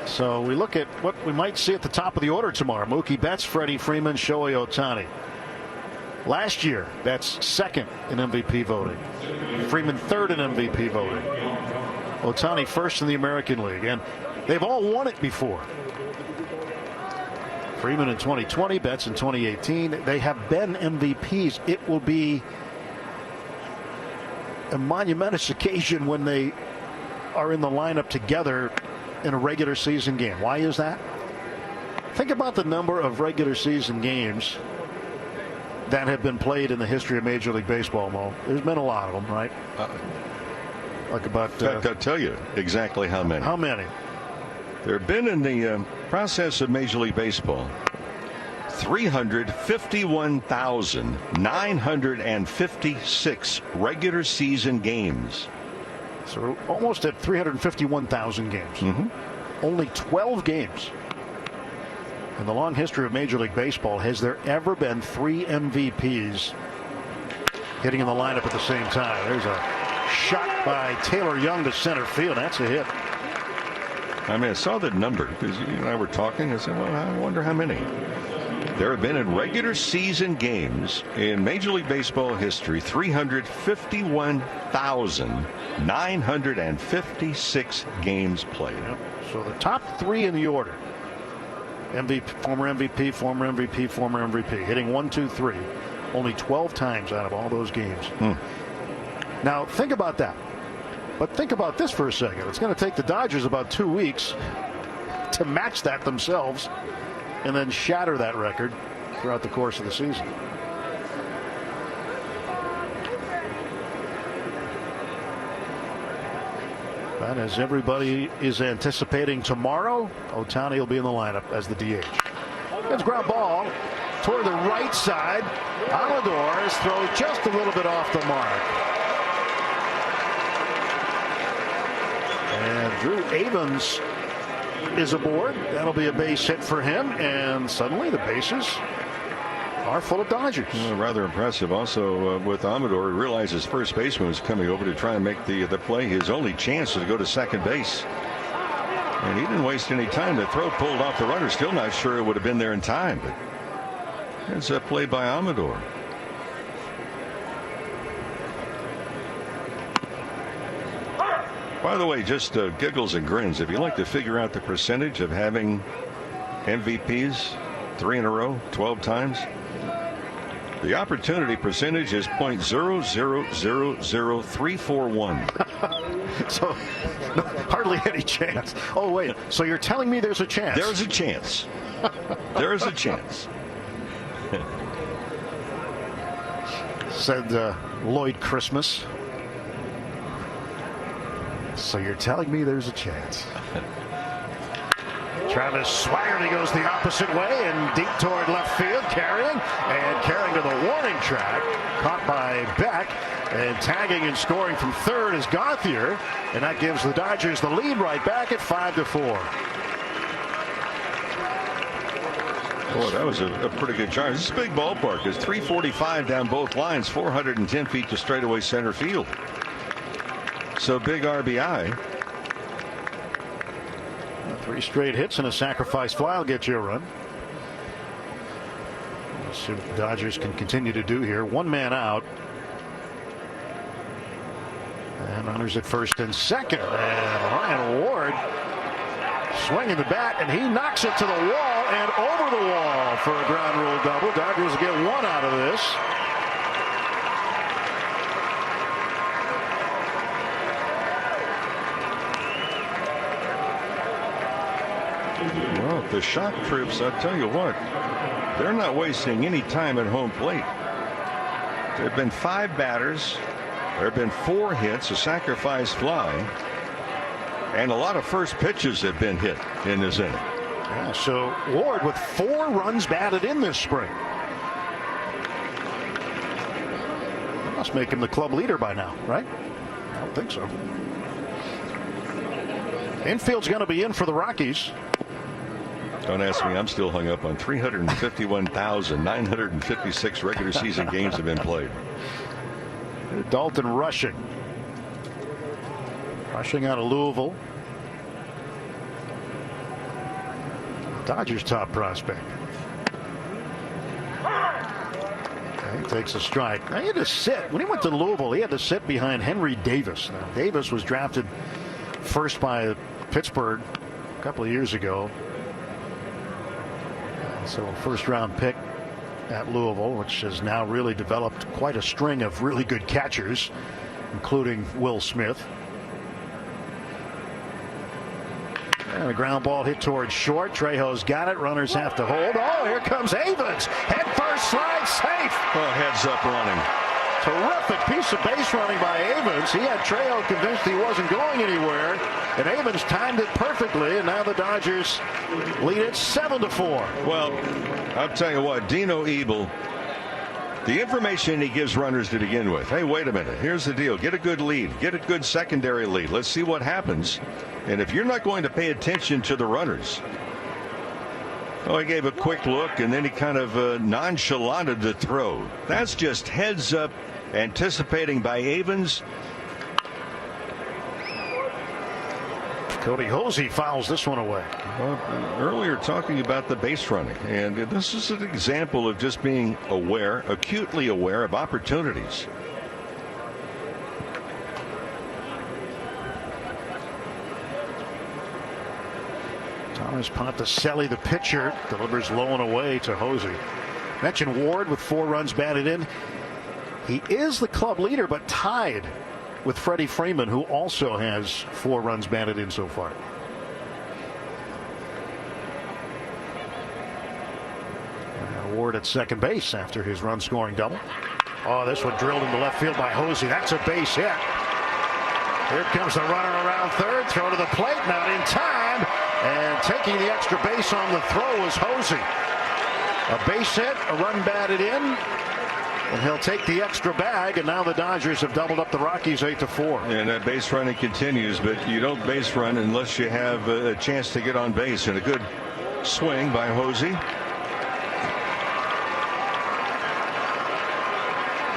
So we look at what we might see at the top of the order tomorrow. Mookie Betts, Freddie Freeman, Shohei Ohtani. Last year, Betts second in MVP voting. Freeman third in MVP voting. Ohtani first in the American League. And they've all won it before. Freeman in 2020, Betts in 2018. They have been MVPs. It will be a monumentous occasion when they are in the lineup together in a regular season game. Why is that? Think about the number of regular season games that have been played in the history of Major League Baseball, Mo. There's been a lot of them, right? Like about... I'll tell you exactly how many. How many? There have been in the process of Major League Baseball 351,956 regular season games. So we're almost at 351,000 games. Mm-hmm. Only 12 games in the long history of Major League Baseball has there ever been 3 MVPs hitting in the lineup at the same time. There's a shot by Taylor Young to center field. That's a hit. I mean, I saw that number because you and I were talking. I said, well, I wonder how many. There have been in regular season games in Major League Baseball history 351,956 games played. Yep. So the top 3 in the order. MVP, former MVP, former MVP, former MVP. Hitting 1, 2, 3. Only 12 times out of all those games. Now, think about that. But think about this for a second. It's going to take the Dodgers about 2 weeks to match that themselves and then shatter that record throughout the course of the season. And as everybody is anticipating tomorrow, Ohtani will be in the lineup as the DH. It's ground ball toward the right side. Amador's throw just a little bit off the mark. And Drew Avans is aboard. That'll be a base hit for him. And suddenly the bases are full of Dodgers. Well, rather impressive. Also with Amador, he realized his first baseman was coming over to try and make the play. His only chance was to go to second base. And he didn't waste any time. The throw pulled off the runner. Still not sure it would have been there in time. But it's a play by Amador. By the way, just giggles and grins. If you like to figure out the percentage of having MVPs 3 in a row, 12 times, The opportunity percentage is .0000341. So, no, hardly any chance. Oh, wait. So you're telling me there's a chance? There's a chance. There's a chance. Said Lloyd Christmas. So you're telling me there's a chance. Travis Swaggerty goes the opposite way and deep toward left field, carrying to the warning track. Caught by Beck, and tagging and scoring from third is Gauthier, and that gives the Dodgers the lead right back at 5-4. Boy, that was a pretty good charge. This is a big ballpark. It's 345 down both lines, 410 feet to straightaway center field. So big RBI. 3 straight hits and a sacrifice fly will get you a run. Let's see what the Dodgers can continue to do here. 1 man out. And runners at first and second. And Ryan Ward swinging the bat, and he knocks it to the wall and over the wall for a ground rule double. Dodgers get 1 out of this. Well, the shock troops, I'll tell you what, they're not wasting any time at home plate. There have been 5 batters. There have been 4 hits, a sacrifice fly, and a lot of first pitches have been hit in this inning. Yeah, so Ward with 4 runs batted in this spring. That must make him the club leader by now, right? I don't think so. Infield's going to be in for the Rockies. Don't ask me. I'm still hung up on 351,956 regular season games have been played. Dalton Rushing out of Louisville. Dodgers top prospect. He takes a strike. Now, he had to sit. When he went to Louisville, he had to sit behind Henry Davis. Now, Davis was drafted first by Pittsburgh a couple of years ago. So a first-round pick at Louisville, which has now really developed quite a string of really good catchers, including Will Smith. And a ground ball hit towards short. Trejo's got it. Runners have to hold. Oh, here comes Avens. Head first, slide safe. Oh, heads up running. Terrific piece of base running by Avens. He had Trejo convinced he wasn't going anywhere, and Avens timed it perfectly, and now the Dodgers lead it 7-4. Well, I'll tell you what, Dino Ebel, the information he gives runners to begin with. Hey, wait a minute. Here's the deal. Get a good lead. Get a good secondary lead. Let's see what happens. And if you're not going to pay attention to the runners. Oh, he gave a quick look, and then he kind of nonchalanted the throw. That's just heads up anticipating by Avens. Cody Hosey fouls this one away. Well, earlier talking about the base running, and this is an example of just being aware, acutely aware of opportunities. Thomas Ponticelli, the pitcher, delivers low and away to Hosey. Mentioned Ward with 4 runs batted in. He is the club leader, but tied with Freddie Freeman, who also has 4 runs batted in so far. Ward at second base after his run scoring double. Oh, this one drilled into left field by Hosey. That's a base hit. Here comes the runner around third. Throw to the plate, not in time. And taking the extra base on the throw is Hosey. A base hit, a run batted in. And he'll take the extra bag, and now the Dodgers have doubled up the Rockies 8-4. And that base running continues, but you don't base run unless you have a chance to get on base. And a good swing by Hosey.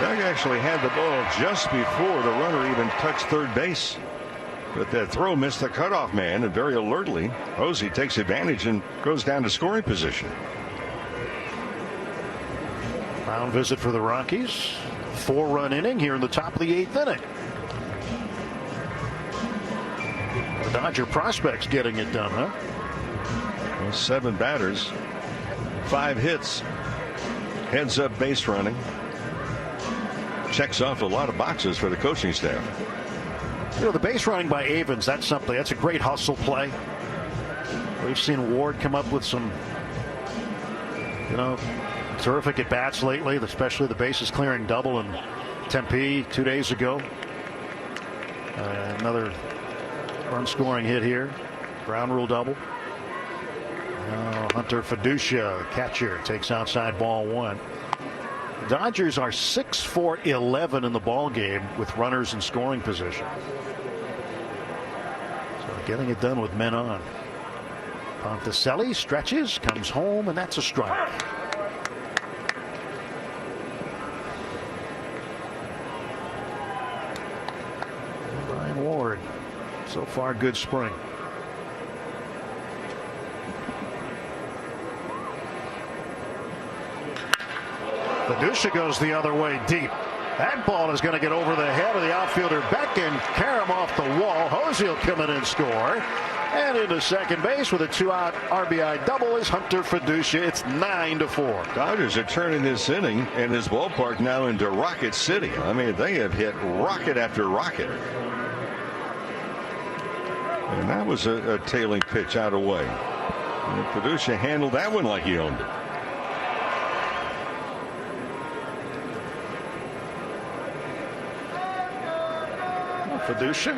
Doug actually had the ball just before the runner even touched third base. But that throw missed the cutoff man, and very alertly, Hosey takes advantage and goes down to scoring position. Mound visit for the Rockies. 4-run inning here in the top of the 8th inning. The Dodger prospects getting it done, huh? Well, 7 batters, 5 hits. heads-up base running. Checks off a lot of boxes for the coaching staff. You know, the base running by Avens, that's a great hustle play. We've seen Ward come up with some, terrific at bats lately, especially the bases clearing double in Tempe 2 days ago. Another run scoring hit here. Ground rule double. Hunter Fiducia, catcher, takes outside ball one. The Dodgers are 6 for 11 in the ball game with runners in scoring position. So getting it done with men on. Ponticelli stretches, comes home, and that's a strike. Brian Ward, so far good spring. Fiducia goes the other way deep. That ball is going to get over the head of the outfielder Beck and carry him off the wall. Hosey will come in and score. And into second base with a 2-out RBI double is Hunter Fiducia. It's 9-4. Dodgers are turning this inning and this ballpark now into Rocket City. I mean, they have hit rocket after rocket. And that was a tailing pitch out away. And Fiducia handled that one like he owned it. Fiducia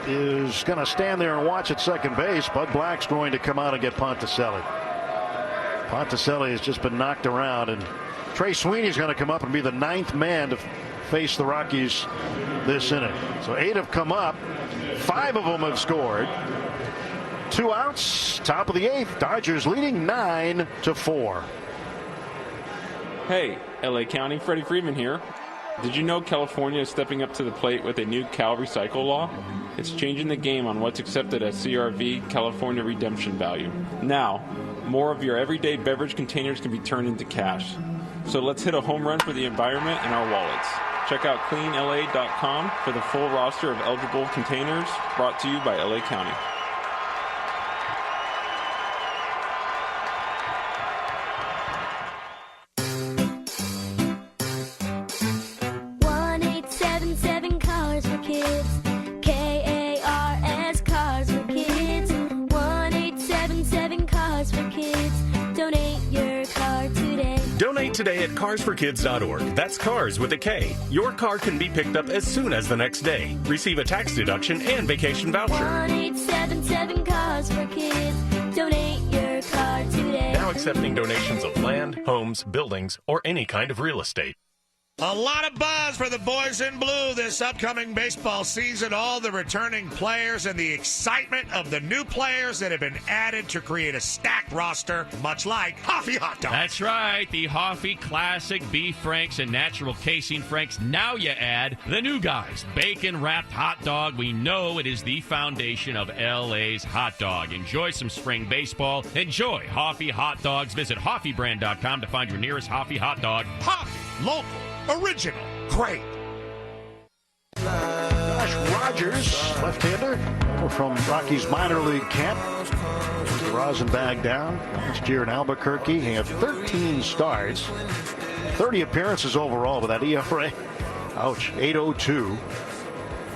is going to stand there and watch at second base. Bud Black's going to come out and get Ponticelli. Ponticelli has just been knocked around, and Trey Sweeney's going to come up and be the 9th man to face the Rockies this inning. So 8 have come up. 5 of them have scored. 2 outs, top of the 8th. Dodgers leading 9-4. Hey, LA County, Freddie Freeman here. Did you know California is stepping up to the plate with a new Cal Recycle law? It's changing the game on what's accepted as CRV, California Redemption Value. Now, more of your everyday beverage containers can be turned into cash. So let's hit a home run for the environment and our wallets. Check out cleanla.com for the full roster of eligible containers, brought to you by LA County. Today at carsforkids.org. That's cars with a K. Your car can be picked up as soon as the next day. Receive a tax deduction and vacation voucher. 1-877 Cars for Kids. Donate your car today. Now accepting donations of land, homes, buildings, or any kind of real estate. A lot of buzz for the boys in blue this upcoming baseball season. All the returning players and the excitement of the new players that have been added to create a stacked roster, much like Hoffy Hot Dog. That's right, the Hoffy Classic Beef Franks and Natural Casing Franks. Now you add the new guys, bacon-wrapped hot dog. We know it is the foundation of LA's hot dog. Enjoy some spring baseball. Enjoy Hoffy Hot Dogs. Visit HoffyBrand.com to find your nearest Hoffy hot dog. Hoffy, local, original, great. Josh Rogers, left-hander from Rockies minor league camp. The rosin bag down last year in Albuquerque. He had 13 starts, 30 appearances overall with that ERA. Ouch, 8.02.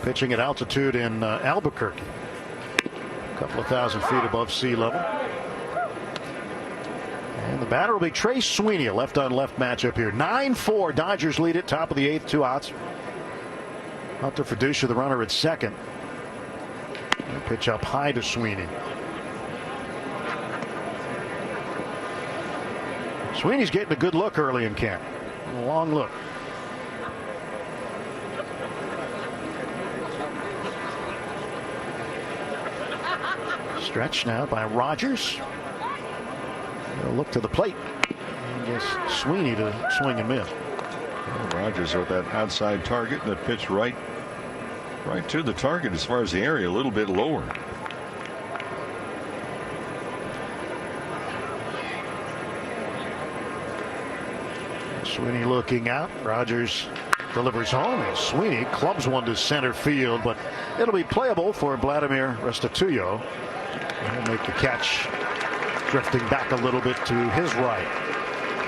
Pitching at altitude in Albuquerque, a couple of thousand feet above sea level. And the batter will be Trey Sweeney, a left-on-left matchup here. 9-4, Dodgers lead it, top of the 8th, 2 outs. Hunter Fiducia, the runner at second. And pitch up high to Sweeney. Sweeney's getting a good look early in camp. A long look. Stretch now by Rogers. They'll look to the plate. I guess Sweeney to swing and miss. Well, Rogers with that outside target, and the pitch right to the target as far as the area, a little bit lower. Sweeney looking out. Rogers delivers home, and Sweeney clubs one to center field, but it'll be playable for Vladimir Restituyo. He'll make the catch, drifting back a little bit to his right.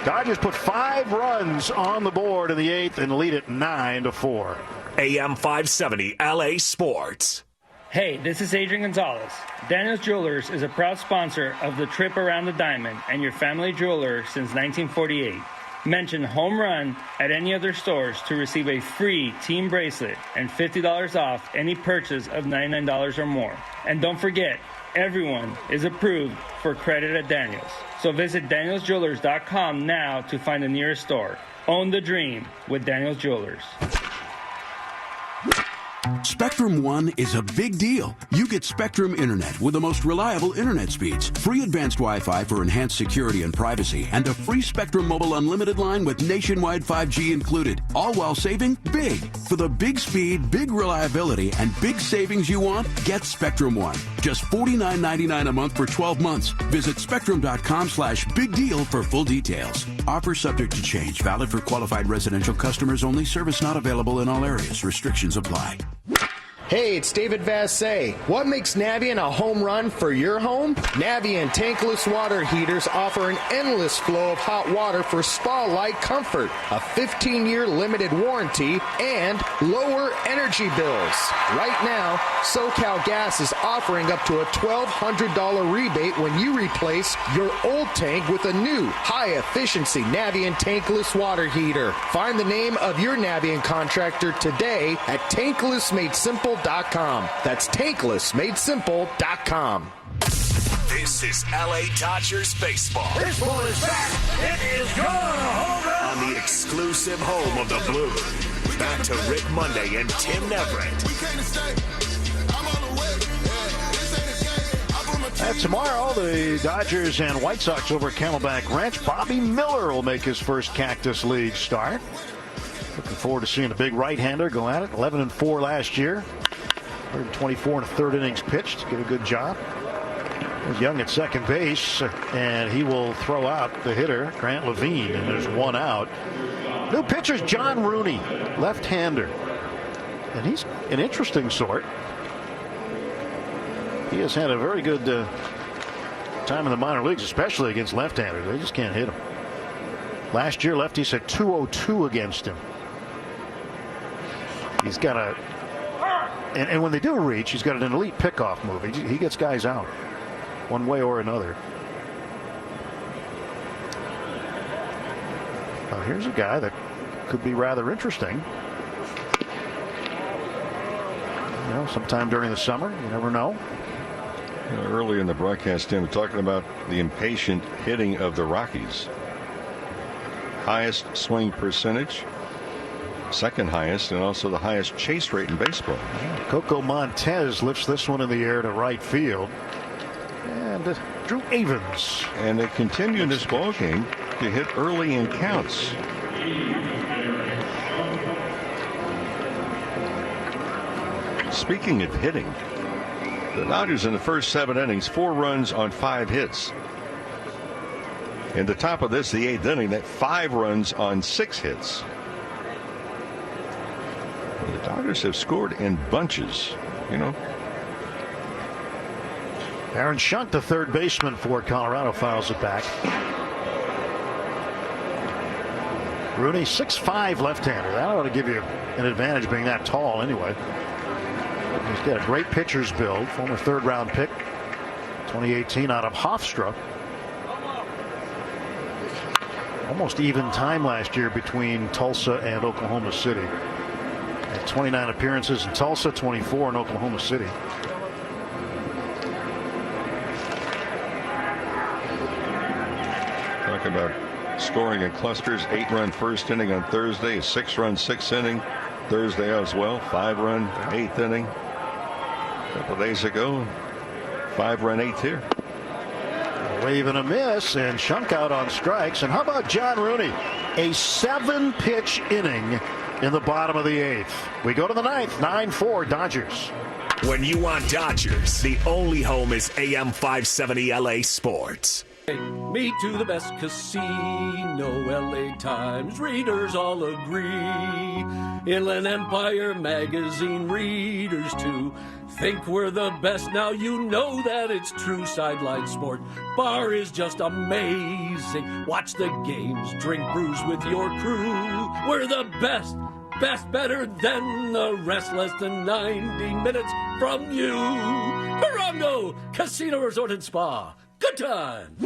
Dodgers put 5 runs on the board in the 8th and lead it 9-4. AM 570 LA Sports. Hey, this is Adrian Gonzalez. Daniels Jewelers is a proud sponsor of the Trip Around the Diamond and your family jeweler since 1948. Mention Home Run at any of their stores to receive a free team bracelet and $50 off any purchase of $99 or more. And don't forget, everyone is approved for credit at Daniels. So visit danielsjewelers.com now to find the nearest store. Own the dream with Daniels Jewelers. Spectrum One is a big deal. You get Spectrum Internet with the most reliable internet speeds, free advanced Wi-Fi for enhanced security and privacy, and a free Spectrum Mobile Unlimited line with nationwide 5G included, all while saving big. For the big speed, big reliability, and big savings you want, get Spectrum One. Just $49.99 a month for 12 months. Visit spectrum.com/big deal for full details. Offer subject to change. Valid for qualified residential customers only. Service not available in all areas. Restrictions apply. Hey, it's David Vassay. What makes Navien a home run for your home? Navien tankless water heaters offer an endless flow of hot water for spa-like comfort, a 15-year limited warranty, and lower energy bills. Right now, SoCal Gas is offering up to a $1,200 rebate when you replace your old tank with a new, high-efficiency Navien tankless water heater. Find the name of your Navien contractor today at tanklessmadesimple.com. That's tanklessmadesimple.com. This is LA Dodgers baseball. Baseball is back. It is gonna home run. On the exclusive home of the Blues. Back to Rick Monday and Tim Neverett. Tomorrow, the Dodgers and White Sox over at Camelback Ranch. Bobby Miller will make his first Cactus League start. Looking forward to seeing a big right-hander go at it. 11-4 last year. 124 and a third innings pitched. Did a good job. Was Young at second base, and he will throw out the hitter, Grant Levine, and there's one out. New pitcher's John Rooney, left-hander. And he's an interesting sort. He has had a very good time in the minor leagues, especially against left-handers. They just can't hit him. Last year, lefties had 202 against him. He's got a... And when they do reach, he's got an elite pickoff move. He gets guys out one way or another. Now here's a guy that could be rather interesting. You know, sometime during the summer, you never know. Early in the broadcast, Tim, talking about the impatient hitting of the Rockies. Highest swing percentage, second highest, and also the highest chase rate in baseball. Coco Montez lifts this one in the air to right field. And Drew Avens. And they continue in this ball game to hit early in counts. Speaking of hitting, the Dodgers in the first 7 innings, 4 runs on 5 hits. In the top of this, the 8th inning, that 5 runs on 6 hits. The Dodgers have scored in bunches, you know. Aaron Shunt, the third baseman for Colorado, fouls it back. Rooney, 6'5" left-hander. That ought to give you an advantage being that tall anyway. He's got a great pitcher's build. Former third-round pick, 2018 out of Hofstra. Almost even time last year between Tulsa and Oklahoma City. Had 29 appearances in Tulsa, 24 in Oklahoma City. Talk about scoring in clusters. 8-run first inning on Thursday, a 6-run 6th inning Thursday as well. 5-run 8th inning a couple of days ago. 5-run 8th here. A wave and a miss, and Shunk out on strikes. And how about John Rooney? A 7-pitch inning in the bottom of the 8th. We go to the 9th. 9-4 Dodgers. When you want Dodgers, the only home is AM 570 LA Sports. Me to the best casino, LA Times readers all agree. Inland Empire magazine readers too think we're the best. Now you know that it's true. Sideline Sport Bar is just amazing. Watch the games, drink brews with your crew. We're the best, better than the rest. Less than 90 minutes from you. Morongo Casino Resort and Spa. Good time.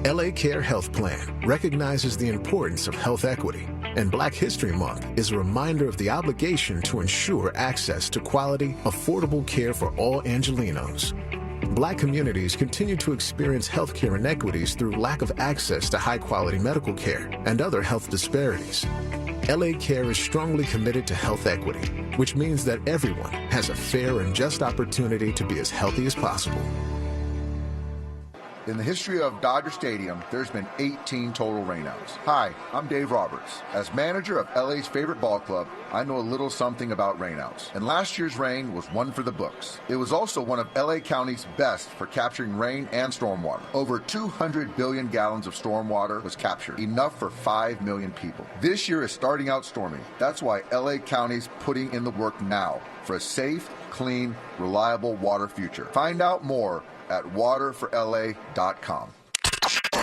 LA Care Health Plan recognizes the importance of health equity, and Black History Month is a reminder of the obligation to ensure access to quality, affordable care for all Angelenos. Black communities continue to experience healthcare inequities through lack of access to high-quality medical care and other health disparities. LA Care is strongly committed to health equity, which means that everyone has a fair and just opportunity to be as healthy as possible. In the history of Dodger Stadium, there's been 18 total rainouts. Hi, I'm Dave Roberts. As manager of LA's favorite ball club, I know a little something about rainouts. And last year's rain was one for the books. It was also one of LA County's best for capturing rain and stormwater. Over 200 billion gallons of stormwater was captured, enough for 5 million people. This year is starting out stormy. That's why LA County's putting in the work now for a safe, clean, reliable water future. Find out more at waterforla.com.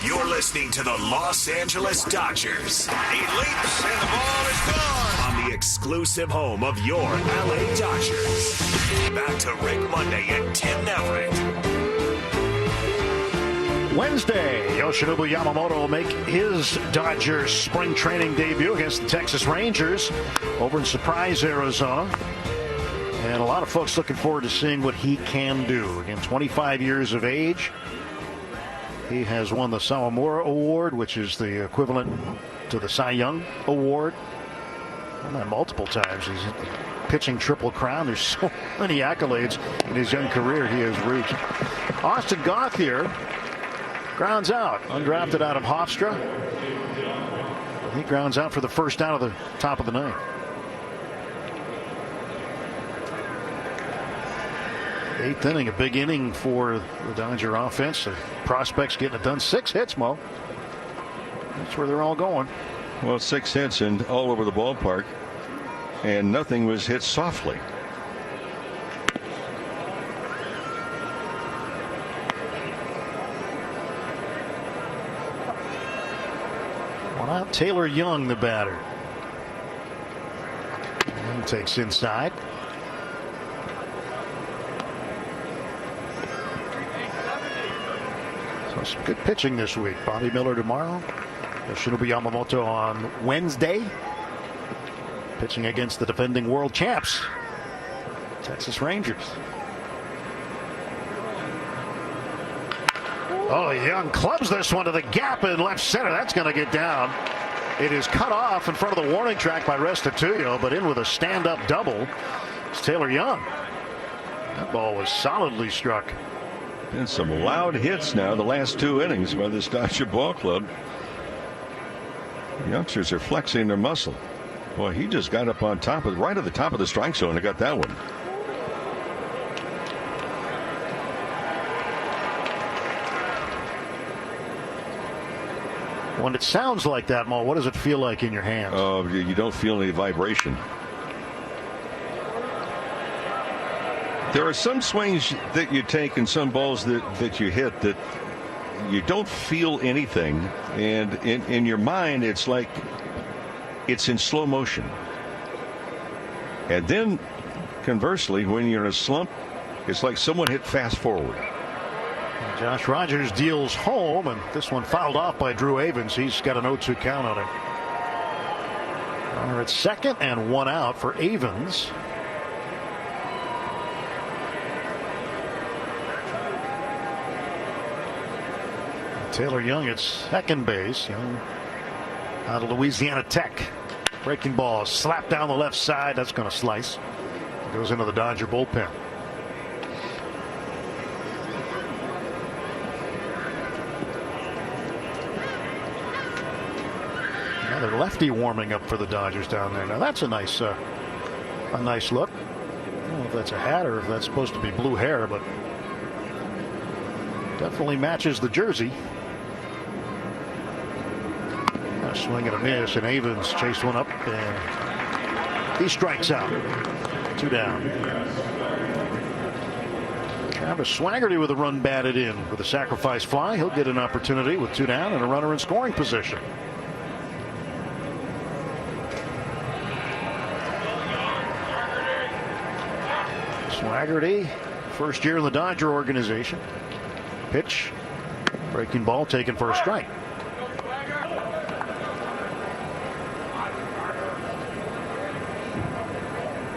You're listening to the Los Angeles Dodgers. He leaps and the ball is gone. On the exclusive home of your LA Dodgers. Back to Rick Monday and Tim Everett. Wednesday, Yoshinobu Yamamoto will make his Dodgers spring training debut against the Texas Rangers over in Surprise, Arizona. And a lot of folks looking forward to seeing what he can do. Again, 25 years of age. He has won the Sawamura Award, which is the equivalent to the Cy Young Award. Won that multiple times. He's hit the pitching triple crown. There's so many accolades in his young career he has reached. Austin Gauthier grounds out. Undrafted out of Hofstra. He grounds out for the first out of the top of the ninth. Eighth inning, a big inning for the Dodger offense. The prospects getting it done. 6 hits, Mo. That's where they're all going. Well, 6 hits and all over the ballpark, and nothing was hit softly. One out, Taylor Young, the batter. And takes inside. So some good pitching this week. Bobby Miller tomorrow. Yoshinobu Yamamoto on Wednesday. Pitching against the defending world champs, Texas Rangers. Oh, Young clubs this one to the gap in left center. That's going to get down. It is cut off in front of the warning track by Restituyo, but in with a stand-up double. It's Taylor Young. That ball was solidly struck. And some loud hits now the last 2 innings by this Dodger ball club. The youngsters are flexing their muscle. Boy, he just got up on top of right at the top of the strike zone and got that one. When it sounds like that, Mo, what does it feel like in your hands? Oh, you don't feel any vibration. There are some swings that you take and some balls that you hit that you don't feel anything. And in your mind, it's like it's in slow motion. And then, conversely, when you're in a slump, it's like someone hit fast forward. Josh Rogers deals home, and this one fouled off by Drew Avens. He's got an 0-2 count on it. Runner at second and 1 out for Avens. Taylor Young at second base. Young out of Louisiana Tech. Breaking ball slapped down the left side. That's going to slice. It goes into the Dodger bullpen. Another lefty warming up for the Dodgers down there. Now that's a nice look. I don't know if that's a hat or if that's supposed to be blue hair, but Definitely matches the jersey. A swing and a miss, and Avens chased one up, and he strikes out. 2 down. Travis Swaggerty with a run batted in with a sacrifice fly. He'll get an opportunity with 2 down and a runner in scoring position. Swaggerty, first year in the Dodger organization. Pitch, breaking ball taken for a strike.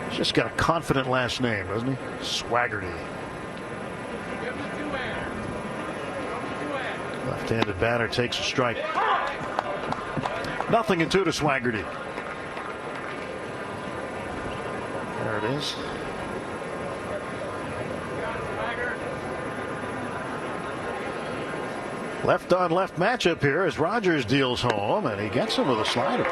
He's just got a confident last name, doesn't he? Swaggerty. Left-handed batter takes a strike. 0-2 to Swaggerty. There it is. Left on left matchup here as Rogers deals home, and he gets him with a slider.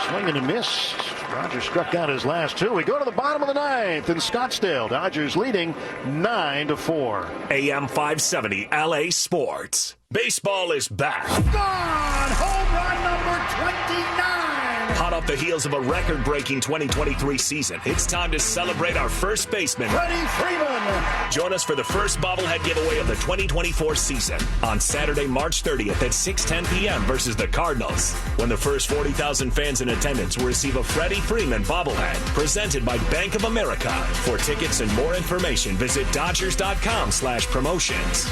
Swing and a miss. Rogers struck out his last 2. We go to the bottom of the 9th in Scottsdale. Dodgers leading 9-4. AM 570 LA Sports. Baseball is back. Gone! Home run number 29! Hot off the heels of a record-breaking 2023 season, it's time to celebrate our first baseman, Freddie Freeman! Join us for the first bobblehead giveaway of the 2024 season on Saturday, March 30th at 6:10 p.m. versus the Cardinals, when the first 40,000 fans in attendance will receive a Freddie Freeman bobblehead presented by Bank of America. For tickets and more information, visit Dodgers.com/promotions.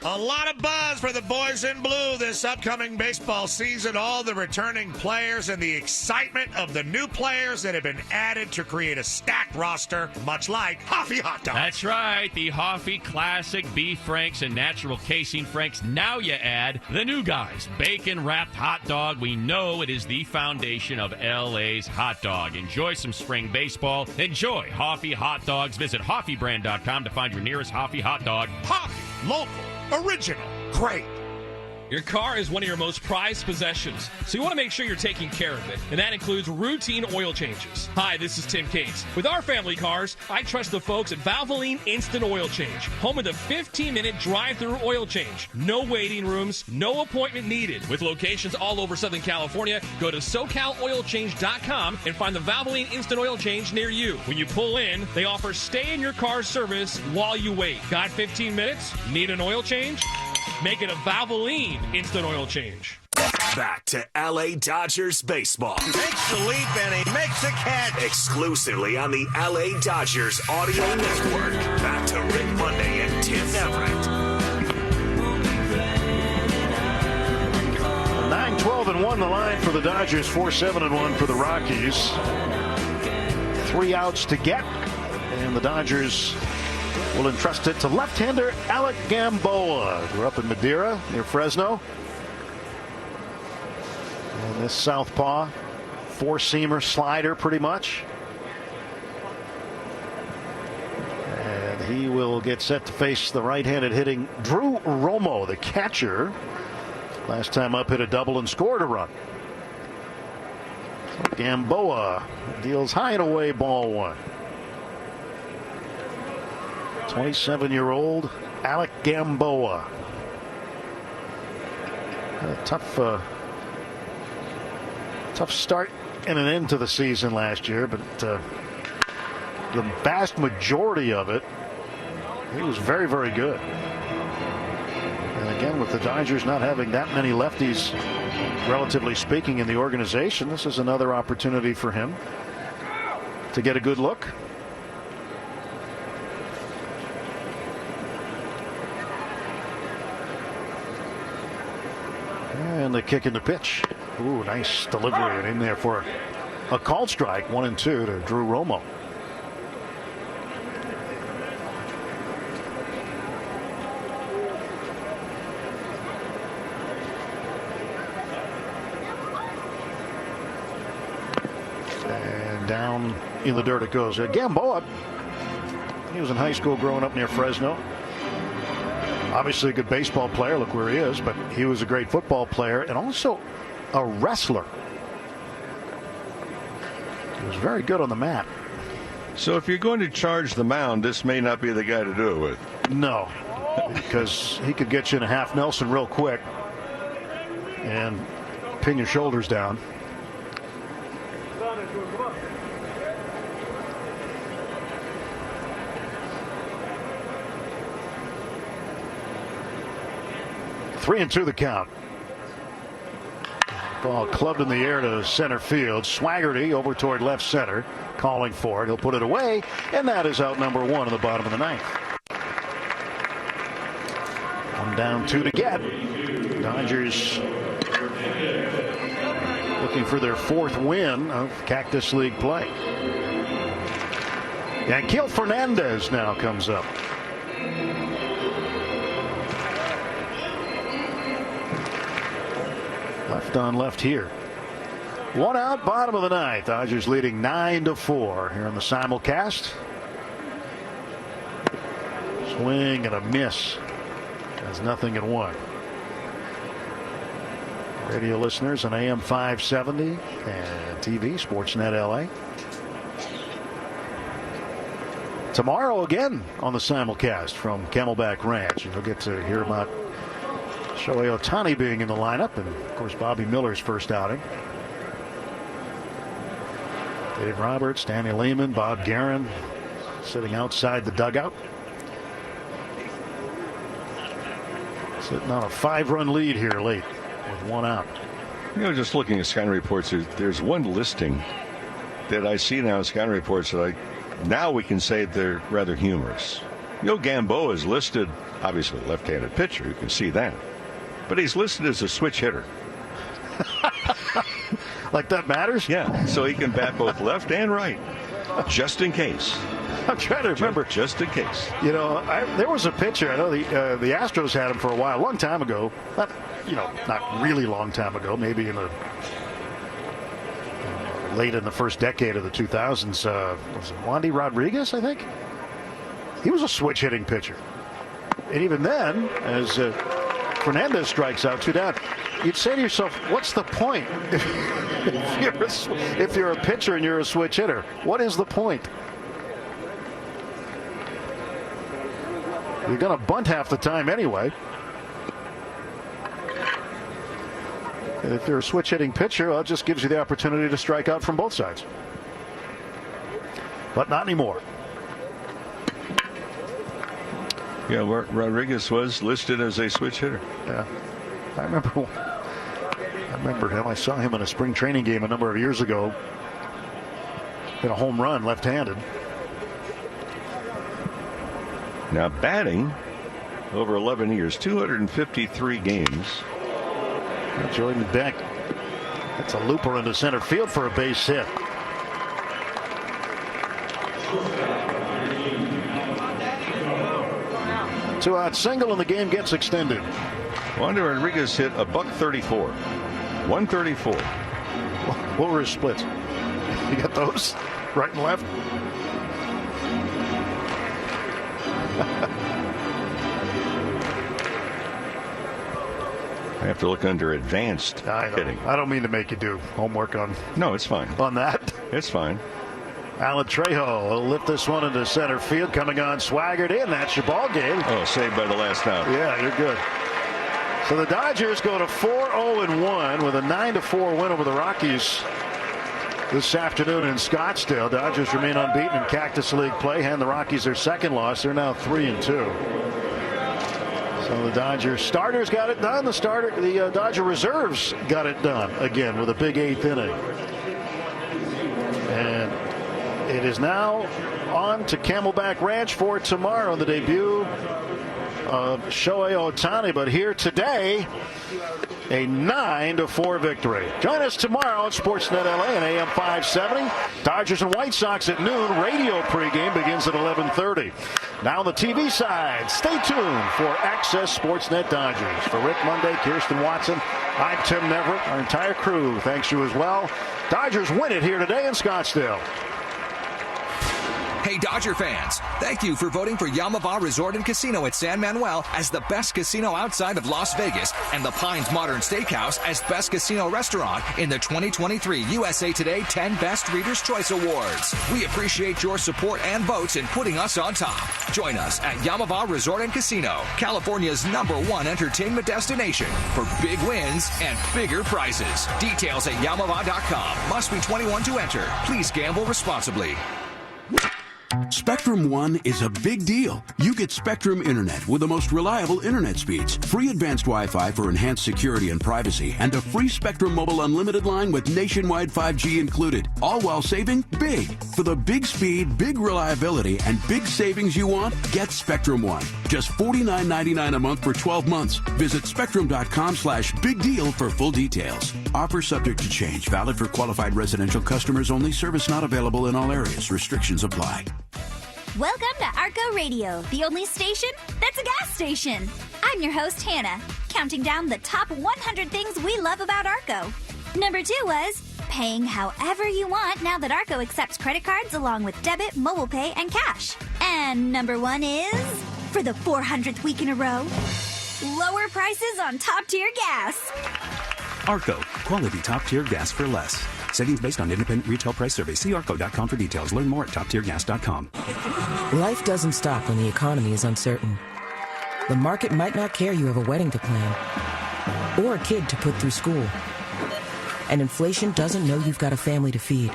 A lot of buzz for the boys in blue this upcoming baseball season. All the returning players and the excitement of the new players that have been added to create a stacked roster, much like Hoffy Hot Dog. That's right. The Hoffy Classic Beef Franks and Natural Casing Franks. Now you add the new guys. Bacon-wrapped hot dog. We know it is the foundation of LA's hot dog. Enjoy some spring baseball. Enjoy Hoffy Hot Dogs. Visit HoffyBrand.com to find your nearest Hoffy Hot Dog. Hoffy, local, original, great. Your car is one of your most prized possessions, so you want to make sure you're taking care of it, and that includes routine oil changes. Hi, this is Tim Cates. With our family cars, I trust the folks at Valvoline Instant Oil Change, home of the 15-minute drive-through oil change. No waiting rooms, no appointment needed. With locations all over Southern California, go to SoCalOilChange.com and find the Valvoline Instant Oil Change near you. When you pull in, they offer stay-in-your-car service while you wait. Got 15 minutes? Need an oil change? Make it a Valvoline Instant Oil Change. Back to LA Dodgers baseball. Makes the leap and he makes the catch. Exclusively on the LA Dodgers audio network. Back to Rick Monday and Tim Everett. 9-12-1 the line for the Dodgers. 4-7-1 for the Rockies. 3 outs to get, and the Dodgers will entrust it to left-hander Alec Gamboa. Grew up in Madeira near Fresno. And this southpaw, 4-seamer slider pretty much. And he will get set to face the right-handed hitting Drew Romo, the catcher. Last time up hit a double and scored a run. So Gamboa deals high and away, ball 1. 27-year-old Alec Gamboa. A tough start and an end to the season last year, but the vast majority of it, he was very, very good. And again, with the Dodgers not having that many lefties, relatively speaking, in the organization, this is another opportunity for him to get a good look. And the kick and the pitch. Ooh, nice delivery and in there for a called strike. 1-2 to Drew Romo. And down in the dirt it goes. Gamboa, he was in high school growing up near Fresno. Obviously a good baseball player. Look where he is, but he was a great football player and also a wrestler. He was very good on the mat. So if you're going to charge the mound, this may not be the guy to do it with. No, because he could get you in a half Nelson real quick and pin your shoulders down. Three and two the count. Ball clubbed in the air to center field. Swaggerty over toward left center, calling for it. He'll put it away, and that is out number one in the bottom of the ninth. One down, two to get. Dodgers looking for their fourth win of Cactus League play. And Yanquiel Fernandez now comes up. Left on left here. One out, bottom of the ninth. Dodgers leading 9-4 here on the simulcast. Swing and a miss. That's nothing in one. Radio listeners on AM 570 and TV, Sportsnet LA. Tomorrow again on the simulcast from Camelback Ranch. You'll get to hear about Shohei Ohtani being in the lineup, and of course Bobby Miller's first outing. Dave Roberts, Danny Lehman, Bob Guerin sitting outside the dugout. Sitting on a 5-run lead here late with one out. Just looking at scouting reports, there's one listing that I see now in scouting reports that now we can say they're rather humorous. Gamboa is listed, obviously a left-handed pitcher, you can see that. But he's listed as a switch hitter. Like that matters? Yeah, so he can bat both left and right, just in case. I'm trying to remember. Just in case. There was a pitcher. I know the Astros had him for a while, a long time ago. Not really long time ago. Maybe in the late in the first decade of the 2000s. Was it Wandy Rodriguez? I think he was a switch hitting pitcher. And even then, as Fernandez strikes out 2 down, you'd say to yourself, "What's the point? if you're a pitcher and you're a switch hitter, what is the point?" You're going to bunt half the time anyway. And if you're a switch hitting pitcher, well, it just gives you the opportunity to strike out from both sides. But not anymore. Yeah, Rodriguez was listed as a switch hitter. Yeah, I remember him. I saw him in a spring training game a number of years ago. Hit a home run left-handed. Now batting over 11 years, 253 games. Jordan Beck. That's a looper into center field for a base hit. Two-out single and the game gets extended. Wander Rodriguez hit a $134. 134. What were his splits? You got those? Right and left? I have to look under advanced hitting. I don't mean to make you do homework on. No, it's fine. On that. It's fine. Alan Trejo will lift this one into center field. Coming on, swaggered in. That's your ball game. Oh, saved by the last out. Yeah, you're good. So the Dodgers go to 4-0-1 with a 9-4 win over the Rockies this afternoon in Scottsdale. Dodgers remain unbeaten in Cactus League play. Hand the Rockies their second loss. They're now 3-2. So the Dodger starters got it done. The Dodger reserves got it done again with a big 8th inning. And it is now on to Camelback Ranch for tomorrow, the debut of Shohei Ohtani. But here today, a 9-4 victory. Join us tomorrow at Sportsnet LA and AM 570. Dodgers and White Sox at noon. Radio pregame begins at 11:30. Now on the TV side, stay tuned for Access Sportsnet Dodgers. For Rick Monday, Kirsten Watson, I'm Tim Neverett. Our entire crew thanks you as well. Dodgers win it here today in Scottsdale. Hey, Dodger fans, thank you for voting for Yamava Resort and Casino at San Manuel as the best casino outside of Las Vegas and the Pines Modern Steakhouse as best casino restaurant in the 2023 USA Today 10 Best Reader's Choice Awards. We appreciate your support and votes in putting us on top. Join us at Yamava Resort and Casino, California's #1 entertainment destination for big wins and bigger prizes. Details at Yamava.com. Must be 21 to enter. Please gamble responsibly. Spectrum One is a big deal. You get Spectrum Internet with the most reliable internet speeds, free advanced Wi-Fi for enhanced security and privacy, and a free Spectrum Mobile Unlimited line with nationwide 5G included, all while saving big. For the big speed, big reliability, and big savings you want, get Spectrum One. Just $49.99 a month for 12 months. Visit spectrum.com/big deal for full details. Offer subject to change. Valid for qualified residential customers only. Service not available in all areas. Restrictions apply. Welcome to Arco Radio, the only station that's a gas station. I'm your host, Hannah, counting down the top 100 things we love about Arco. Number 2 was paying however you want now that Arco accepts credit cards along with debit, mobile pay, and cash. And number 1 is, for the 400th week in a row, lower prices on top-tier gas. Arco, quality top-tier gas for less. Savings based on independent retail price survey. See arco.com for details. Learn more at toptiergas.com. Life doesn't stop when the economy is uncertain. The market might not care you have a wedding to plan or a kid to put through school. And inflation doesn't know you've got a family to feed.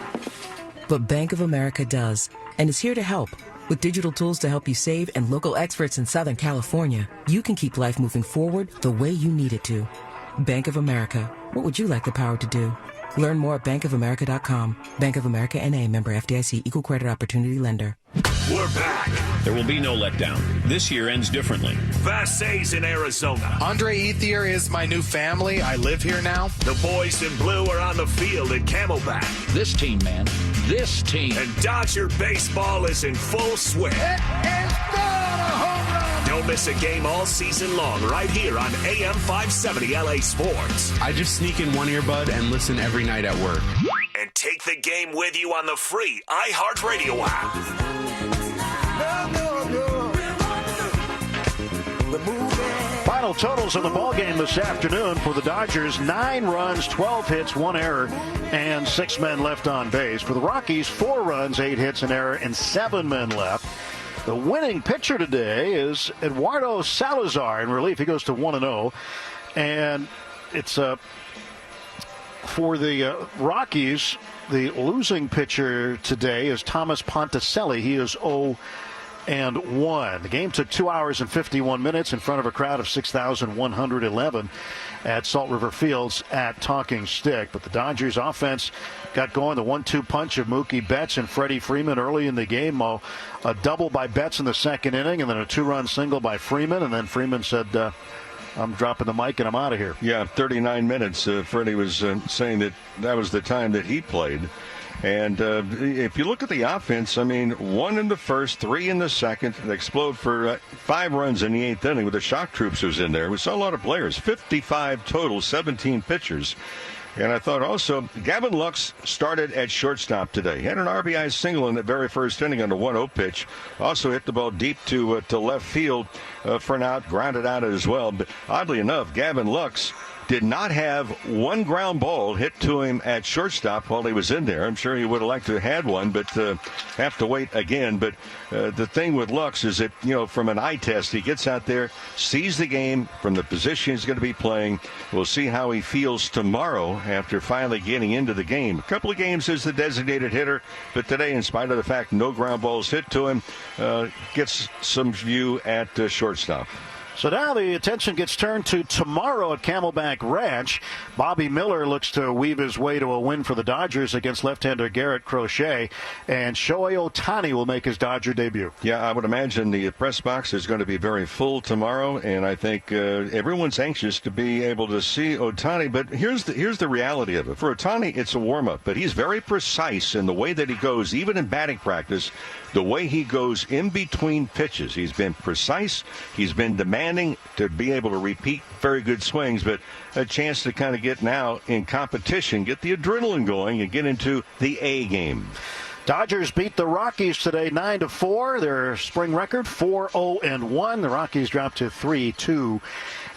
But Bank of America does, and is here to help. With digital tools to help you save and local experts in Southern California, you can keep life moving forward the way you need it to. Bank of America. What would you like the power to do? Learn more at bankofamerica.com. Bank of America N.A., member FDIC, equal credit opportunity lender. We're back. There will be no letdown. This year ends differently. Vasse's in Arizona. Andre Ethier is my new family. I live here now. The boys in blue are on the field at Camelback. This team, man. This team. And Dodger baseball is in full swing. It is good! A home run! Don't miss a game all season long right here on AM 570 LA Sports. I just sneak in one earbud and listen every night at work. And take the game with you on the free iHeartRadio app. Final totals of the ballgame this afternoon for the Dodgers: 9 runs, 12 hits, 1 error, and 6 men left on base. For the Rockies, 4 runs, 8 hits, an error, and 7 men left. The winning pitcher today is Eduardo Salazar in relief. He goes to 1-0, and it's for the Rockies. The losing pitcher today is Thomas Ponticelli. He is 0-1. The game took 2 hours and 51 minutes in front of a crowd of 6,111 at Salt River Fields at Talking Stick. But the Dodgers offense got going. The 1-2 punch of Mookie Betts and Freddie Freeman early in the game. A double by Betts in the second inning, and then a 2-run single by Freeman. And then Freeman said, I'm dropping the mic and I'm out of here. Yeah, 39 minutes. Freddie was saying that was the time that he played. And if you look at the offense, I mean, 1 in the first, 3 in the second. They explode for 5 runs in the 8th inning with the shock troops who's in there. We saw a lot of players, 55 total, 17 pitchers. And I thought also, Gavin Lux started at shortstop today. He had an RBI single in the very first inning on the 1-0 pitch. Also hit the ball deep to left field for an out, grounded out as well. But oddly enough, Gavin Lux did not have one ground ball hit to him at shortstop while he was in there. I'm sure he would have liked to have had one, but have to wait again. But the thing with Lux is that, from an eye test, he gets out there, sees the game from the position he's going to be playing. We'll see how he feels tomorrow after finally getting into the game. A couple of games as the designated hitter, but today, in spite of the fact no ground balls hit to him, gets some view at shortstop. So now the attention gets turned to tomorrow at Camelback Ranch. Bobby Miller looks to weave his way to a win for the Dodgers against left-hander Garrett Crochet. And Shohei Ohtani will make his Dodger debut. Yeah, I would imagine the press box is going to be very full tomorrow. And I think everyone's anxious to be able to see Ohtani. But here's the reality of it. For Ohtani, it's a warm-up. But he's very precise in the way that he goes, even in batting practice. The way he goes in between pitches. He's been precise. He's been demanding to be able to repeat very good swings, but a chance to kind of get now in competition, get the adrenaline going, and get into the A game. Dodgers beat the Rockies today 9-4. Their spring record 4-0-1. The Rockies dropped to 3-2.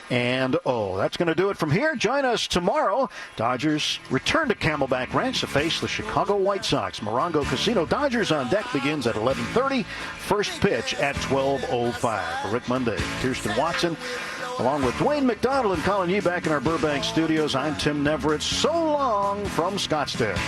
That's going to do it from here. Join us tomorrow. Dodgers return to Camelback Ranch to face the Chicago White Sox. Morongo Casino Dodgers on deck begins at 11:30. First pitch at 12:05. For Rick Monday, Kirsten Watson, along with Dwayne McDonald and Colin Yee back in our Burbank studios, I'm Tim Neverett. So long from Scottsdale.